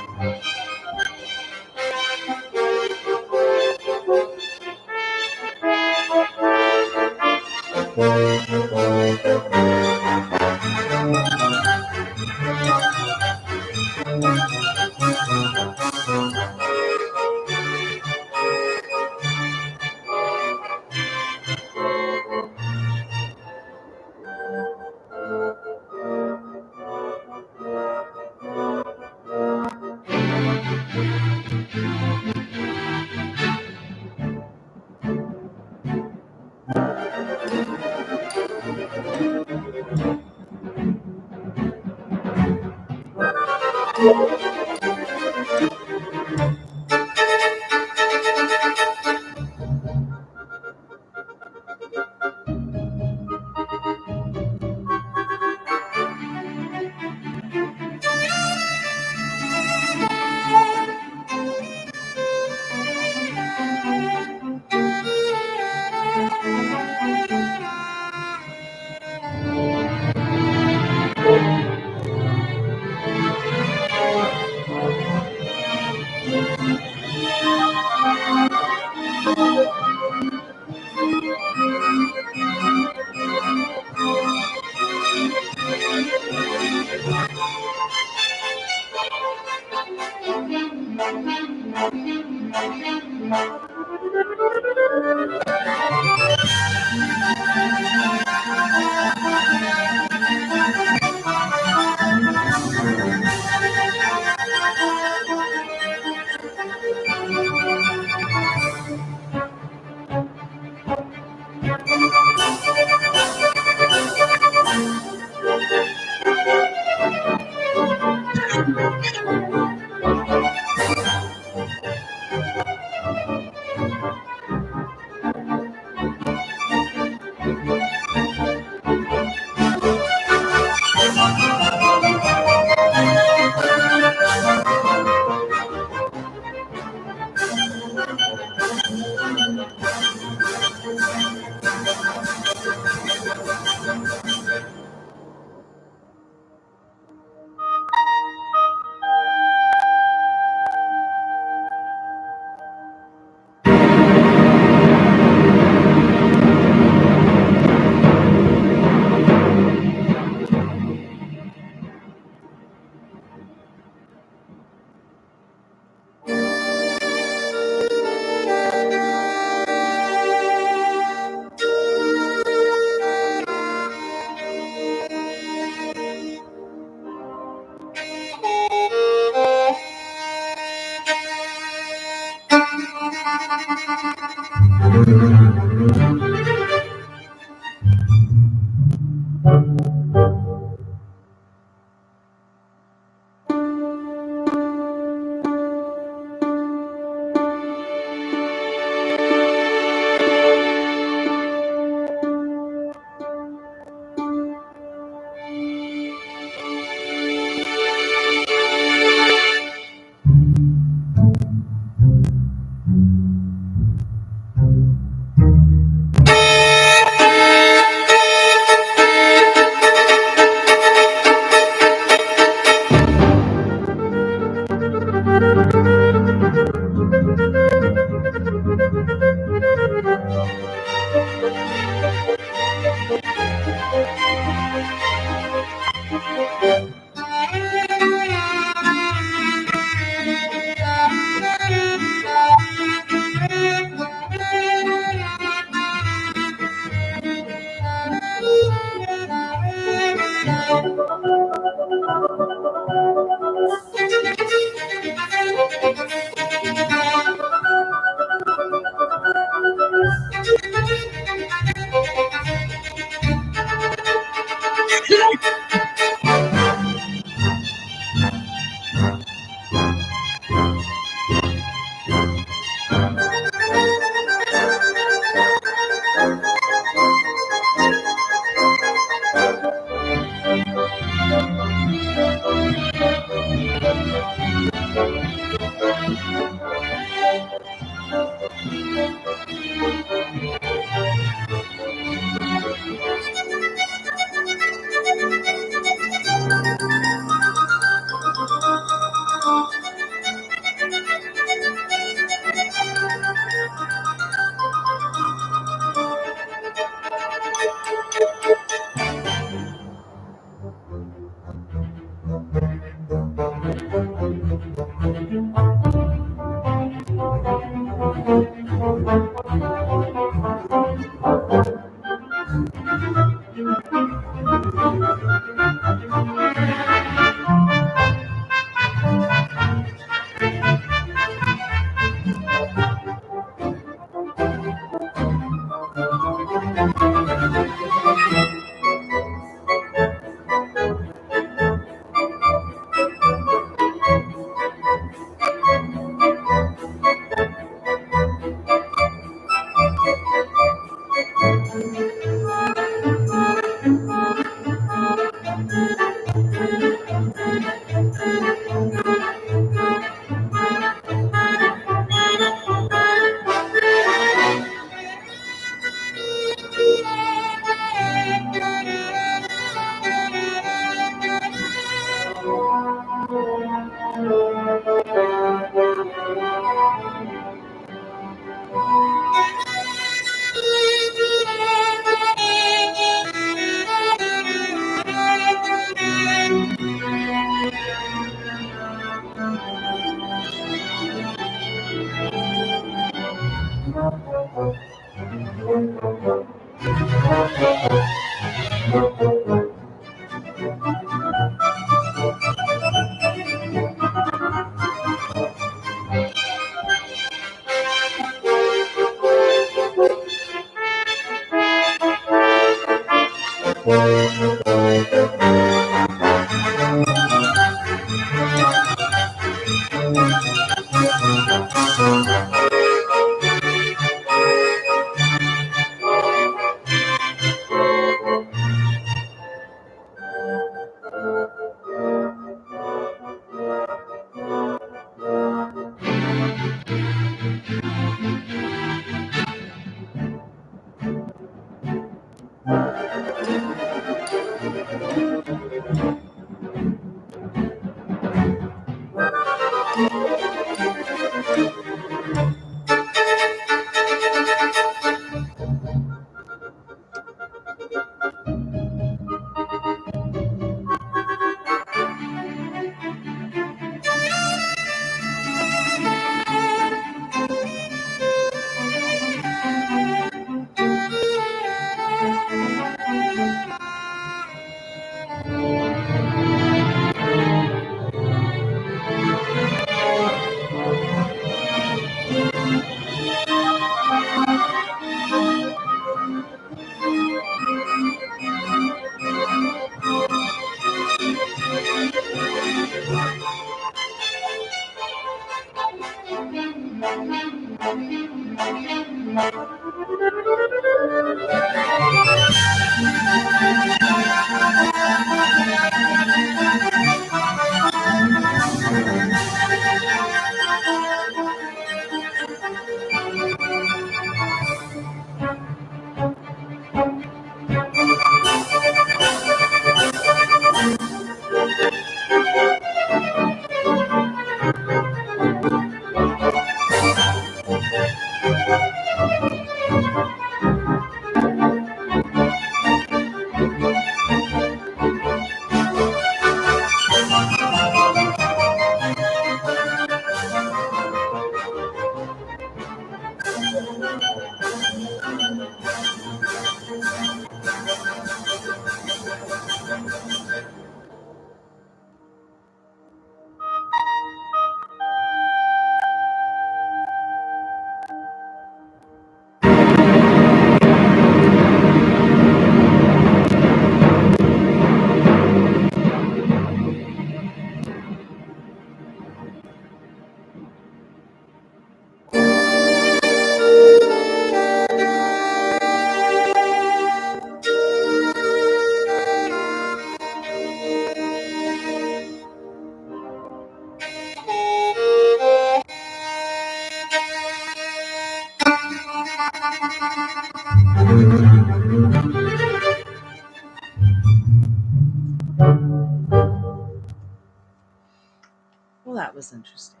Well, that was interesting.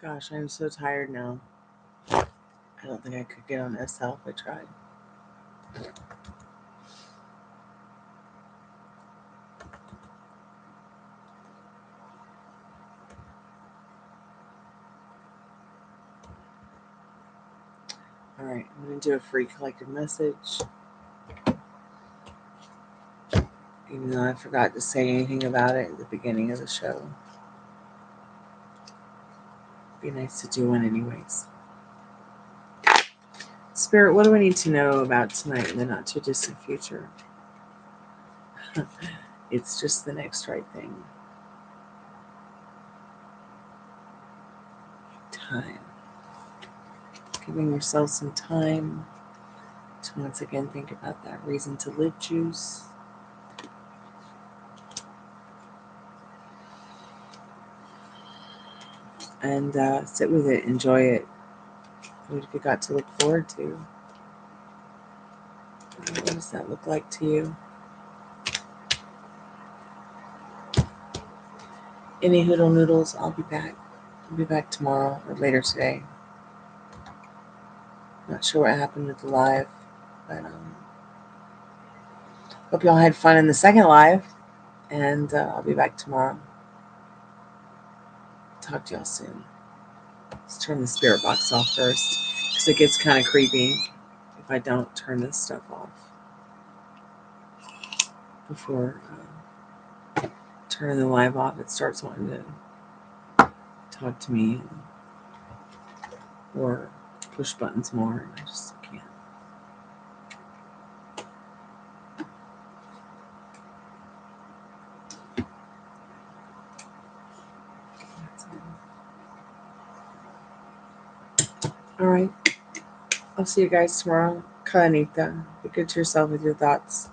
Gosh, I'm so tired now. I don't think I could get on SL if I tried. All right, I'm going to do a free collected message. Even though I forgot to say anything about it at the beginning of the show. Be nice to do one anyways. Spirit, what do I need to know about tonight in the not too distant future? It's just the next right thing. Time. Giving yourself some time to once again think about that reason to live juice. And sit with it, enjoy it. What have you got to look forward to? What does that look like to you? Any hoodle noodles, I'll be back. I'll be back tomorrow or later today. Not sure what happened with the live, but hope y'all had fun in the second live, and I'll be back tomorrow. Talk to y'all soon. Let's turn the spirit box off first, because it gets kind of creepy if I don't turn this stuff off before turning the live off. It starts wanting to talk to me or push buttons more, and I just can't. All right. I'll see you guys tomorrow. Kanita. Be good to yourself with your thoughts.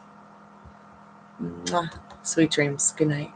Mwah. Sweet dreams. Good night.